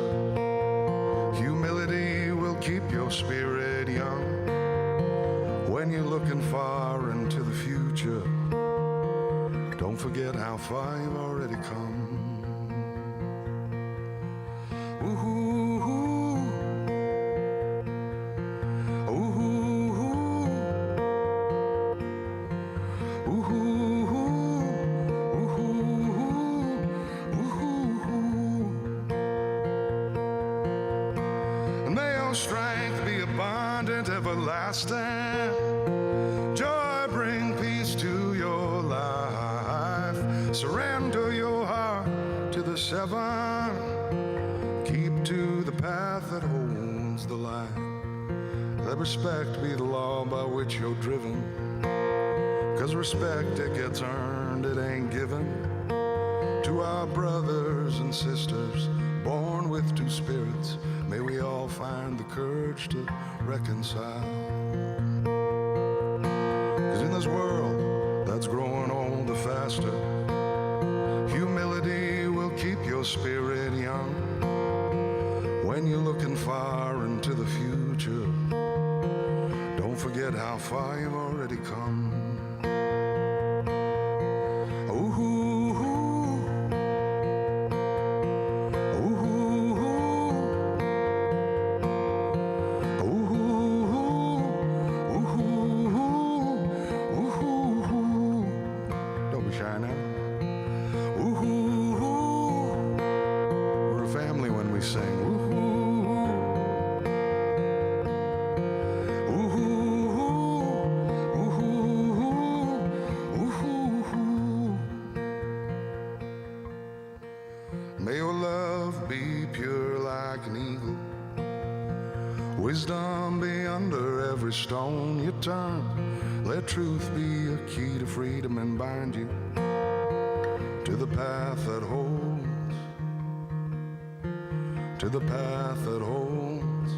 humility will keep your spirit young. When you're looking far into the future, don't forget how far you've already come. And may your strength be abundant, everlasting. Joy bring peace to your life. Surrender your heart to the 7. Keep to the path that holds the light. Let respect be the law by which you're driven. 'cause respect, it gets earned, it ain't given. To our brothers and sisters born with two spirits, may we all find the courage to reconcile. 'Cause in this world that's growing older faster, humility will keep your spirit young. When you're looking far into the future, don't forget how far you've already come. May your love be pure like an eagle, wisdom be under every stone you turn. Let truth be a key to freedom and bind you to the path that holds, to the path that holds,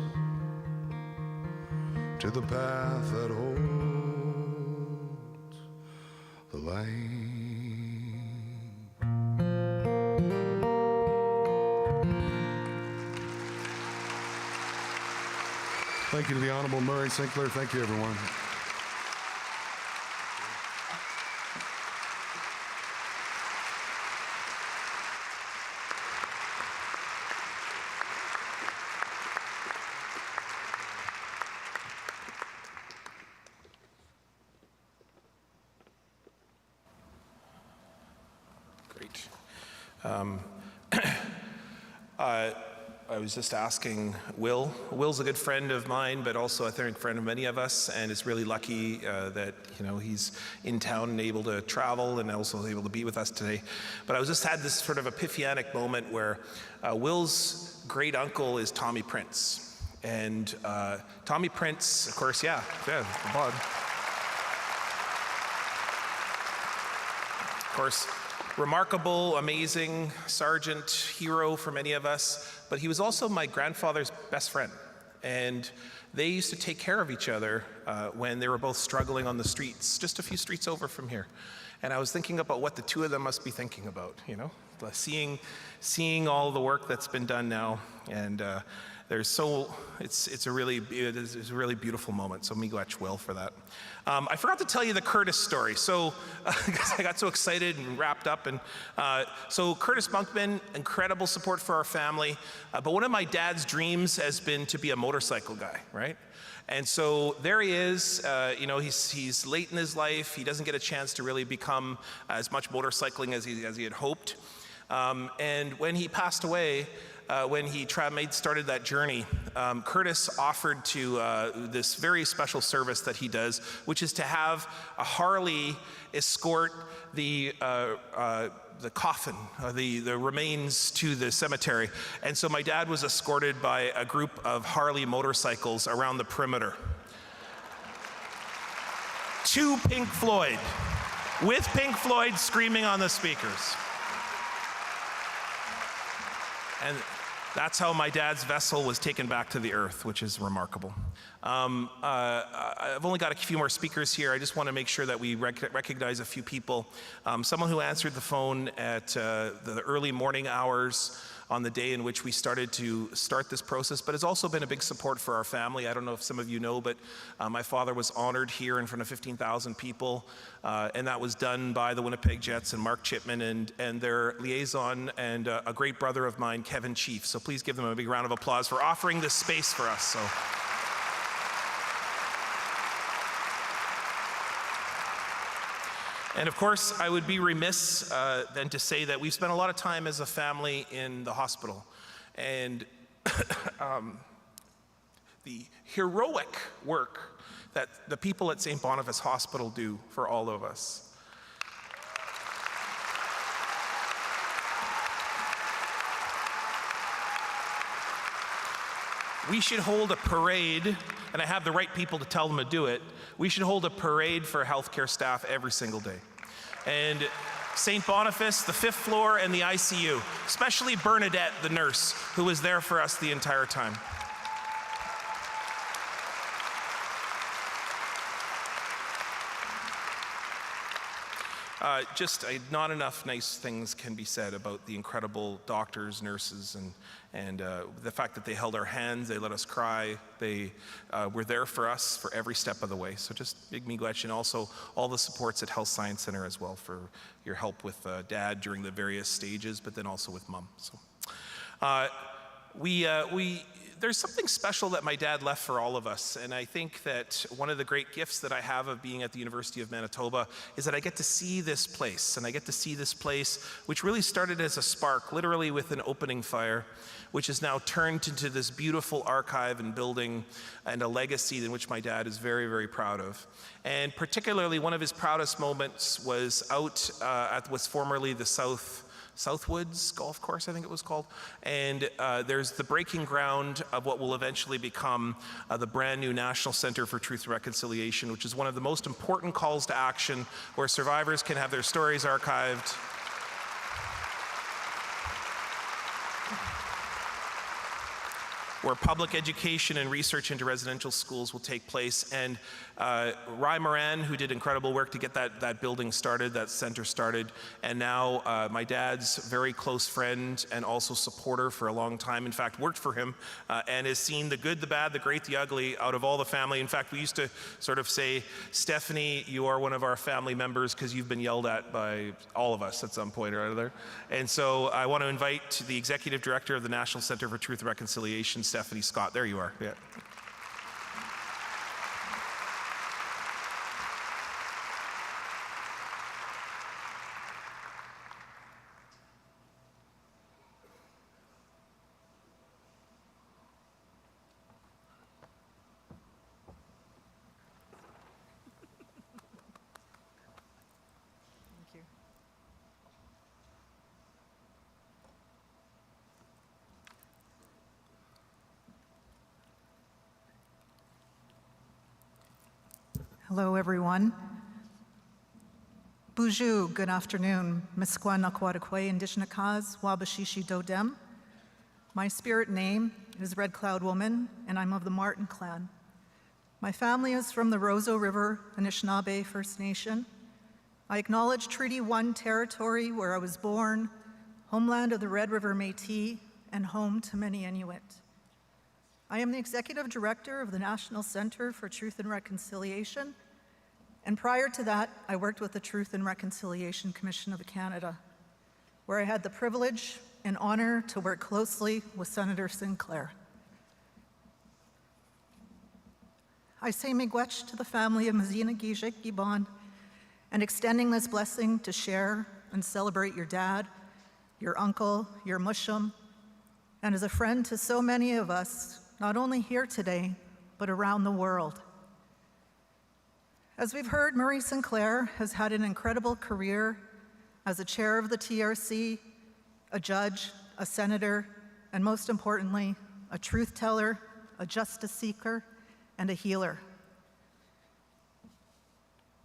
to the path that holds the light. Thank you to the Honourable Murray Sinclair. Thank you, everyone. Great. I was just asking Will. Will's a good friend of mine, but also I think a friend of many of us, and is really lucky that he's in town and able to travel, and also able to be with us today. But I was just had this sort of epiphanic moment where Will's great uncle is Tommy Prince, and Tommy Prince, of course, yeah, Bob. Of course, remarkable, amazing sergeant, hero for many of us, but he was also my grandfather's best friend. And they used to take care of each other when they were both struggling on the streets, just a few streets over from here. And I was thinking about what the two of them must be thinking about, seeing all the work that's been done now. And it's a really beautiful moment. So miigwech Will for that. I forgot to tell you the Curtis story. So I got so excited and wrapped up. And so Curtis Monkman, incredible support for our family. But one of my dad's dreams has been to be a motorcycle guy, right? And so there he is, he's late in his life. He doesn't get a chance to really become as much motorcycling as he had hoped. And when he passed away, when he started that journey, Curtis offered to this very special service that he does, which is to have a Harley escort the coffin, the remains to the cemetery. And so my dad was escorted by a group of Harley motorcycles around the perimeter. To Pink Floyd, with Pink Floyd screaming on the speakers. And that's how my dad's vessel was taken back to the earth, which is remarkable. I've only got a few more speakers here. I just want to make sure that we recognize a few people. Someone who answered the phone at the early morning hours on the day in which we started this process, but has also been a big support for our family. I don't know if some of you know, but my father was honored here in front of 15,000 people, and that was done by the Winnipeg Jets and Mark Chipman and their liaison and a great brother of mine, Kevin Chief. So please give them a big round of applause for offering this space for us. And of course, I would be remiss then to say that we've spent a lot of time as a family in the hospital. And the heroic work that the people at St. Boniface Hospital do for all of us. we should hold a parade, and I have the right people to tell them to do it. We should hold a parade for healthcare staff every single day. And St. Boniface, the 5th floor, and the ICU, especially Bernadette, the nurse, who was there for us the entire time. Not enough nice things can be said about the incredible doctors, nurses, and the fact that they held our hands, they let us cry, they were there for us for every step of the way. So just big miigwech, and also all the supports at Health Science Center as well for your help with Dad during the various stages, but then also with Mom. So there's something special that my dad left for all of us, and I think that one of the great gifts that I have of being at the University of Manitoba is that I get to see this place, and I get to see this place which really started as a spark, literally with an opening fire, which has now turned into this beautiful archive and building and a legacy in which my dad is very, very proud of. And particularly one of his proudest moments was out at what's formerly the Southwoods Golf Course, I think it was called. And there's the breaking ground of what will eventually become the brand new National Center for Truth and Reconciliation, which is one of the most important calls to action where survivors can have their stories archived. Where public education and research into residential schools will take place. And Rai Moran, who did incredible work to get that building started, that center started, and now my dad's very close friend and also supporter for a long time, in fact, worked for him and has seen the good, the bad, the great, the ugly out of all the family. In fact, we used to sort of say, Stephanie, you are one of our family members because you've been yelled at by all of us at some point or other. And so I want to invite the Executive Director of the National Center for Truth and Reconciliation, Stephanie Scott. There you are. Yeah. Hello, everyone. Bonjour, good afternoon. Miskwa Nakwadakwe, Anishinaabe, Wabashishi Dodem. My spirit name is Red Cloud Woman, and I'm of the Martin clan. My family is from the Roseau River, Anishinaabe First Nation. I acknowledge Treaty 1 territory where I was born, homeland of the Red River Métis, and home to many Inuit. I am the Executive Director of the National Center for Truth and Reconciliation, and prior to that, I worked with the Truth and Reconciliation Commission of Canada, where I had the privilege and honor to work closely with Senator Sinclair. I say miigwech to the family of Mazina Gijik Gibon, and extending this blessing to share and celebrate your dad, your uncle, your mushum, and as a friend to so many of us, not only here today, but around the world. As we've heard, Murray Sinclair has had an incredible career as a chair of the TRC, a judge, a senator, and most importantly, a truth teller, a justice seeker, and a healer.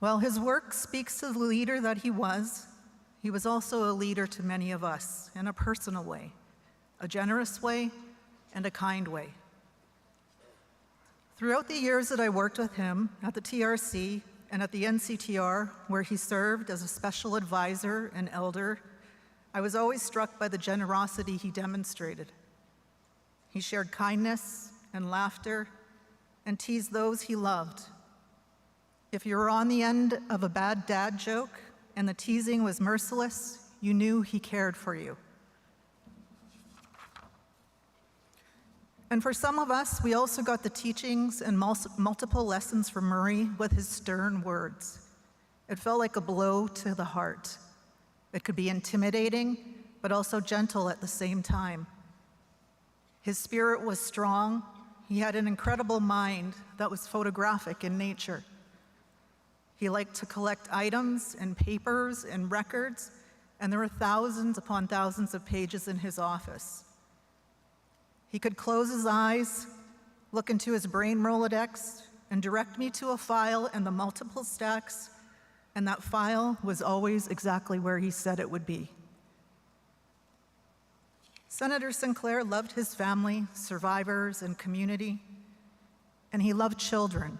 While his work speaks to the leader that he was also a leader to many of us in a personal way, a generous way, and a kind way. Throughout the years that I worked with him at the TRC and at the NCTR, where he served as a special advisor and elder, I was always struck by the generosity he demonstrated. He shared kindness and laughter and teased those he loved. If you were on the end of a bad dad joke and the teasing was merciless, you knew he cared for you. And for some of us, we also got the teachings and multiple lessons from Murray with his stern words. It felt like a blow to the heart. It could be intimidating, but also gentle at the same time. His spirit was strong. He had an incredible mind that was photographic in nature. He liked to collect items and papers and records, and there were thousands upon thousands of pages in his office. He could close his eyes look into his brain Rolodex, and direct me to a file and the multiple stacks, and that file was always exactly where he said it would be. Senator Sinclair loved his family, survivors, and community, and he loved children.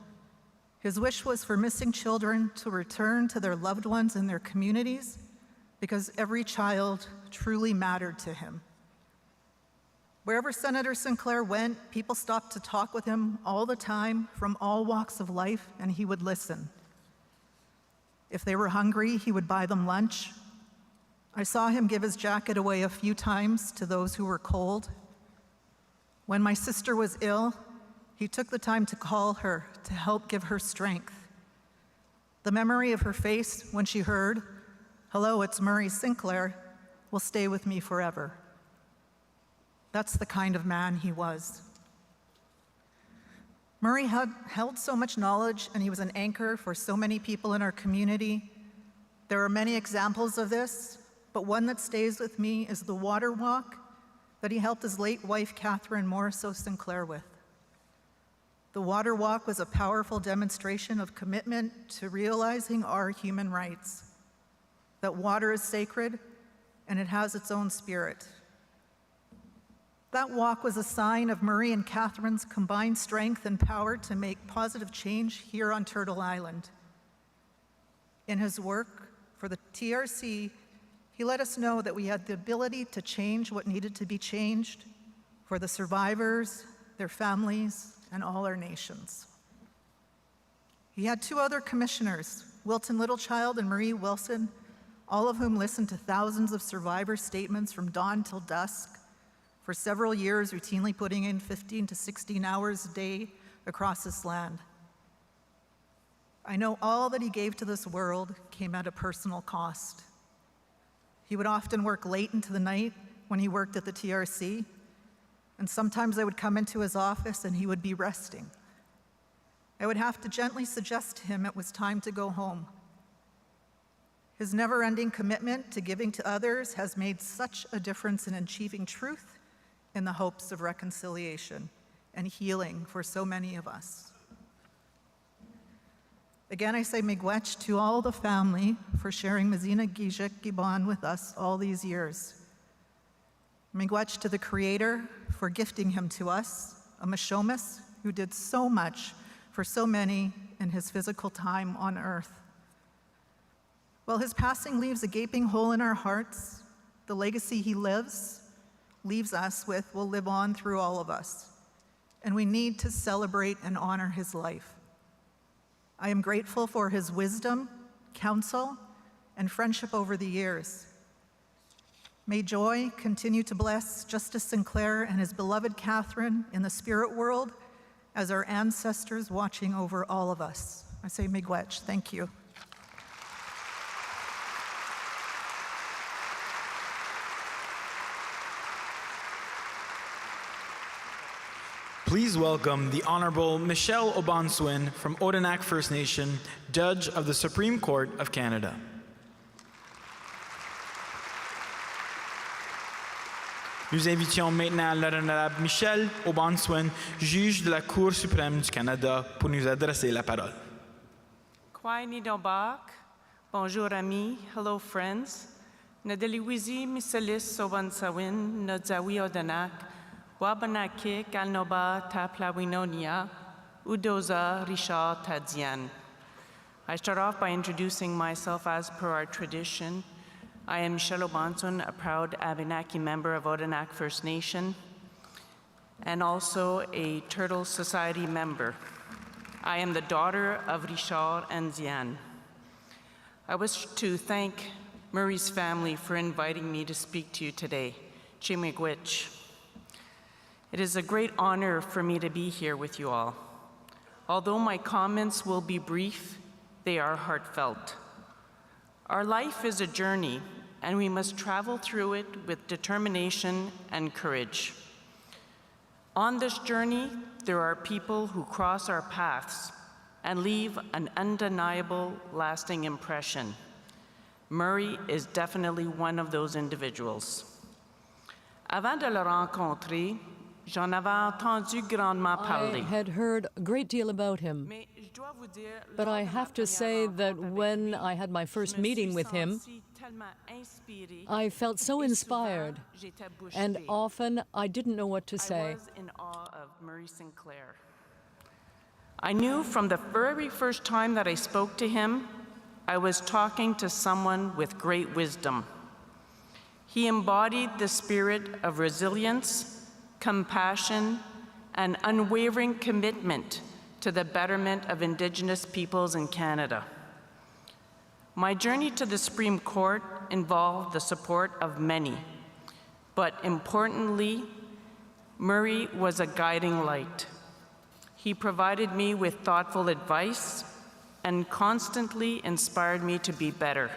His wish was for missing children to return to their loved ones in their communities because every child truly mattered to him. Wherever Senator Sinclair went, people stopped to talk with him all the time from all walks of life, and he would listen. If they were hungry, he would buy them lunch. I saw him give his jacket away a few times to those who were cold. When my sister was ill, he took the time to call her to help give her strength. The memory of her face when she heard, "Hello, it's Murray Sinclair," will stay with me forever. That's the kind of man he was. Murray held so much knowledge, and he was an anchor for so many people in our community. There are many examples of this, but one that stays with me is the water walk that he helped his late wife, Catherine Morrisseau Sinclair, with. The water walk was a powerful demonstration of commitment to realizing our human rights, that water is sacred and it has its own spirit. That walk was a sign of Murray and Catherine's combined strength and power to make positive change here on Turtle Island. In his work for the TRC, he let us know that we had the ability to change what needed to be changed for the survivors, their families, and all our nations. He had two other commissioners, Wilton Littlechild and Marie Wilson, all of whom listened to thousands of survivor statements from dawn till dusk, for several years routinely putting in 15 to 16 hours a day across this land. I know all that he gave to this world came at a personal cost. He would often work late into the night when he worked at the TRC, and sometimes I would come into his office and he would be resting. I would have to gently suggest to him it was time to go home. His never-ending commitment to giving to others has made such a difference in achieving truth in the hopes of reconciliation and healing for so many of us. Again, I say miigwech to all the family for sharing Mazina Gijek Giban with us all these years. Miigwech to the Creator for gifting him to us, a Mishomis who did so much for so many in his physical time on earth. While his passing leaves a gaping hole in our hearts, the legacy he leaves us with will live on through all of us, and we need to celebrate and honor his life. I am grateful for his wisdom, counsel, and friendship over the years. May joy continue to bless Justice Sinclair and his beloved Catherine in the spirit world as our ancestors watching over all of us. I say miigwech. Thank you. Please welcome the Honorable Michelle Obanswin from Odanak First Nation, Judge of the Supreme Court of Canada. Nous invitions maintenant l'Honorable Michelle Obanswin, juge de la Cour suprême du Canada, pour nous adresser la parole. Kwai Nidobak, bonjour amis, hello friends. Nadeliwizi misalis Obansawin, Nodzawi Odanak, Wabanake Kalnoba Taplawinonia, Udoza Richard Tadzian. I start off by introducing myself as per our tradition. I am Michelle Obanswin, a proud Abenaki member of Odanak First Nation, and also a Turtle Society member. I am the daughter of Richard and Zian. I wish to thank Murray's family for inviting me to speak to you today. Chimigwich. It is a great honor for me to be here with you all. Although my comments will be brief, they are heartfelt. Our life is a journey, and we must travel through it with determination and courage. On this journey, there are people who cross our paths and leave an undeniable, lasting impression. Murray is definitely one of those individuals. Avant de le rencontrer, J'en avais entendu grandement parler. I had heard a great deal about him, Mais je dois vous dire, but lors I de ma have to première say that rencontre avec when lui, I had my first je me meeting suis with him, sentie tellement inspirée, I felt so et inspired, souvent, j'étais bouche and bée. often I didn't know what to I say. was in awe of Murray Sinclair. I knew from the very first time that I spoke to him, I was talking to someone with great wisdom. He embodied the spirit of resilience, compassion, and unwavering commitment to the betterment of Indigenous peoples in Canada. My journey to the Supreme Court involved the support of many, but importantly, Murray was a guiding light. He provided me with thoughtful advice and constantly inspired me to be better.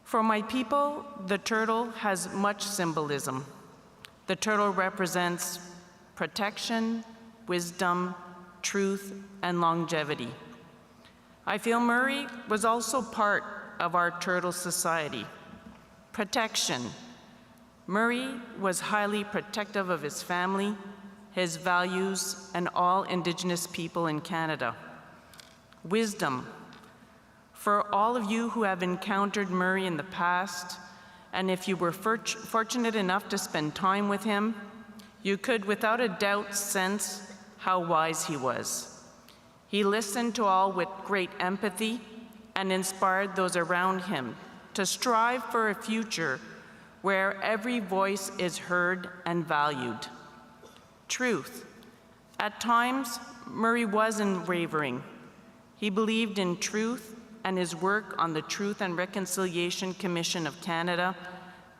For my people, the turtle has much symbolism. The turtle represents protection, wisdom, truth, and longevity. I feel Murray was also part of our turtle society. Protection. Murray was highly protective of his family, his values, and all Indigenous people in Canada. Wisdom. For all of you who have encountered Murray in the past, and if you were fortunate enough to spend time with him, you could without a doubt sense how wise he was. He listened to all with great empathy and inspired those around him to strive for a future where every voice is heard and valued. Truth. At times, Murray was unwavering. He believed in truth, and his work on the Truth and Reconciliation Commission of Canada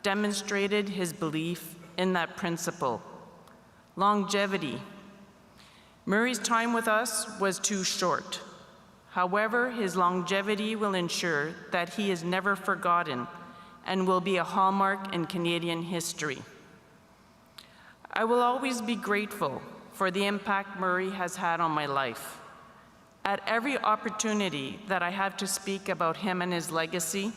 demonstrated his belief in that principle. Longevity. Murray's time with us was too short. However, his longevity will ensure that he is never forgotten and will be a hallmark in Canadian history. I will always be grateful for the impact Murray has had on my life. At every opportunity that I have to speak about him and his legacy,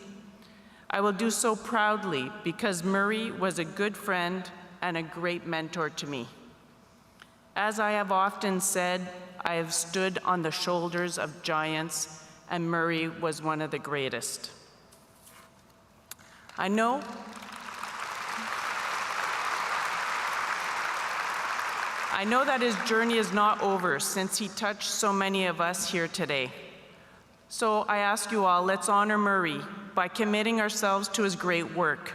I will do so proudly because Murray was a good friend and a great mentor to me. As I have often said, I have stood on the shoulders of giants, and Murray was one of the greatest. I know that his journey is not over since he touched so many of us here today. So I ask you all, let's honor Murray by committing ourselves to his great work.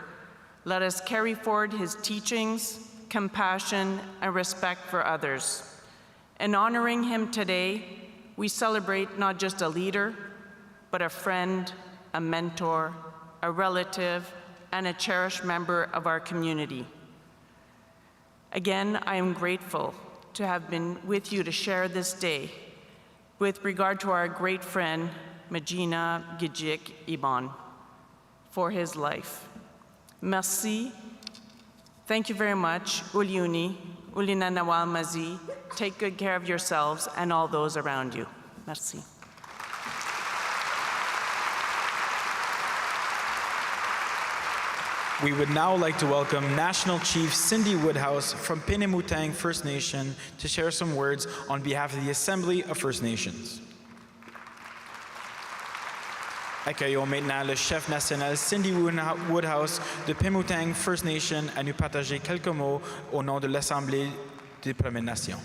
Let us carry forward his teachings, compassion, and respect for others. In honoring him today, we celebrate not just a leader, but a friend, a mentor, a relative, and a cherished member of our community. Again, I am grateful to have been with you to share this day with regard to our great friend, Magina Gijik Ibon, for his life. Merci. Thank you very much. Uliuni, Ulina Nawal Mazi. Take good care of yourselves and all those around you. Merci. We would now like to welcome National Chief Cindy Woodhouse from Pinemutang First Nation to share some words on behalf of the Assembly of First Nations. Accueillons maintenant le chef national Cindy Woodhouse de Pinemutang First Nation à nous partager quelques mots au nom de l'Assemblée des Premières Nations.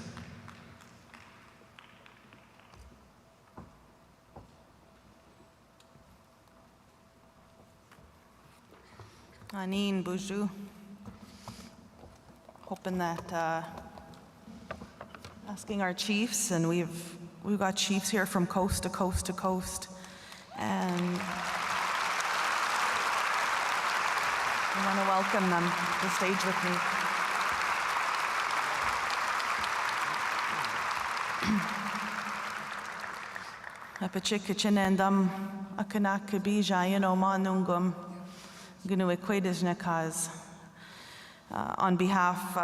Anin Buju, hoping that asking our chiefs, and we've got chiefs here from coast to coast to coast, and I want to welcome them to the stage with me. Apachik Chinendam Akanak Kabija Omanungum. On behalf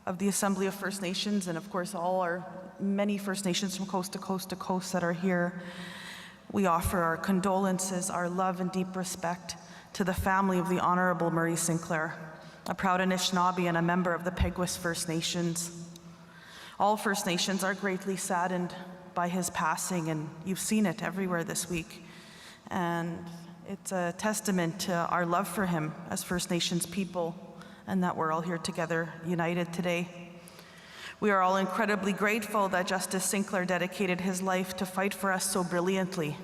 of the Assembly of First Nations, and of course all our many First Nations from coast to coast to coast that are here, we offer our condolences, our love and deep respect to the family of the Honorable Murray Sinclair. a proud Anishinaabe and a member of the Peguis First Nations. All First Nations are greatly saddened by his passing, and you've seen it everywhere this week. And it's a testament to our love for him as First Nations people, and that we're all here together, united today. We are all incredibly grateful that Justice Sinclair dedicated his life to fight for us so brilliantly.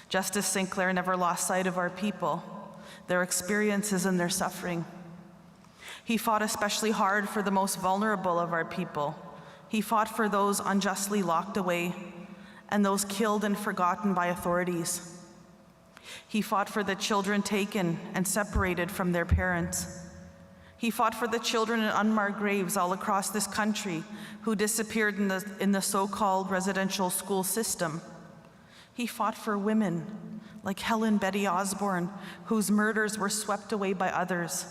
Justice Sinclair never lost sight of our people, their experiences and their suffering. He fought especially hard for the most vulnerable of our people. He fought for those unjustly locked away and those killed and forgotten by authorities. He fought for the children taken and separated from their parents. He fought for the children in unmarked graves all across this country who disappeared in the so-called residential school system. He fought for women like Helen Betty Osborne, whose murders were swept away by others.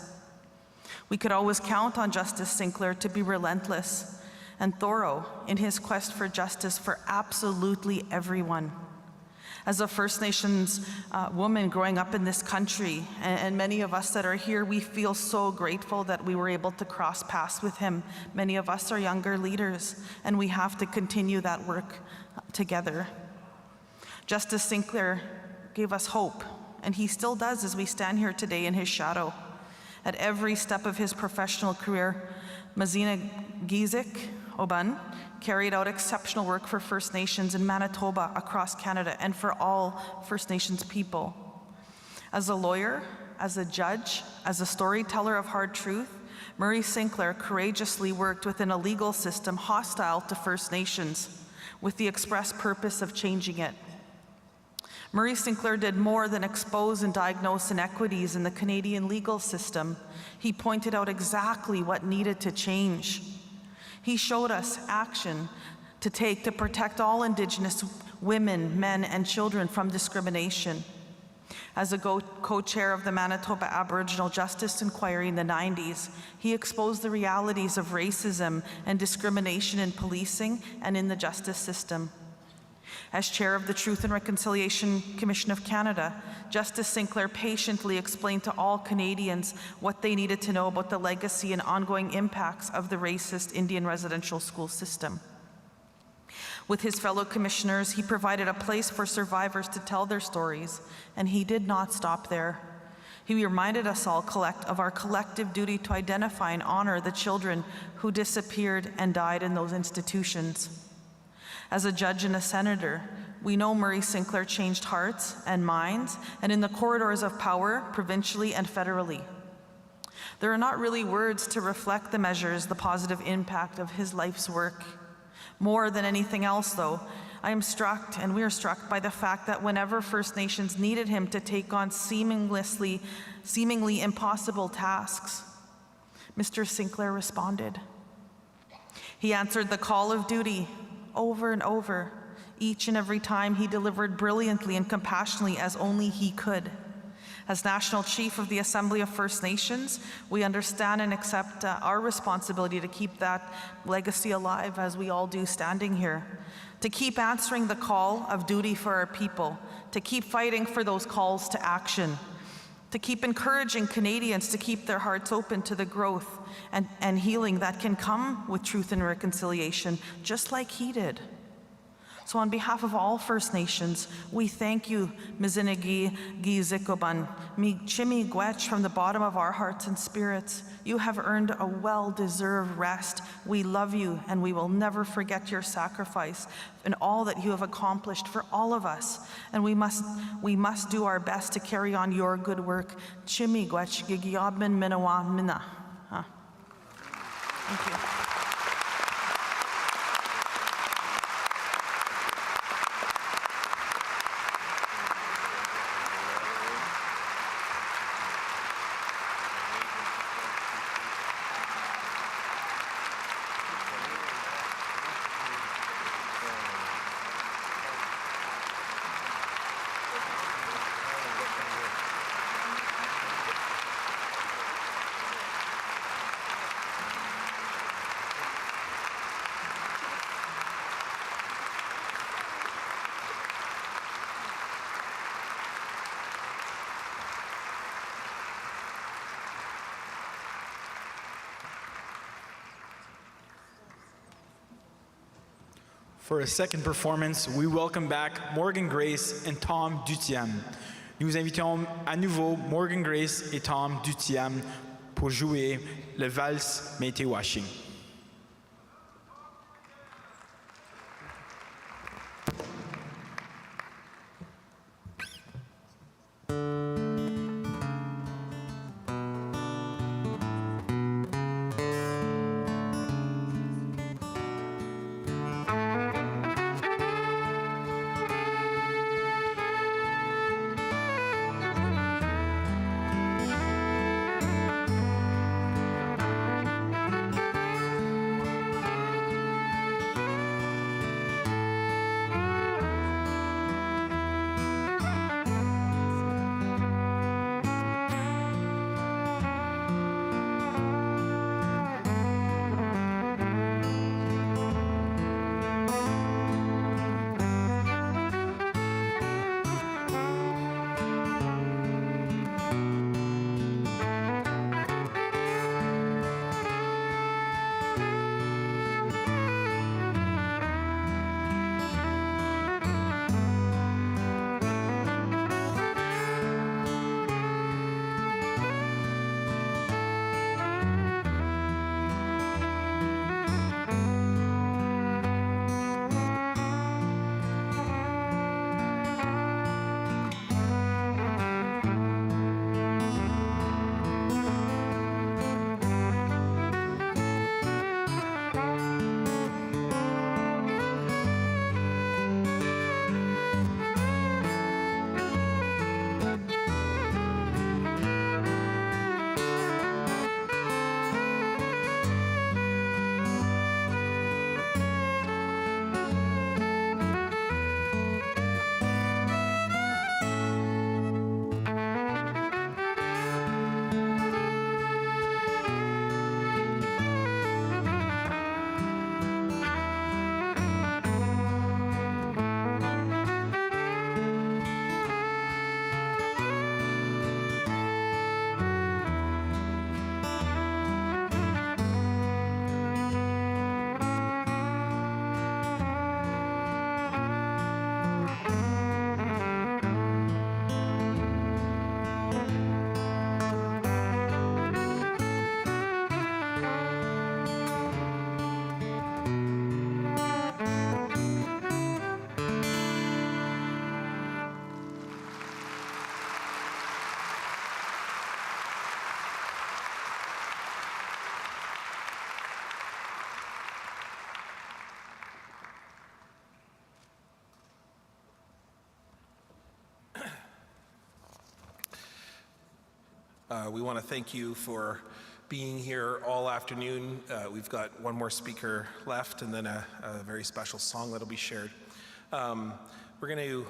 We could always count on Justice Sinclair to be relentless and thorough in his quest for justice for absolutely everyone. As a First Nations woman growing up in this country, and many of us that are here, we feel so grateful that we were able to cross paths with him. Many of us are younger leaders, and we have to continue that work together. Justice Sinclair gave us hope, and he still does as we stand here today in his shadow. At every step of his professional career, Mazina Gizik Oban carried out exceptional work for First Nations in Manitoba, across Canada, and for all First Nations people. As a lawyer, as a judge, as a storyteller of hard truth, Murray Sinclair courageously worked within a legal system hostile to First Nations, with the express purpose of changing it. Murray Sinclair did more than expose and diagnose inequities in the Canadian legal system. He pointed out exactly what needed to change. He showed us action to take to protect all Indigenous women, men, and children from discrimination. As a co-chair of the Manitoba Aboriginal Justice Inquiry in the 90s, he exposed the realities of racism and discrimination in policing and in the justice system. As chair of the Truth and Reconciliation Commission of Canada, Justice Sinclair patiently explained to all Canadians what they needed to know about the legacy and ongoing impacts of the racist Indian residential school system. With his fellow commissioners, he provided a place for survivors to tell their stories, and he did not stop there. He reminded us all of our collective duty to identify and honor the children who disappeared and died in those institutions. As a judge and a senator, we know Murray Sinclair changed hearts and minds, and in the corridors of power, provincially and federally. There are not really words to reflect the positive impact of his life's work. More than anything else, though, I am struck, and we are struck by the fact that whenever First Nations needed him to take on seemingly impossible tasks, Mr. Sinclair responded. He answered the call of duty over and over. Each and every time he delivered brilliantly and compassionately as only he could. As National Chief of the Assembly of First Nations, we understand and accept our responsibility to keep that legacy alive, as we all do standing here, to keep answering the call of duty for our people, to keep fighting for those calls to action, to keep encouraging Canadians to keep their hearts open to the growth and healing that can come with truth and reconciliation, just like he did. So on behalf of all First Nations, we thank you, Mizinigi Gizikoban, Mi Chimi Gwech, from the bottom of our hearts and spirits. You have earned a well-deserved rest. We love you, and we will never forget your sacrifice and all that you have accomplished for all of us. And we must do our best to carry on your good work. Chimi Gwech Gigiabin Minawa Mina. Thank you. For a second performance, we welcome back Morgan Grace and Tom Dutiam. Nous invitons à nouveau Morgan Grace et Tom Dutiam pour jouer le valse Mété Washing. We want to thank you for being here all afternoon. We've got one more speaker left and then a very special song that'll be shared. We're going to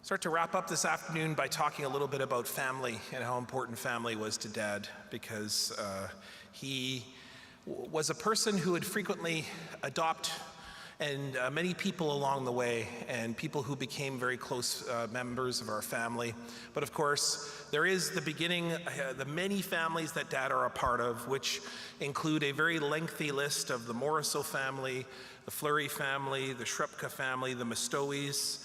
start to wrap up this afternoon by talking a little bit about family and how important family was to Dad, because he was a person who would frequently adopt and many people along the way, and people who became very close members of our family. But of course, there is the beginning, the many families that Dad are a part of, which include a very lengthy list of the Morisseau family, the Fleury family, the Shrupka family, the Mistowis,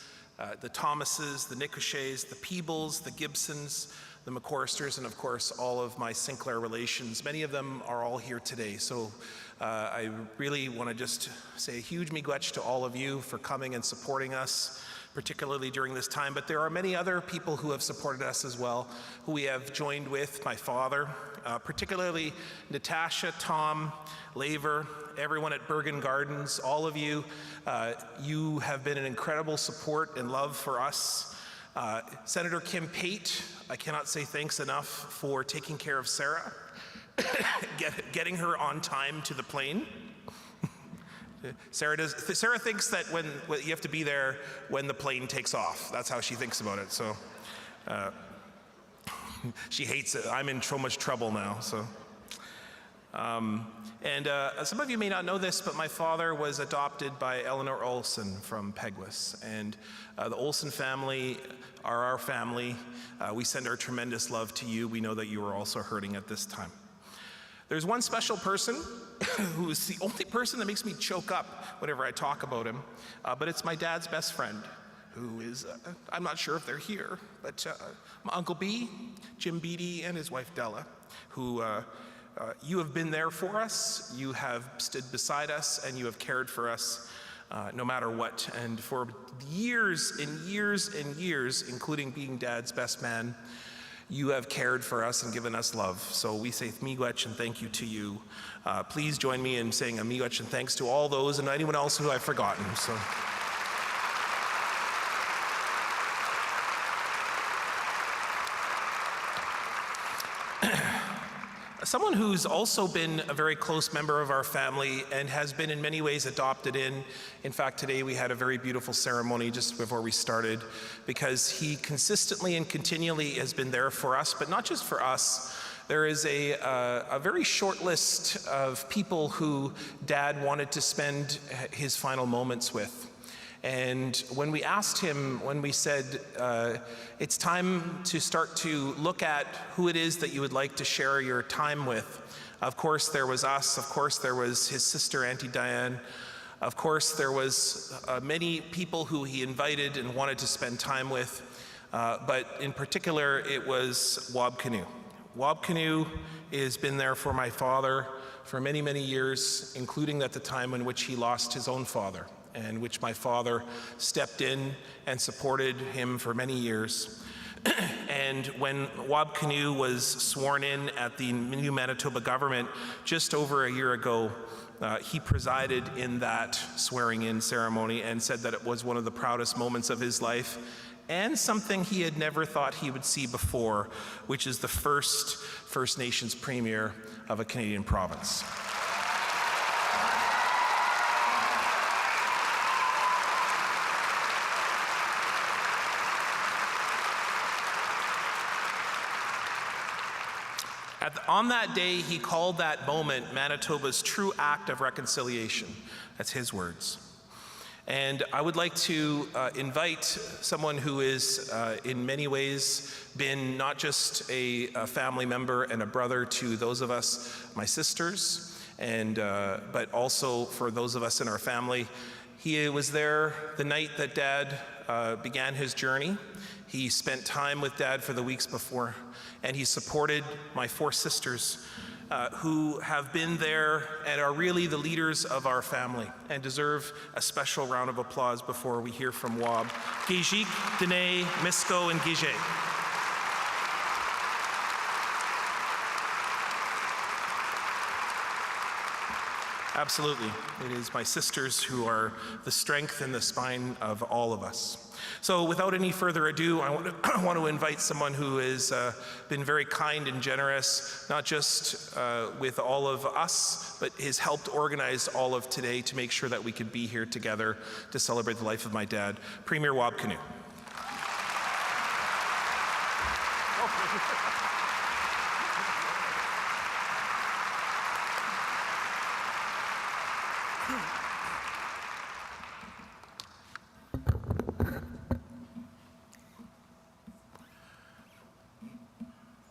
the Thomases, the Nicochets, the Peebles, the Gibsons, the McCorsters, and of course all of my Sinclair relations. Many of them are all here today, so I really want to just say a huge miigwech to all of you for coming and supporting us, particularly during this time. But there are many other people who have supported us as well, who we have joined with, my father, particularly Natasha, Tom, Laver, everyone at Bergen Gardens, all of you. You have been an incredible support and love for us. Senator Kim Pate, I cannot say thanks enough for taking care of Sarah, getting her on time to the plane. Sarah thinks that when you have to be there when the plane takes off. That's how she thinks about it. So she hates it. I'm in so much trouble now. So. Some of you may not know this, but my father was adopted by Eleanor Olson from Peguis, and the Olson family are our family. We send our tremendous love to you. We know that you are also hurting at this time. There's one special person who is the only person that makes me choke up whenever I talk about him, but it's my dad's best friend, who is, I'm not sure if they're here, but my Uncle B, Jim Beattie, and his wife Della, who you have been there for us, you have stood beside us, and you have cared for us no matter what. And for years and years and years, including being Dad's best man, you have cared for us and given us love. So we say miigwech and thank you to you. Please join me in saying a miigwech and thanks to all those and anyone else who I've forgotten. So. Someone who's also been a very close member of our family and has been in many ways adopted in. In fact, today we had a very beautiful ceremony just before we started, because he consistently and continually has been there for us, but not just for us. There is a very short list of people who Dad wanted to spend his final moments with. And when we asked him, when we said, it's time to start to look at who it is that you would like to share your time with, of course there was us, of course there was his sister Auntie Diane, of course there was many people who he invited and wanted to spend time with, but in particular it was Wab Kinew. Wab Kinew has been there for my father for many, many years, including at the time in which he lost his own father, and which my father stepped in and supported him for many years. And when Wab Kinew was sworn in at the new Manitoba government just over a year ago, he presided in that swearing-in ceremony and said that it was one of the proudest moments of his life, and something he had never thought he would see before, which is the first First Nations premier of a Canadian province. On that day, he called that moment Manitoba's true act of reconciliation. That's his words. And I would like to invite someone who is in many ways been not just a family member and a brother to those of us, my sisters, and but also for those of us in our family. He was there the night that Dad began his journey. He spent time with Dad for the weeks before, and he supported my 4 sisters who have been there and are really the leaders of our family and deserve a special round of applause before we hear from Wab. Gijik, Dene, Misko, and Gije. Absolutely. It is my sisters who are the strength and the spine of all of us. So without any further ado, I want to invite someone who has been very kind and generous, not just with all of us, but has helped organize all of today to make sure that we could be here together to celebrate the life of my dad, Premier Wab Kinew.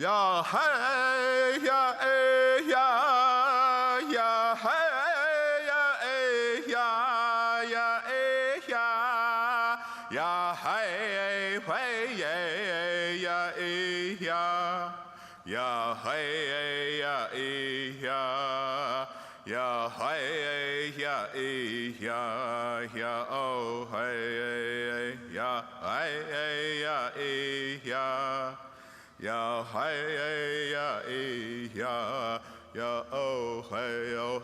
Ya hey ya eh ya ya hey ya eh ya ya eh ya ya hey hey ya eh ya ya hey ya eh ya ya hey ya eh ya ya oh hey ya hey ya eh ya ya hey ya eh ya ya oh hey oh.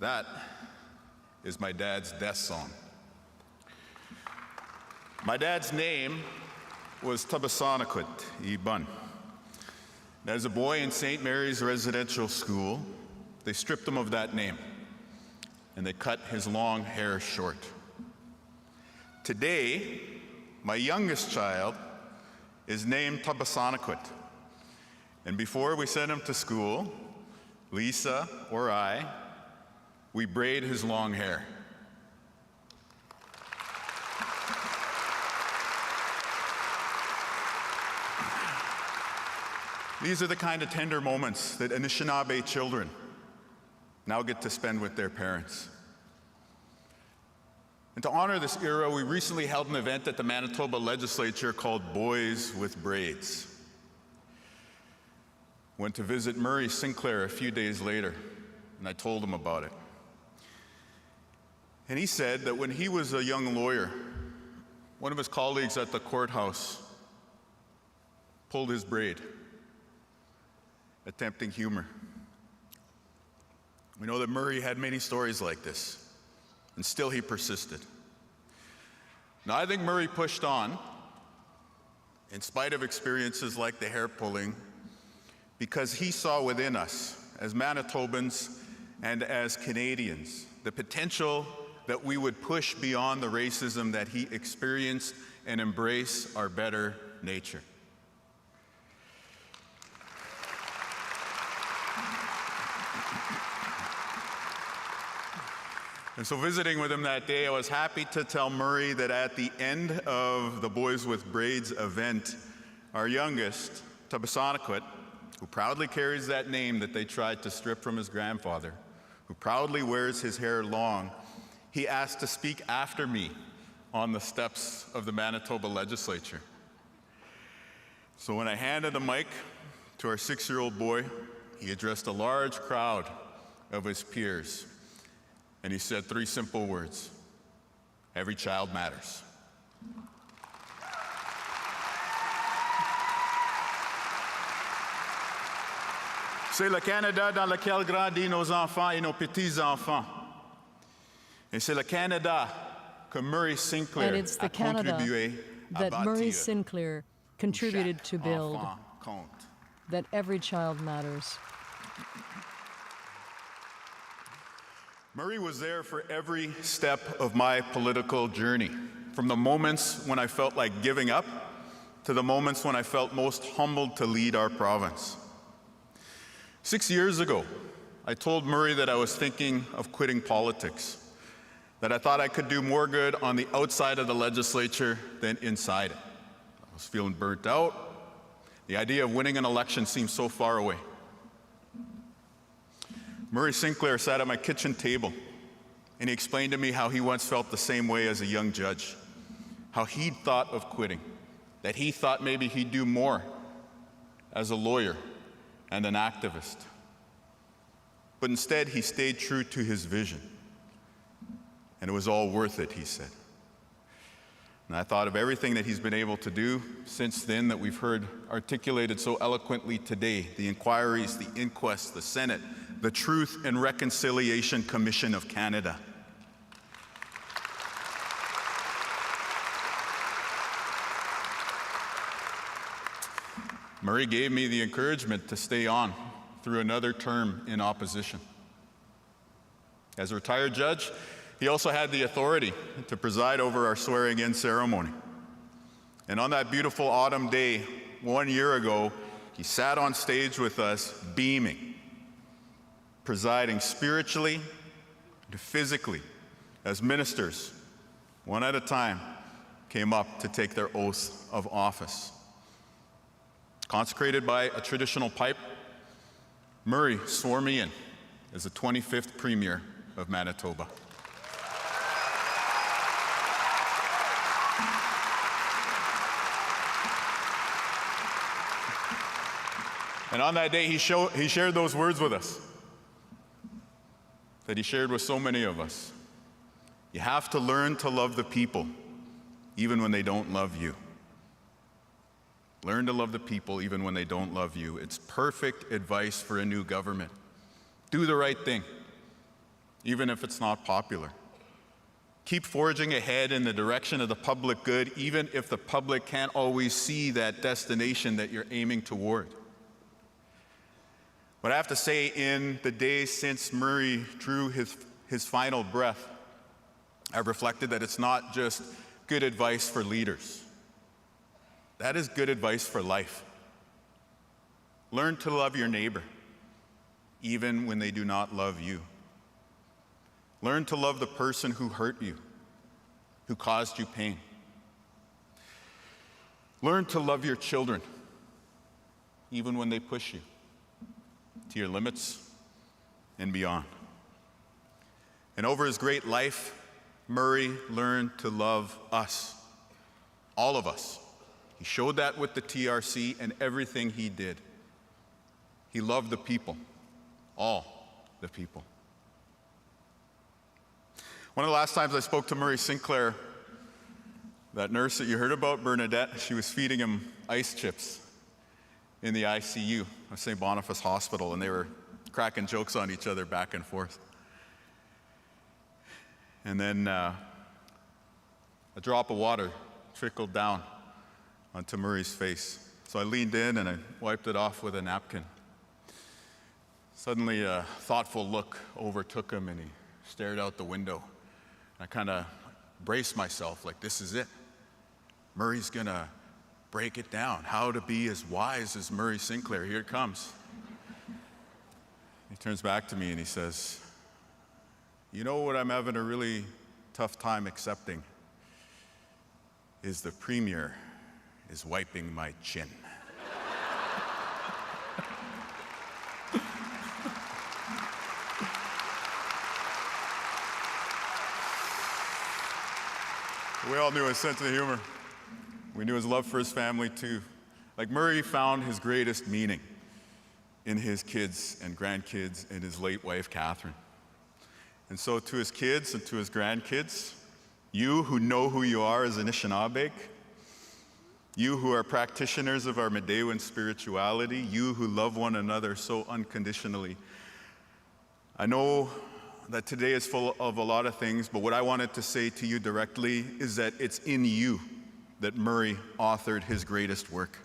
That is my dad's death song. My dad's name was Tabasanakwit Ibun. As a boy in St. Mary's Residential School, they stripped him of that name and they cut his long hair short. Today, my youngest child is named Tabasanakwit. And before we send him to school, Lisa or I, we braid his long hair. These are the kind of tender moments that Anishinaabe children now get to spend with their parents. And to honor this era, we recently held an event at the Manitoba Legislature called Boys with Braids. Went to visit Murray Sinclair a few days later, and I told him about it. And he said that when he was a young lawyer, one of his colleagues at the courthouse pulled his braid, attempting humor. We know that Murray had many stories like this, and still he persisted. Now, I think Murray pushed on, in spite of experiences like the hair pulling, because he saw within us, as Manitobans and as Canadians, the potential that we would push beyond the racism that he experienced and embrace our better nature. And so visiting with him that day, I was happy to tell Murray that at the end of the Boys with Braids event, our youngest, Tabasanaquit, who proudly carries that name that they tried to strip from his grandfather, who proudly wears his hair long, he asked to speak after me on the steps of the Manitoba Legislature. So when I handed the mic to our 6-year-old boy, he addressed a large crowd of his peers, and he said 3 simple words: every child matters. C'est le Canada dans lequel grandissent nos enfants et nos petits-enfants. Et c'est le Canada que Murray Sinclair And it's the a Canada contribué à that Murray bâtir. Sinclair contributed to build, Enfant compte. that every child matters. Murray was there for every step of my political journey, from the moments when I felt like giving up to the moments when I felt most humbled to lead our province. 6 years ago, I told Murray that I was thinking of quitting politics, that I thought I could do more good on the outside of the legislature than inside it. I was feeling burnt out. The idea of winning an election seemed so far away. Murray Sinclair sat at my kitchen table, and he explained to me how he once felt the same way as a young judge, how he'd thought of quitting, that he thought maybe he'd do more as a lawyer and an activist. But instead, he stayed true to his vision. And it was all worth it, he said. And I thought of everything that he's been able to do since then that we've heard articulated so eloquently today: the inquiries, the inquests, the Senate, the Truth and Reconciliation Commission of Canada. Murray gave me the encouragement to stay on through another term in opposition. As a retired judge, he also had the authority to preside over our swearing-in ceremony. And on that beautiful autumn day, 1 year ago, he sat on stage with us, beaming, presiding spiritually and physically as ministers, one at a time, came up to take their oath of office. Consecrated by a traditional pipe, Murray swore me in as the 25th Premier of Manitoba. And on that day, he shared those words with us that he shared with so many of us. You have to learn to love the people, even when they don't love you. Learn to love the people even when they don't love you. It's perfect advice for a new government. Do the right thing, even if it's not popular. Keep forging ahead in the direction of the public good, even if the public can't always see that destination that you're aiming toward. But I have to say, in the days since Murray drew his final breath, I've reflected that it's not just good advice for leaders. That is good advice for life. Learn to love your neighbor, even when they do not love you. Learn to love the person who hurt you, who caused you pain. Learn to love your children. even when they push you to your limits and beyond. And over his great life, Murray learned to love us, all of us. He showed that with the TRC and everything he did. He loved the people, all the people. One of the last times I spoke to Murray Sinclair, that nurse that you heard about, Bernadette, she was feeding him ice chips in the ICU of St. Boniface Hospital, and they were cracking jokes on each other back and forth. And then a drop of water trickled down onto Murray's face. So I leaned in and I wiped it off with a napkin. Suddenly a thoughtful look overtook him and he stared out the window. I kind of braced myself like, this is it. Murray's gonna break it down. How to be as wise as Murray Sinclair. Here it comes. He turns back to me and he says, you know what I'm having a really tough time accepting is the Premier is wiping my chin. We all knew his sense of humor. We knew his love for his family too. Like Murray found his greatest meaning in his kids and grandkids and his late wife, Catherine. And so to his kids and to his grandkids, you who know who you are as Anishinaabe, you who are practitioners of our Medewan spirituality, you who love one another so unconditionally, I know that today is full of a lot of things, but what I wanted to say to you directly is that it's in you that Murray authored his greatest work.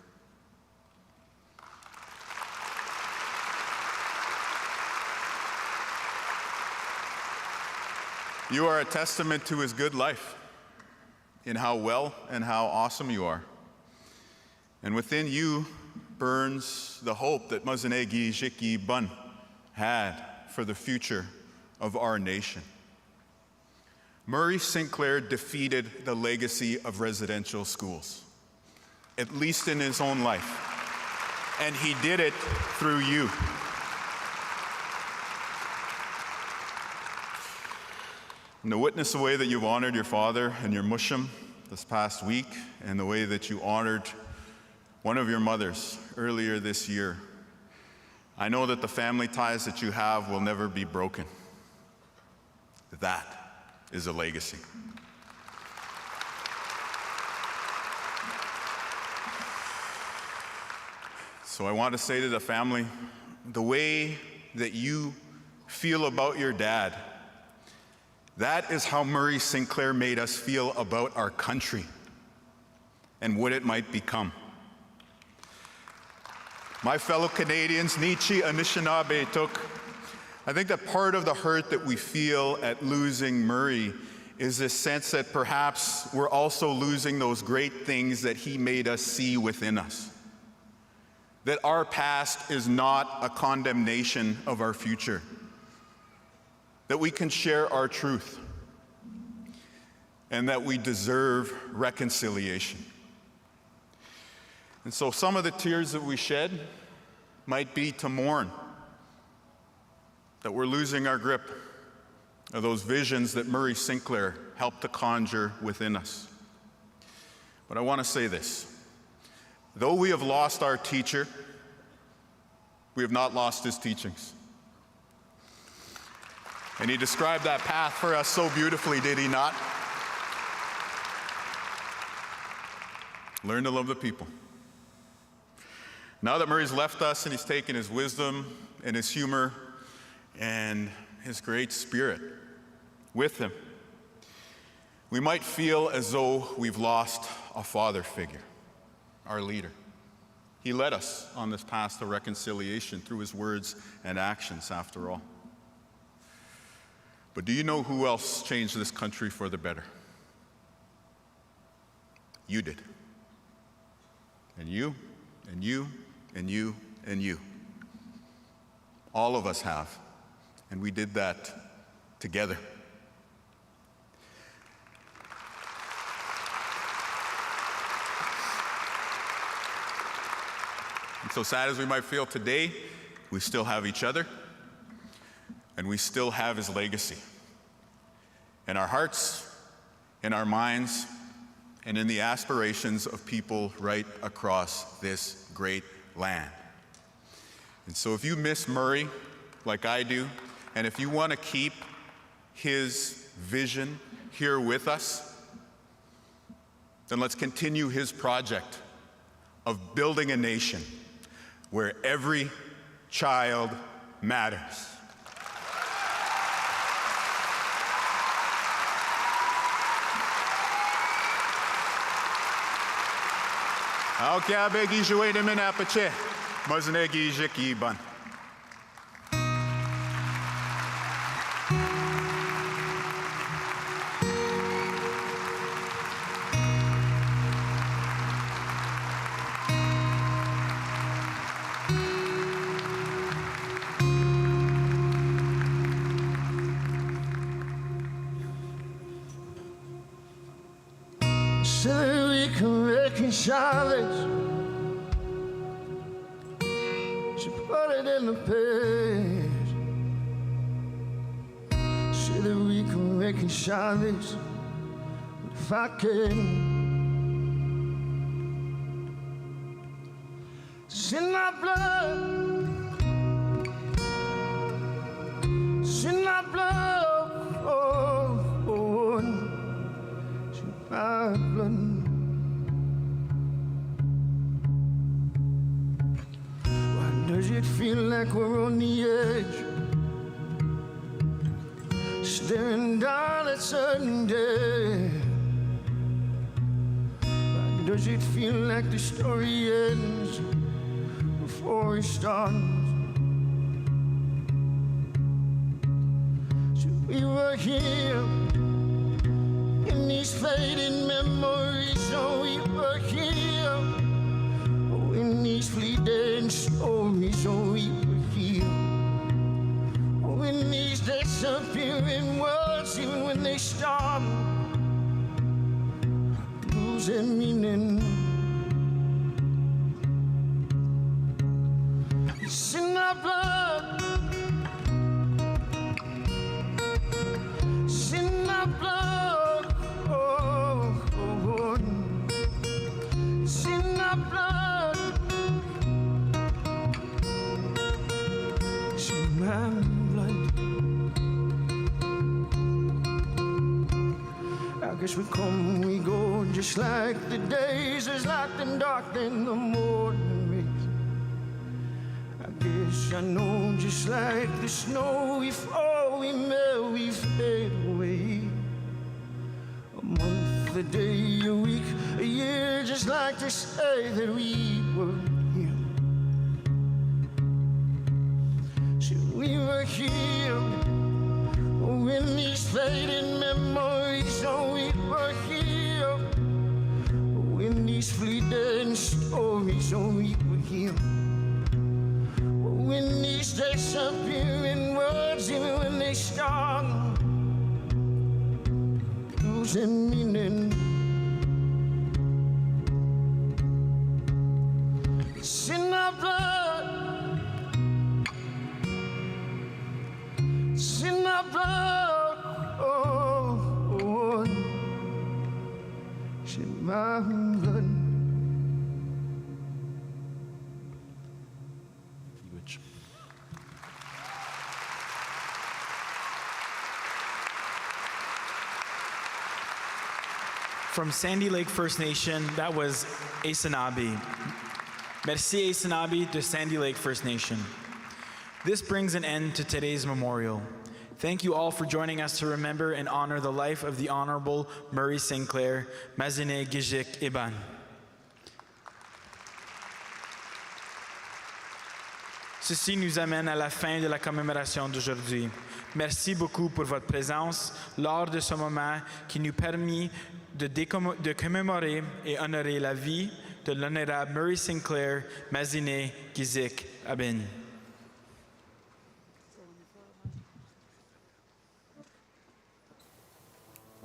You are a testament to his good life in how well and how awesome you are. And within you burns the hope that Mazenegi Jiki Bun had for the future of our nation. Murray Sinclair defeated the legacy of residential schools, at least in his own life. And he did it through you. And to witness the way that you've honored your father and your mushum this past week, and the way that you honored one of your mothers earlier this year, I know that the family ties that you have will never be broken. That is a legacy. So I want to say to the family, the way that you feel about your dad, that is how Murray Sinclair made us feel about our country and what it might become. My fellow Canadians, Nietzsche, Anishinaabe, took. I think that part of the hurt that we feel at losing Murray is this sense that perhaps we're also losing those great things that he made us see within us. That our past is not a condemnation of our future. That we can share our truth. And that we deserve reconciliation. And so some of the tears that we shed might be to mourn that we're losing our grip of those visions that Murray Sinclair helped to conjure within us. But I want to say this. Though we have lost our teacher, we have not lost his teachings. And he described that path for us so beautifully, did he not? Learn to love the people. Now that Murray's left us and he's taken his wisdom and his humor and his great spirit with him, we might feel as though we've lost a father figure, our leader. He led us on this path to reconciliation through his words and actions, after all. But do you know who else changed this country for the better? You did. And you, and you, and you, and you. All of us have. And we did that together. And so sad as we might feel today, we still have each other, and we still have his legacy. In our hearts, in our minds, and in the aspirations of people right across this great land. And so if you miss Murray, like I do, and if you want to keep his vision here with us, then let's continue his project of building a nation where every child matters. Aokiabe gijwe de menapache, mazne gijek iban. So that we can reconcile it. She put it in the page. So that we can reconcile it. But if I can, it's in my blood. It's in my blood. My blood. Why does it feel like we're on the edge, staring down at certain day? Why does it feel like the story ends before it starts? So we were here in these fading memories, oh, we were here. Oh, in these fleeting stories, oh, we were here. Oh, in these disappearing words, even when they stop losing meaning. It's in our blood. It's in our blood. I guess we come, we go, just like the days is like them dark in the morning rays. I guess I know, just like the snow, we fall, we melt, we fade away. A month, a day, a week, a year, just like to say that we were here. So we were here, oh, in these fading memories, oh, we were here. Oh, in these fleeting stories, oh, we were here. Oh, in these disappearing words, even when they start losing meaning. It's in our blood. It's in our blood. Oh, it's in my blood. From Sandy Lake First Nation, that was Anishinaabe. Merci Anishinaabe de Sandy Lake First Nation. This brings an end to today's memorial. Thank you all for joining us to remember and honor the life of the Honorable Murray Sinclair, Mazine Gijik Iban. Ceci nous amène à la fin de la commémoration d'aujourd'hui. Merci beaucoup pour votre présence lors de ce moment qui nous permet de commémorer et honorer la vie de l'honorable Murray Sinclair, Mazine Gijik Iban.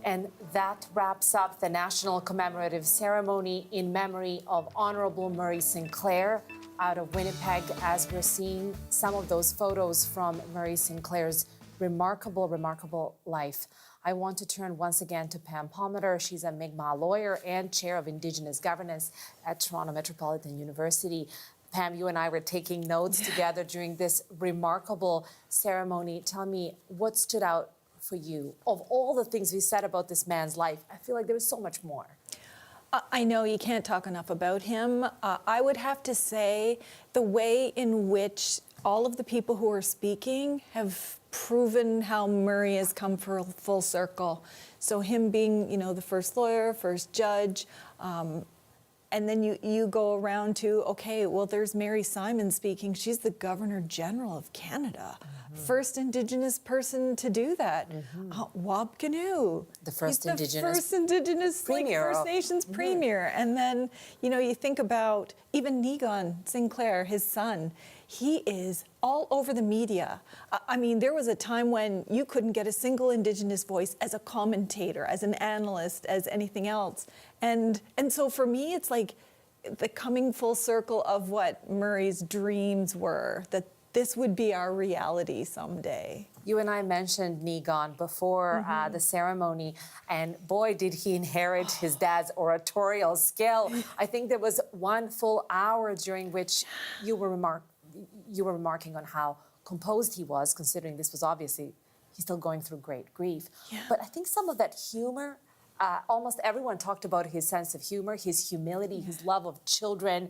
And that wraps up the National Commemorative Ceremony in memory of Honorable Murray Sinclair, out of Winnipeg as we're seeing some of those photos from Murray Sinclair's remarkable life. I want to turn once again to Pam Palmater. She's a Mi'kmaq lawyer and chair of Indigenous governance at Toronto Metropolitan University. Pam, you and I were taking notes together during this remarkable ceremony. Tell me, what stood out for you? Of all the things we said about this man's life, I feel like there was so much more. I know you can't talk enough about him. I would have to say the way in which all of the people who are speaking have proven how Murray has come full circle. So him being, you know, the first lawyer, first judge, and then you go around to, okay, well, there's Mary Simon speaking. She's the Governor General of Canada. First Indigenous person to do that. Wabkanu. The first Indigenous First Indigenous Premier. First Nations Premier. And then, you know, you think about even Negon Sinclair, his son. He is all over the media. I mean, there was a time when you couldn't get a single Indigenous voice as a commentator, as an analyst, as anything else. And so for me, it's like the coming full circle of what Murray's dreams were, that this would be our reality someday. You and I mentioned Negon before the ceremony, and boy, did he inherit his dad's oratorial skill. I think there was one full hour during which you were remarking on how composed he was, considering this was obviously, he's still going through great grief. Yeah. But I think some of that humor, almost everyone talked about his sense of humor, his humility, his love of children.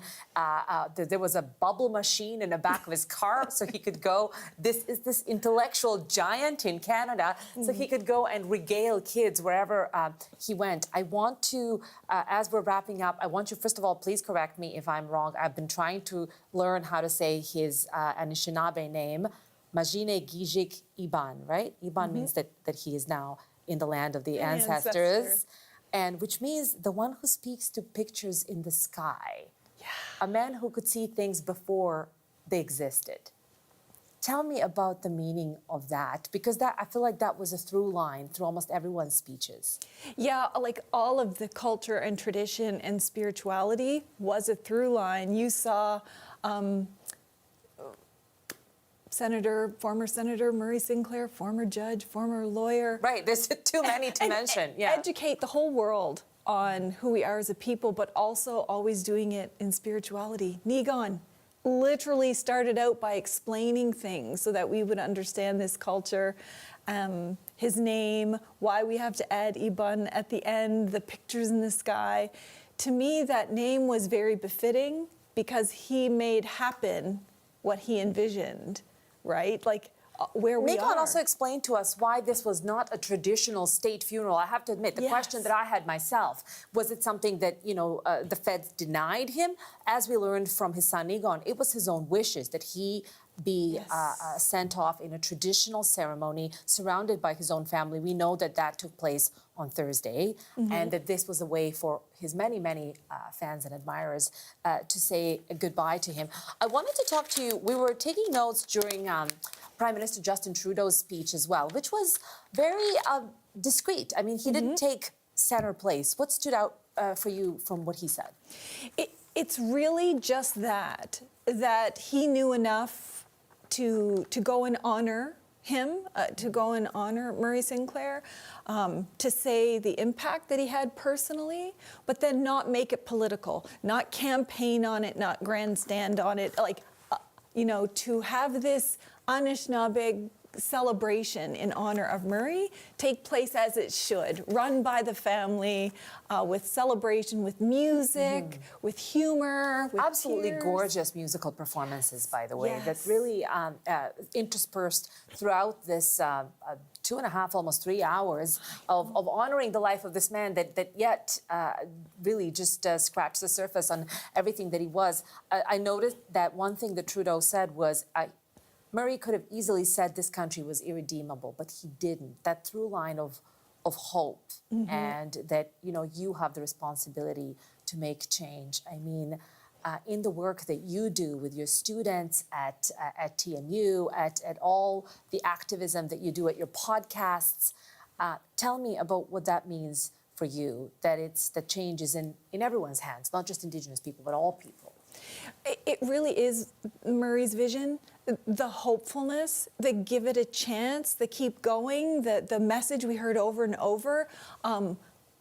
There was a bubble machine in the back of his car so he could go, this is this intellectual giant in Canada, so he could go and regale kids wherever he went. I want to, as we're wrapping up, I want you, first of all, please correct me if I'm wrong. I've been trying to learn how to say his Anishinaabe name, Majine Gijik Iban, right? Iban means that he is now in the land of the ancestors, and which means the one who speaks to pictures in the sky. Yeah. A man who could see things before they existed. Tell me about the meaning of that, because that, I feel like that was a through line through almost everyone's speeches. Yeah, like all of the culture and tradition and spirituality was a through line. You saw former Senator Murray Sinclair, former judge, former lawyer. Right, there's too many to mention. Yeah. Educate the whole world on who we are as a people, but also always doing it in spirituality. Negon literally started out by explaining things so that we would understand this culture. His name, why we have to add Iban at the end, the pictures in the sky. To me, that name was very befitting because he made happen what he envisioned. Right? Like where we are. Negon also explained to us why this was not a traditional state funeral. I have to admit, the question that I had myself, was it something that, you know, the feds denied him? As we learned from his son Negon, it was his own wishes that he be sent off in a traditional ceremony surrounded by his own family. We know that that took place on Thursday, and that this was a way for his many fans and admirers to say goodbye to him. I wanted to talk to you, we were taking notes during Prime Minister Justin Trudeau's speech as well, which was very discreet. I mean, he didn't take center place. What stood out for you from what he said? It's really just that he knew enough to go and honor him, to go and honor Murray Sinclair, to say the impact that he had personally, but then not make it political, not campaign on it, not grandstand on it, like, you know, to have this Anishinaabe celebration in honor of Murray take place as it should, run by the family, with celebration, with music, with humor, with absolutely tears. Gorgeous musical performances, by the way, that really interspersed throughout this 2.5, almost 3 hours of honoring the life of this man that yet really just scratched the surface on everything that he was. I noticed that one thing that Trudeau said was, Murray could have easily said this country was irredeemable, but he didn't. That through line of hope, and that, you know, you have the responsibility to make change. I mean, in the work that you do with your students at TMU, at all the activism that you do at your podcasts, tell me about what that means for you, that change is in everyone's hands, not just Indigenous people, but all people. It really is Murray's vision, the hopefulness, the give it a chance, the keep going, the message we heard over and over.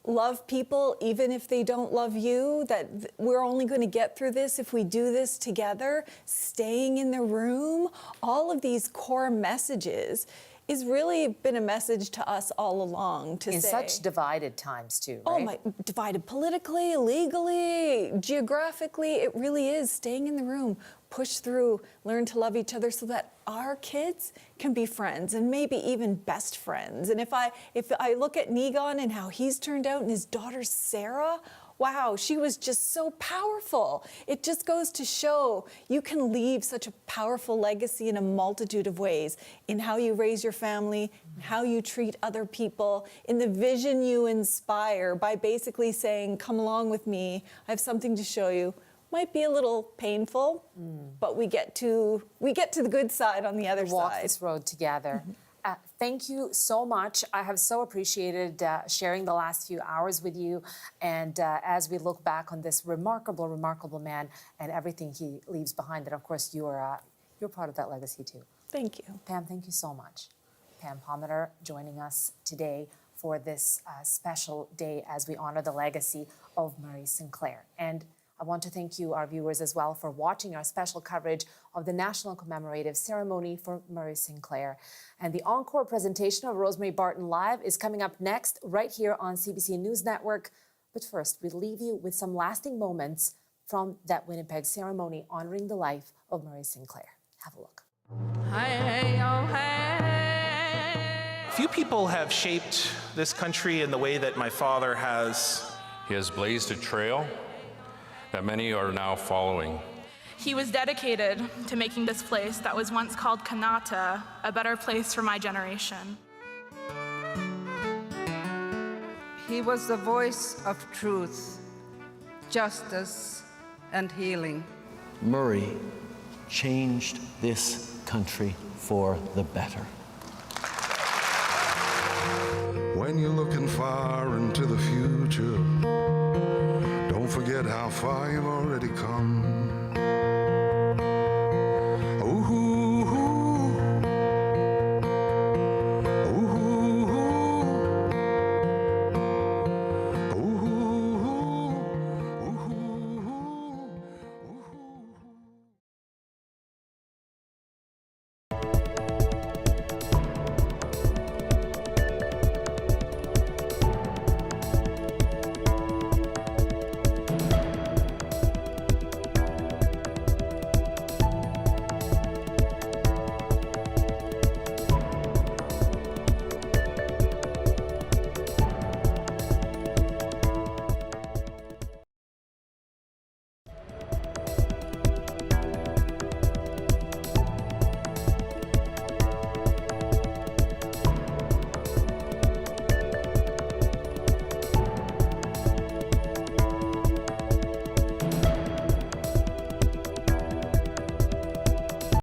Love people even if they don't love you, that we're only going to get through this if we do this together, staying in the room, all of these core messages has really been a message to us all along to in say. such divided times too, right? Oh my, divided politically, legally, geographically, it really is staying in the room, push through, learn to love each other so that our kids can be friends and maybe even best friends. And if I look at Negon and how he's turned out and his daughter Sarah, wow, she was just so powerful. It just goes to show you can leave such a powerful legacy in a multitude of ways, in how you raise your family, how you treat other people, in the vision you inspire by basically saying, come along with me, I have something to show you. Might be a little painful, but we get to the good side on the other side. Walk this road together. Thank you so much. I have so appreciated sharing the last few hours with you. And as we look back on this remarkable, remarkable man and everything he leaves behind, and of course you're part of that legacy too. Thank you. Pam, thank you so much. Pam Palmater joining us today for this special day as we honor the legacy of Murray Sinclair. And I want to thank you, our viewers, as well, for watching our special coverage of the National Commemorative Ceremony for Murray Sinclair. And the encore presentation of Rosemary Barton Live is coming up next, right here on CBC News Network. But first, we leave you with some lasting moments from that Winnipeg ceremony honoring the life of Murray Sinclair. Have a look. Few people have shaped this country in the way that my father has. He has blazed a trail that many are now following. He was dedicated to making this place that was once called Kanata a better place for my generation. He was the voice of truth, justice, and healing. Murray changed this country for the better. When you're looking far into the future, don't forget how far you've already come.